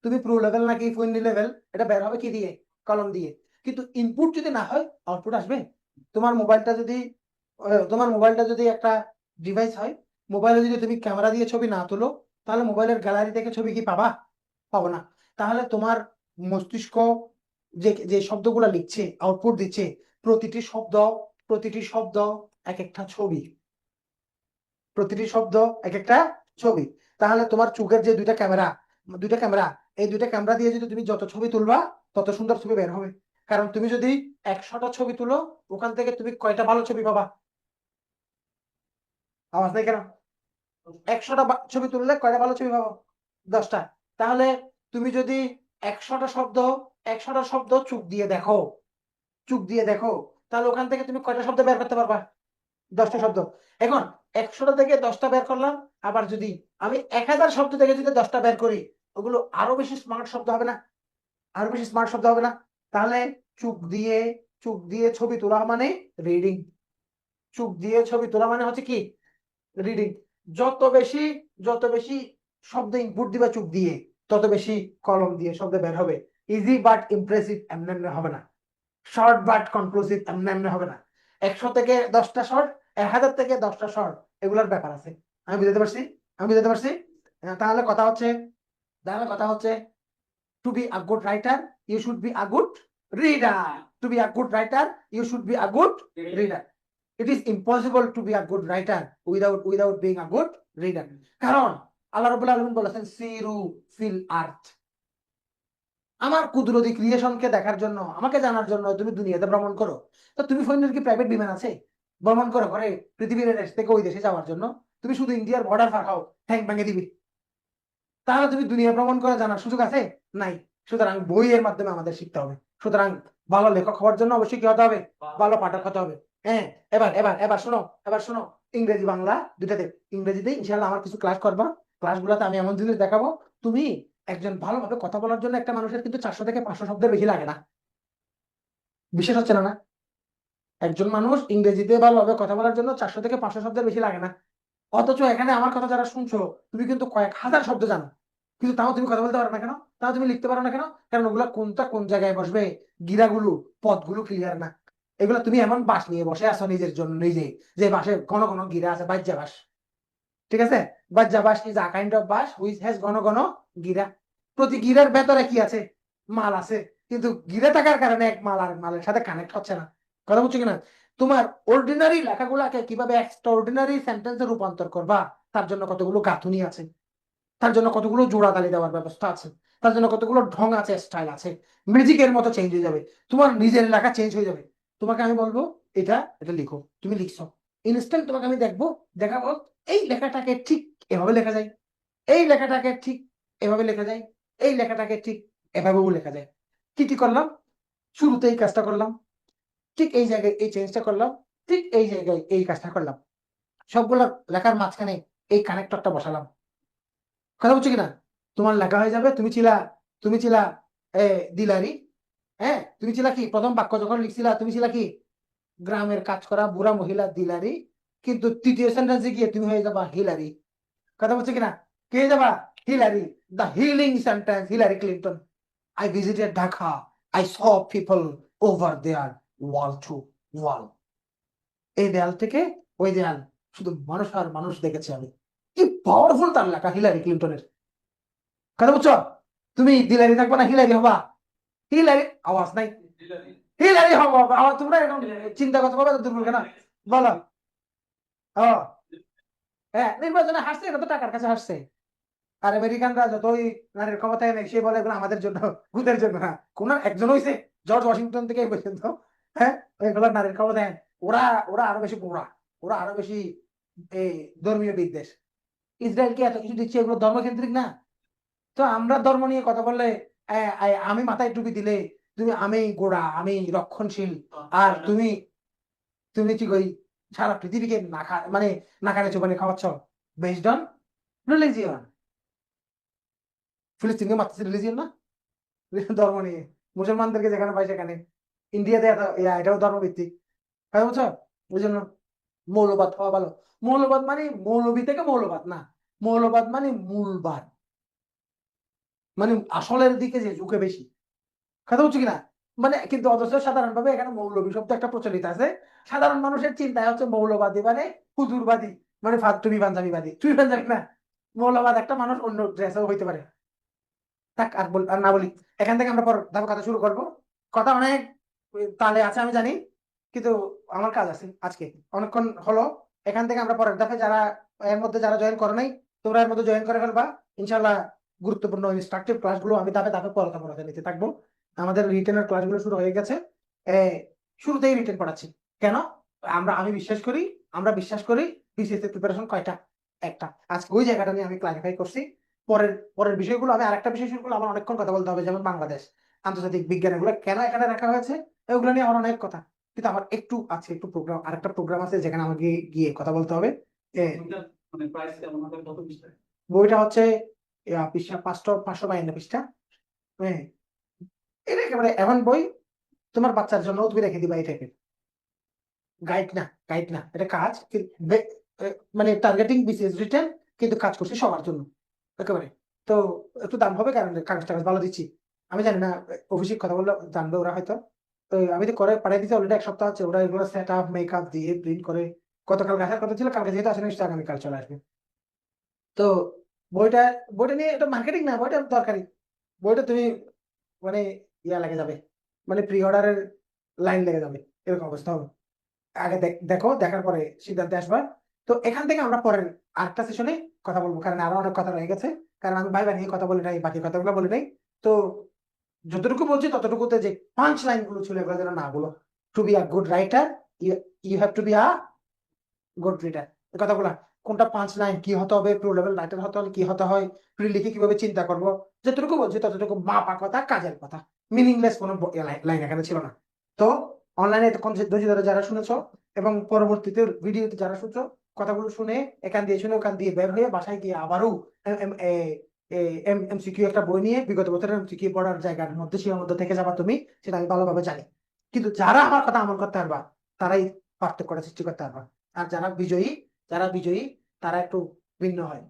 তুমি প্রো লেভেল নাকি ফুইন্ডি লেভেল, এটা বের হবে কি দিয়ে? কলম দিয়ে। কিন্তু ইনপুট যদি না হয়, আউটপুট আসবে? তোমার মোবাইলটা যদি তোমার মোবাইলটা যদি একটা ডিভাইস হয়, মোবাইলে যদি তুমি ক্যামেরা দিয়ে ছবি না তুলো, তাহলে মোবাইলের গ্যালারি থেকে ছবি কি পাবা? পাবো না। তাহলে তোমার মস্তিষ্ক যে যে শব্দগুলো লিখছে, আউটপুট দিচ্ছে, প্রতিটি শব্দ, প্রতিটি শব্দ এক একটা ছবি, প্রতিটি শব্দ এক একটা ছবি। তাহলে তোমার চোখের যে দুইটা ক্যামেরা, দুইটা ক্যামেরা, এই দুইটা ক্যামেরা দিয়ে যদি তুমি যত ছবি তুলবা, তত সুন্দর ছবি বের হবে। কারণ তুমি যদি 100টা ছবি তুলো, ওখান থেকে তুমি কয়টা ভালো ছবি পাবা? আওয়াজ নেই কেন? 100টা ছবি তুললে কয়টা ভালো ছবি পাবো? 10টা। তাহলে তুমি যদি 100টা শব্দ 100টা শব্দ চোখ দিয়ে দেখো, চোখ দিয়ে দেখো, তাহলে ওখান থেকে তুমি কয়টা শব্দ বের করতে পারবা? 10টা শব্দ। এখন 100টা থেকে 10টা বের করলাম, আবার যদি আমি 1000 শব্দ থেকে যদি 10টা বের করি, ওগুলো আরো বেশি স্মার্ট শব্দ হবে না? আরো বেশি স্মার্ট শব্দ হবে না? তাহলে চোখ দিয়ে চোখ দিয়ে ছবি তোলা মানে রিডিং। চোখ দিয়ে ছবি তোলা মানে হচ্ছে কি? রিডিং। যত বেশি যত বেশি শব্দ ইনপুট দিবা চোখ দিয়ে, তত বেশি কলম দিয়ে শব্দ বের হবে। ইজি বাট ইমপ্রেসিভ এমনি এমনি হবে না। শর্ট বাট কনক্লুসিভ এমনি এমনি হবে না। 100 থেকে 10টা শর্ট, 1000 থেকে 10টা শর্ট, এগুলোর ব্যাপার আছে। আমি বুঝতে পারছি? আমি বুঝতে পারছি? তাহলে কথা হচ্ছে, to be a good writer you should be a good reader. To be a good writer you should be a good reader. It is impossible to be a good writer without being a good reader. কারণ আল্লাহ রাব্বুল আলামিন বলেছেন সিরু feel আর্থ। আমার কুদরতি ক্রিয়েশনকে দেখার জন্য, আমাকে জানার জন্য তুমি দুনিয়াতে ভ্রমণ করো। তো তুমি ফোনের কি প্রাইভেট বিমান আছে ভ্রমণ করো করে পৃথিবীর দেশ থেকে ওই দেশে যাওয়ার জন্য? তুমি শুধু ইন্ডিয়ার বর্ডার পার হও, ঠ্যাং ভেঙে দিবি। তাহলে তুমি দুনিয়া ভ্রমণ করে জানার সুযোগ আছে? নাই। সুতরাং বইয়ের মাধ্যমে আমাদের শিখতে হবে। সুতরাং ভালো লেখক হওয়ার জন্য অবশ্যই কি হতে হবে? ভালো পাঠক হতে হবে। হ্যাঁ, এবার এবার এবার শোনো, এবার শোনো, ইংরেজি বাংলা দুটাতে। ইংরেজিতে ইনশাল্লাহ আমার কিছু ক্লাস করবা। ক্লাসগুলোতে আমি এমন জিনিস দেখাবো, তুমি একজন ভালোভাবে কথা বলার জন্য একটা মানুষের কিন্তু 400 থেকে 500 শব্দের বেশি লাগে না। বিশেষ হচ্ছে না না? একজন মানুষ ইংরেজিতে ভালোভাবে কথা বলার জন্য 400 থেকে 500 শব্দের বেশি লাগে না। অথচ এখানে আমার কথা যারা শুনছো, তুমি কিন্তু কয়েক হাজার শব্দ জানো, কিন্তু তাও তুমি কথা বলতে পারো না কেন? তাও তুমি লিখতে পারো না কেন? কারণ ওগুলা কোনটা কোন জায়গায় বসবে, গিরাগুলো, পদগুলো ক্লিয়ার না। এগুলা তুমি এমন বাস নিয়ে বসে আছো নিজের জন্য নিজে, যে বাসে ঘন ঘন গিরা আছে, বাজ্যা বাস। ঠিক আছে? বাজ্যা bus is a kind of bus which has ঘন ঘন গিরা। প্রতি গিরার ভেতরে কি আছে? মাল আছে। কিন্তু গিরে থাকার কারণে এক মাল আর মালের সাথে কানেক্ট হচ্ছে না। কথা বুঝছো কিনা? তোমার অর্ডিনারি লেখাগুলাকে কিভাবে এক্সট্রা অর্ডিনারি সেন্টেন্সে রূপান্তর করবা, তার জন্য কতগুলো গাঁথুনি আছে, তার জন্য কতগুলো জোড়াতালি দেওয়ার ব্যবস্থা আছে, তার জন্য কতগুলো ঢং আছে, স্টাইল আছে। ম্যাজিকের মতো চেঞ্জ হয়ে যাবে, তোমার নিজের লেখা চেঞ্জ হয়ে যাবে। তোমাকে আমি বলবো এটা এটা লিখো, তুমি লিখছো, ইনস্ট্যান্ট তোমাকে আমি দেখাবো এই লেখাটাকে ঠিক এভাবে লেখা যায়, এই লেখাটাকে ঠিক এভাবে লেখা যায়, এই লেখাটাকে ঠিক এভাবেও লেখা যায়। কি কি করলাম? শুরুতে এই কাজটা করলাম, ঠিক এই জায়গায় এই চেঞ্জটা করলাম, ঠিক এই জায়গায় এই কাজটা করলাম, সবগুলো লেখার মাঝখানে এই কানেক্টরটা বসালাম। কথা বলছো কিনা? তোমার লেখা হয়ে যাবে। তুমি ছিলা এ দিলারি। হ্যাঁ, তুমি ছিলা কি প্রথম বাক্য যখন লিখছিলা, তুমি ছিলা কি গ্রামের কাজ করা বুড়া মহিলা দিলারি। কিন্তু তৃতীয় সেন্টেন্সে গিয়ে তুমি হয়ে যাবা হিলারি। কথা বলছো কিনা? কে হয়ে যাবা? Hillary. The healing sentence, Hillary Clinton. I visited Dhaka, I saw people over there, wall to wall. এই দেয়াল থেকে ওই দেয়াল, শুধু মানুষ আর মানুষ দেখেছি আমি। কি পাওয়ারফুল তার লেখা হিলারি ক্লিন্টনের। কথা বুঝছো? তুমি দিলারি থাকবা না হিলারি হবা? হিলারি, আওয়াজ নাই। হিলারি হবো আমার, তোমরা এরকম চিন্তা করতে পারবে দুর্বল কেন? বলো। ও হ্যাঁ, নির্বাচনে হাসছে, এটা তো টাকার কাছে হাসছে। আর আমেরিকানরা যতই নারীর ক্ষমতায় নেই, সে বলে এগুলো আমাদের জন্য, ভূতের জন্য না। কোন একজন হয়েছে জর্জ ওয়াশিংটন থেকে এই পর্যন্ত, হ্যাঁ, এগুলো নারীর ক্ষমতায়। ওরা ওরা আরো বেশি গোড়া, ওরা আরো বেশি এই ধর্মীয় বিদ্বেষ। ইসরায়েলকে এত কিছু দিচ্ছে, এগুলো ধর্মকেন্দ্রিক না? তো আমরা ধর্ম নিয়ে কথা বললে, আমি মাথায় টুপি দিলে তুমি, আমি গোড়া, আমি রক্ষণশীল, আর তুমি তুমি ঠিক ওই সারা পৃথিবীকে মানে নাকারে চোবানি খাওয়াচ্ছ বেসড অন রিলিজিয়ন। ফিলিস্তিনকে মারতেছে রিলিজিয়ন না? ধর্ম নিয়ে মুসলমানদেরকে যেখানে পাই সেখানে। ইন্ডিয়াতে এটাও ধর্মভিত্তিক। তাই বুঝছো? ওই জন্য মৌলবাদ হওয়া ভালো। মৌলবাদ মানে মৌলবী থেকে মৌলবাদ না, মৌলবাদ মানে মূলবাদ, মানে আসলের দিকে যে ঝুঁকে বেশি। কথা বলছো কিনা? মানে কিন্তু অথচ সাধারণভাবে এখানে মৌলবী শব্দ একটা প্রচলিত আছে। সাধারণ মানুষের চিন্তায় হচ্ছে মৌলবাদী মানে হুজুরবাদী, মানে তুমি পাঞ্জাবিবাদী, তুমি পাঞ্জাবি না। মৌলবাদ একটা মানুষ অন্য ড্রেসও হইতে পারে। থাক, আর না বলি। এখান থেকে আমরা পর ধাপে কথা শুরু করব। কথা অনেক তালে আছে আমি জানি, কিন্তু আমার কাজ আছে আজকে, অনেকক্ষণ হলো। এখান থেকে আমরা পরের ধাপে যারা এর মধ্যে যারা জয়েন করে নাই, তোমরা এর মধ্যে জয়েন করে ফেলবা। ইনশাল্লাহ গুরুত্বপূর্ণ ইনস্ট্রাকটিভ ক্লাসগুলো আমি ধাপে ধাপে পড়াতে নিতে থাকবো। আমাদের রিটেনের ক্লাসগুলো শুরু হয়ে গেছে। এ, শুরুতেই রিটেন পড়াচ্ছি। কেন? আমরা বিশ্বাস করি বিসিএস এর প্রিপারেশন কয়টা? একটা। আজকে ওই জায়গাটা নিয়ে আমি ক্লারিফাই করছি। পরের পরের বিষয়গুলো আমি আরেকটা বিষয় শুরু করলে আমার অনেকক্ষণ কথা বলতে হবে, যেমন বাংলাদেশ, আন্তর্জাতিক বিজ্ঞান, এগুলো কেন এখানে রাখা হয়েছে, এগুলো নিয়ে আমার অনেক কথা। কিন্তু আমার একটু আছে, একটু প্রোগ্রাম, আরেকটা প্রোগ্রাম আছে যেখানে আমাকে গিয়ে কথা বলতে হবে। এ, মানে প্রাইস কেমন হবে, কত পৃষ্ঠা? বইটা হচ্ছে পৃষ্ঠা 552 পৃষ্ঠা। হ্যাঁ, এটা একেবারে এমন বই, তোমার বাচ্চার জন্য তুমি রেখে দিবা এই টাইপের। গাইড না, গাইড না, এটা কাজ মানে টার্গেটিং বিসিএস রিটেন, কিন্তু কাজ করছি সবার জন্য একেবারে। তো একটু দাম হবে, কারণ কাগজ টাগজ ভালো দিচ্ছি। আমি জানি না, অফিসিক কথা বললে জানবে ওরা হয়তো। তো আমি তো করে পাঠিয়ে দিচ্ছি অলরেডি, 1 সপ্তাহ হচ্ছে। ওরা এগুলো সেট আপ মেকআপ দিয়ে প্রিন্ট করে গতকাল আসার কথা ছিল, কালকে যেহেতু আসেনি নিশ্চয়ই আগামীকাল চলে আসবে। তো বইটা বইটা নিয়ে, এটা মার্কেটিং না, বইটা দরকারি। বইটা তুমি মানে ইয়া লেগে যাবে, মানে প্রি অর্ডারের লাইন লেগে যাবে, এরকম অবস্থা হবে। আগে দেখো, দেখার পরে সিদ্ধান্তে আসবা। তো এখান থেকে আমরা পরের আরেকটা সেশনে কথা বলবো, কারণ আরো অনেক কথা রয়ে গেছে। কারণ আমি ভাই নিয়ে কথা বলি নাই, বাকি কথাগুলো বলি নাই। তো যতটুকু বলছি ততটুকুতে যে পাঁচ লাইন গুলো ছিল এগুলো যেন না বলো। To be a good writer, you have to be a good reader. এই কথাগুলা কোনটা 5 লাইন, কি হতে হবে, প্রো লেভেল রাইটার হতে হলে কি হতে হয়, প্রি লিখে কিভাবে চিন্তা করবো, যতটুকু বলছি ততটুকু মাপা কথা, কাজের কথা। মিনিংলেস কোনো লাইন এখানে ছিল না। তো অনলাইনে এতক্ষণ ধৈর্য ধরে যারা শুনেছো, এবং পরবর্তীতে ভিডিওতে যারা শুনছো, কথাগুলো শুনে এখান দিয়ে শুনে ওখান দিয়ে বের হয়ে বাসায় গিয়ে আবারও এমসিকিউ একটা বই নিয়ে বিগত বছরের এমসিকিউ পড়ার জায়গার মধ্যে সীমাবদ্ধ থেকে যাবা তুমি, সেটা আমি ভালোভাবে জানি। কিন্তু যারা আমার কথা আমল করতে পারবা, তারাই পার্থক্যটা সৃষ্টি করতে পারবা। আর যারা বিজয়ী তারা একটু ভিন্ন হয়।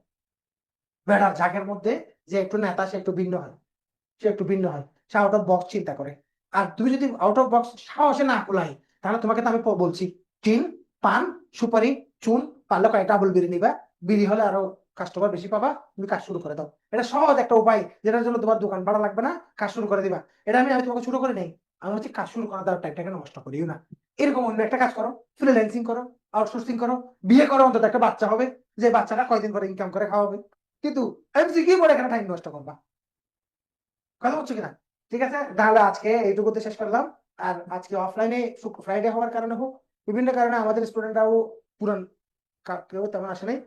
বেড়ার ঝাঁকের মধ্যে যে একটু নেতা, সে একটু ভিন্ন হয়, সে আউট অফ বক্স চিন্তা করে। আর তুমি যদি আউট অফ বক্স সাহসে না কুলাই, তাহলে তোমাকে তো আমি বলছি, টিন, পান, সুপারি, চুন, পারলে কয়েকটা ডাবল বিড়ি নিবা। বিড়ি হলে আরো কাস্টমার বেশি পাবা, তুমি কাজ শুরু করে দাও। এটা সহজ একটা উপায়, যেটার জন্য তোমার দোকান ভাড়া লাগবে না, কাজ শুরু করে দিবা। এটা আমি আমি তোমাকে শুরু করে নেই। আমি হচ্ছে কাজ শুরু করার দ্বারা টাইমটাকে নষ্ট করিও না। এরকম অন্য একটা কাজ করো, ফ্রিল্যান্সিং করো, আউটসোর্সিং করো, বিয়ে করো, অন্তত একটা বাচ্চা হবে, যে বাচ্চাটা কয়দিন পরে ইনকাম করে খাওয়াবে। কিন্তু এমসিকি পরে এখানে টাইম নষ্ট করবা। কথা হচ্ছে কিনা? ঠিক আছে, তাহলে আজকে এইটুকুতে শেষ করলাম। আর আজকে অফলাইনে ফ্রাইডে হওয়ার কারণে হোক, বিভিন্ন কারণে আমাদের স্টুডেন্টরাও পুরান কেউ তেমন আসে নাই।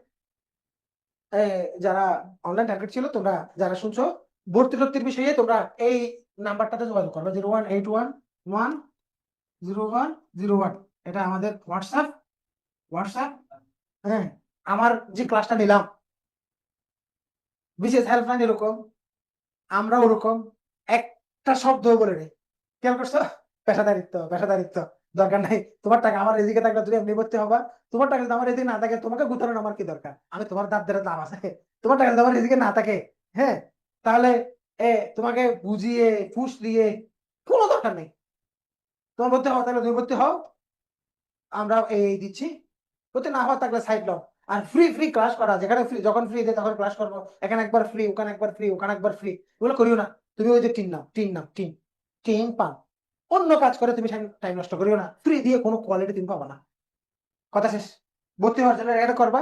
এ, যারা অনলাইন টার্গেট ছিল, তোমরা যারা শুনছো, ভর্তি টর্তির বিষয়ে তোমরা এই নাম্বারটাতে যোগাযোগ করবে, 0181101001। এটা আমাদের হোয়াটসঅ্যাপ। হ্যাঁ, আমার যে ক্লাসটা নিলাম, বিশেষ হেল্পলাইন এরকম, আমরা ওরকম একটা শব্দ বলে নেই। খেয়াল করছো? পেশাদারিত্ব দরকার নাই। তোমার টাকা আমার এদিকে থাকলে তুমি এমনি ভর্তি হবা। তোমার টাকা যদি আমার এদিকে না থাকে, তোমাকে গুতানোর আমার কি দরকার? আমি তোমার দাঁত ধরে দাম আছে। তোমার টাকা যদি আমার এদিকে না থাকে, হ্যাঁ, তাহলে এ তোমাকে বুঝিয়ে ফুস দিয়ে কোনো দরকার নেই। তোমার ভর্তি হওয়া তাহলে তুমি ভর্তি হও, আমরা এই দিচ্ছি। ভর্তি না হওয়া থাকলে সাইড লও। আর ফ্রি ফ্রি ক্লাস করা, যেখানে ফ্রি, যখন ফ্রি দেয় তখন ক্লাস করবো। এখানে একবার ফ্রি, ওখানে একবার ফ্রি, ওখানে একবার ফ্রি, এগুলো করিও না। তুমি ওই যে টিন টিন পান, অন্য কাজ করে তুমি টাইম নষ্ট করিও না। ফ্রি দিয়ে কোনো কোয়ালিটি তুমি পাবা না। কথা শেষ। ভর্তি হওয়ার জন্য এটা করবা।